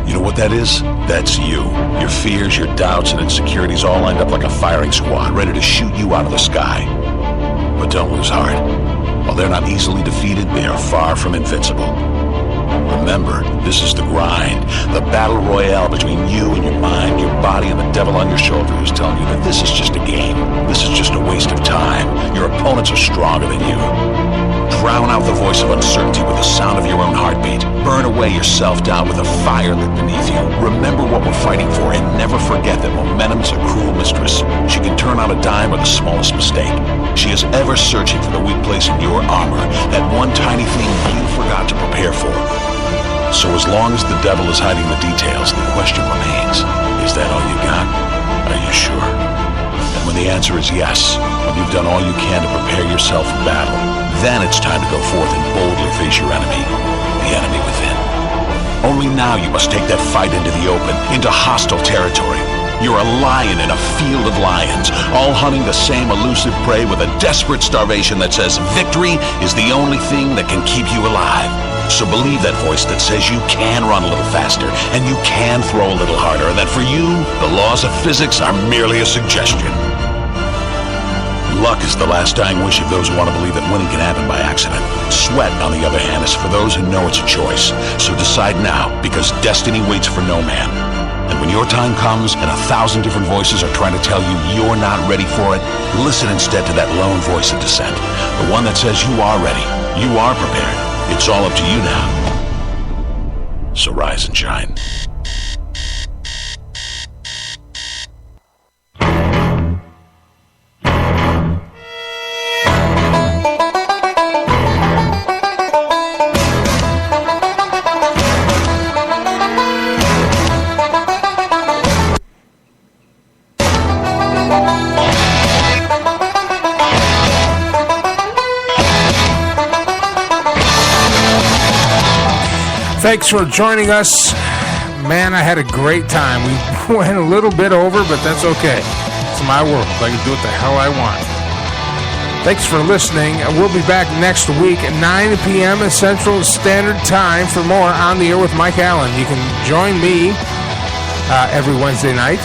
[SPEAKER 10] You know what that is? That's you. Your fears, your doubts, and insecurities all lined up like a firing squad, ready to shoot you out of the sky. But don't lose heart. While they're not easily defeated, they are far from invincible. Remember, this is the grind, the battle royale between you and your mind, your body, and the devil on your shoulder who's telling you that this is just a game. This is just a waste of time. Your opponents are stronger than you. Drown out the voice of uncertainty with the sound of your own heartbeat. Burn away your self-doubt with a fire lit beneath you. Remember what we're fighting for, and never forget that momentum's a cruel mistress. She can turn on a dime with the smallest mistake. She is ever searching for the weak place in your armor, that one tiny thing you forgot to prepare for. So as long as the devil is hiding the details, the question remains, is that all you got? Are you sure? And when the answer is yes, when you've done all you can to prepare yourself for battle, then it's time to go forth and boldly face your enemy, the enemy within. Only now you must take that fight into the open, into hostile territory. You're a lion in a field of lions, all hunting the same elusive prey with a desperate starvation that says victory is the only thing that can keep you alive. So believe that voice that says you can run a little faster and you can throw a little harder, and that for you, the laws of physics are merely a suggestion. Luck is the last dying wish of those who want to believe that winning can happen by accident. Sweat, on the other hand, is for those who know it's a choice. So decide now, because destiny waits for no man. And when your time comes and 1,000 different voices are trying to tell you you're not ready for it, listen instead to that lone voice of dissent. The one that says you are ready, you are prepared, It's all up to you now. So rise and shine.
[SPEAKER 1] Thanks for joining us. Man, I had a great time. We went a little bit over, but that's okay. It's my world. I can do what the hell I want. Thanks for listening. We'll be back next week at 9 p.m. Central Standard Time for more On the Air with Mike Allen. You can join me every Wednesday night,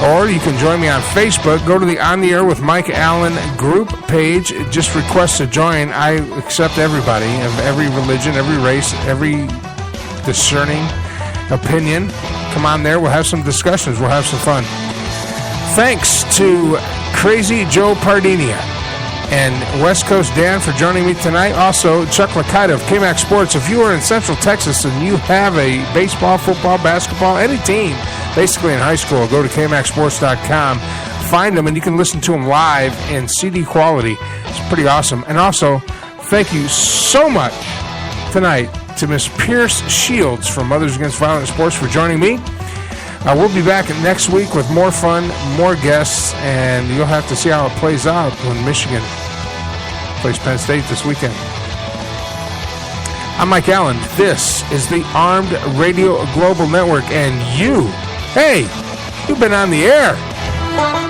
[SPEAKER 1] or you can join me on Facebook. Go to the On the Air with Mike Allen group page. Just request to join. I accept everybody of every religion, every race, every discerning opinion. Come on there. We'll have some discussions. We'll have some fun. Thanks to Crazy Joe Pardini and West Coast Dan for joining me tonight. Also, Chuck Licata of KMAX Sports. If you are in Central Texas and you have a baseball, football, basketball, any team, basically in high school, go to kmaxsports.com, find them, and you can listen to them live in CD quality. It's pretty awesome. And also, thank you so much tonight to Miss Pierce Shields from Mothers Against Violent Sports for joining me. We'll be back next week with more fun, more guests, and you'll have to see how it plays out when Michigan plays Penn State this weekend. I'm Mike Allen. This is the Armed Radio Global Network, and you, hey, you've been on the air.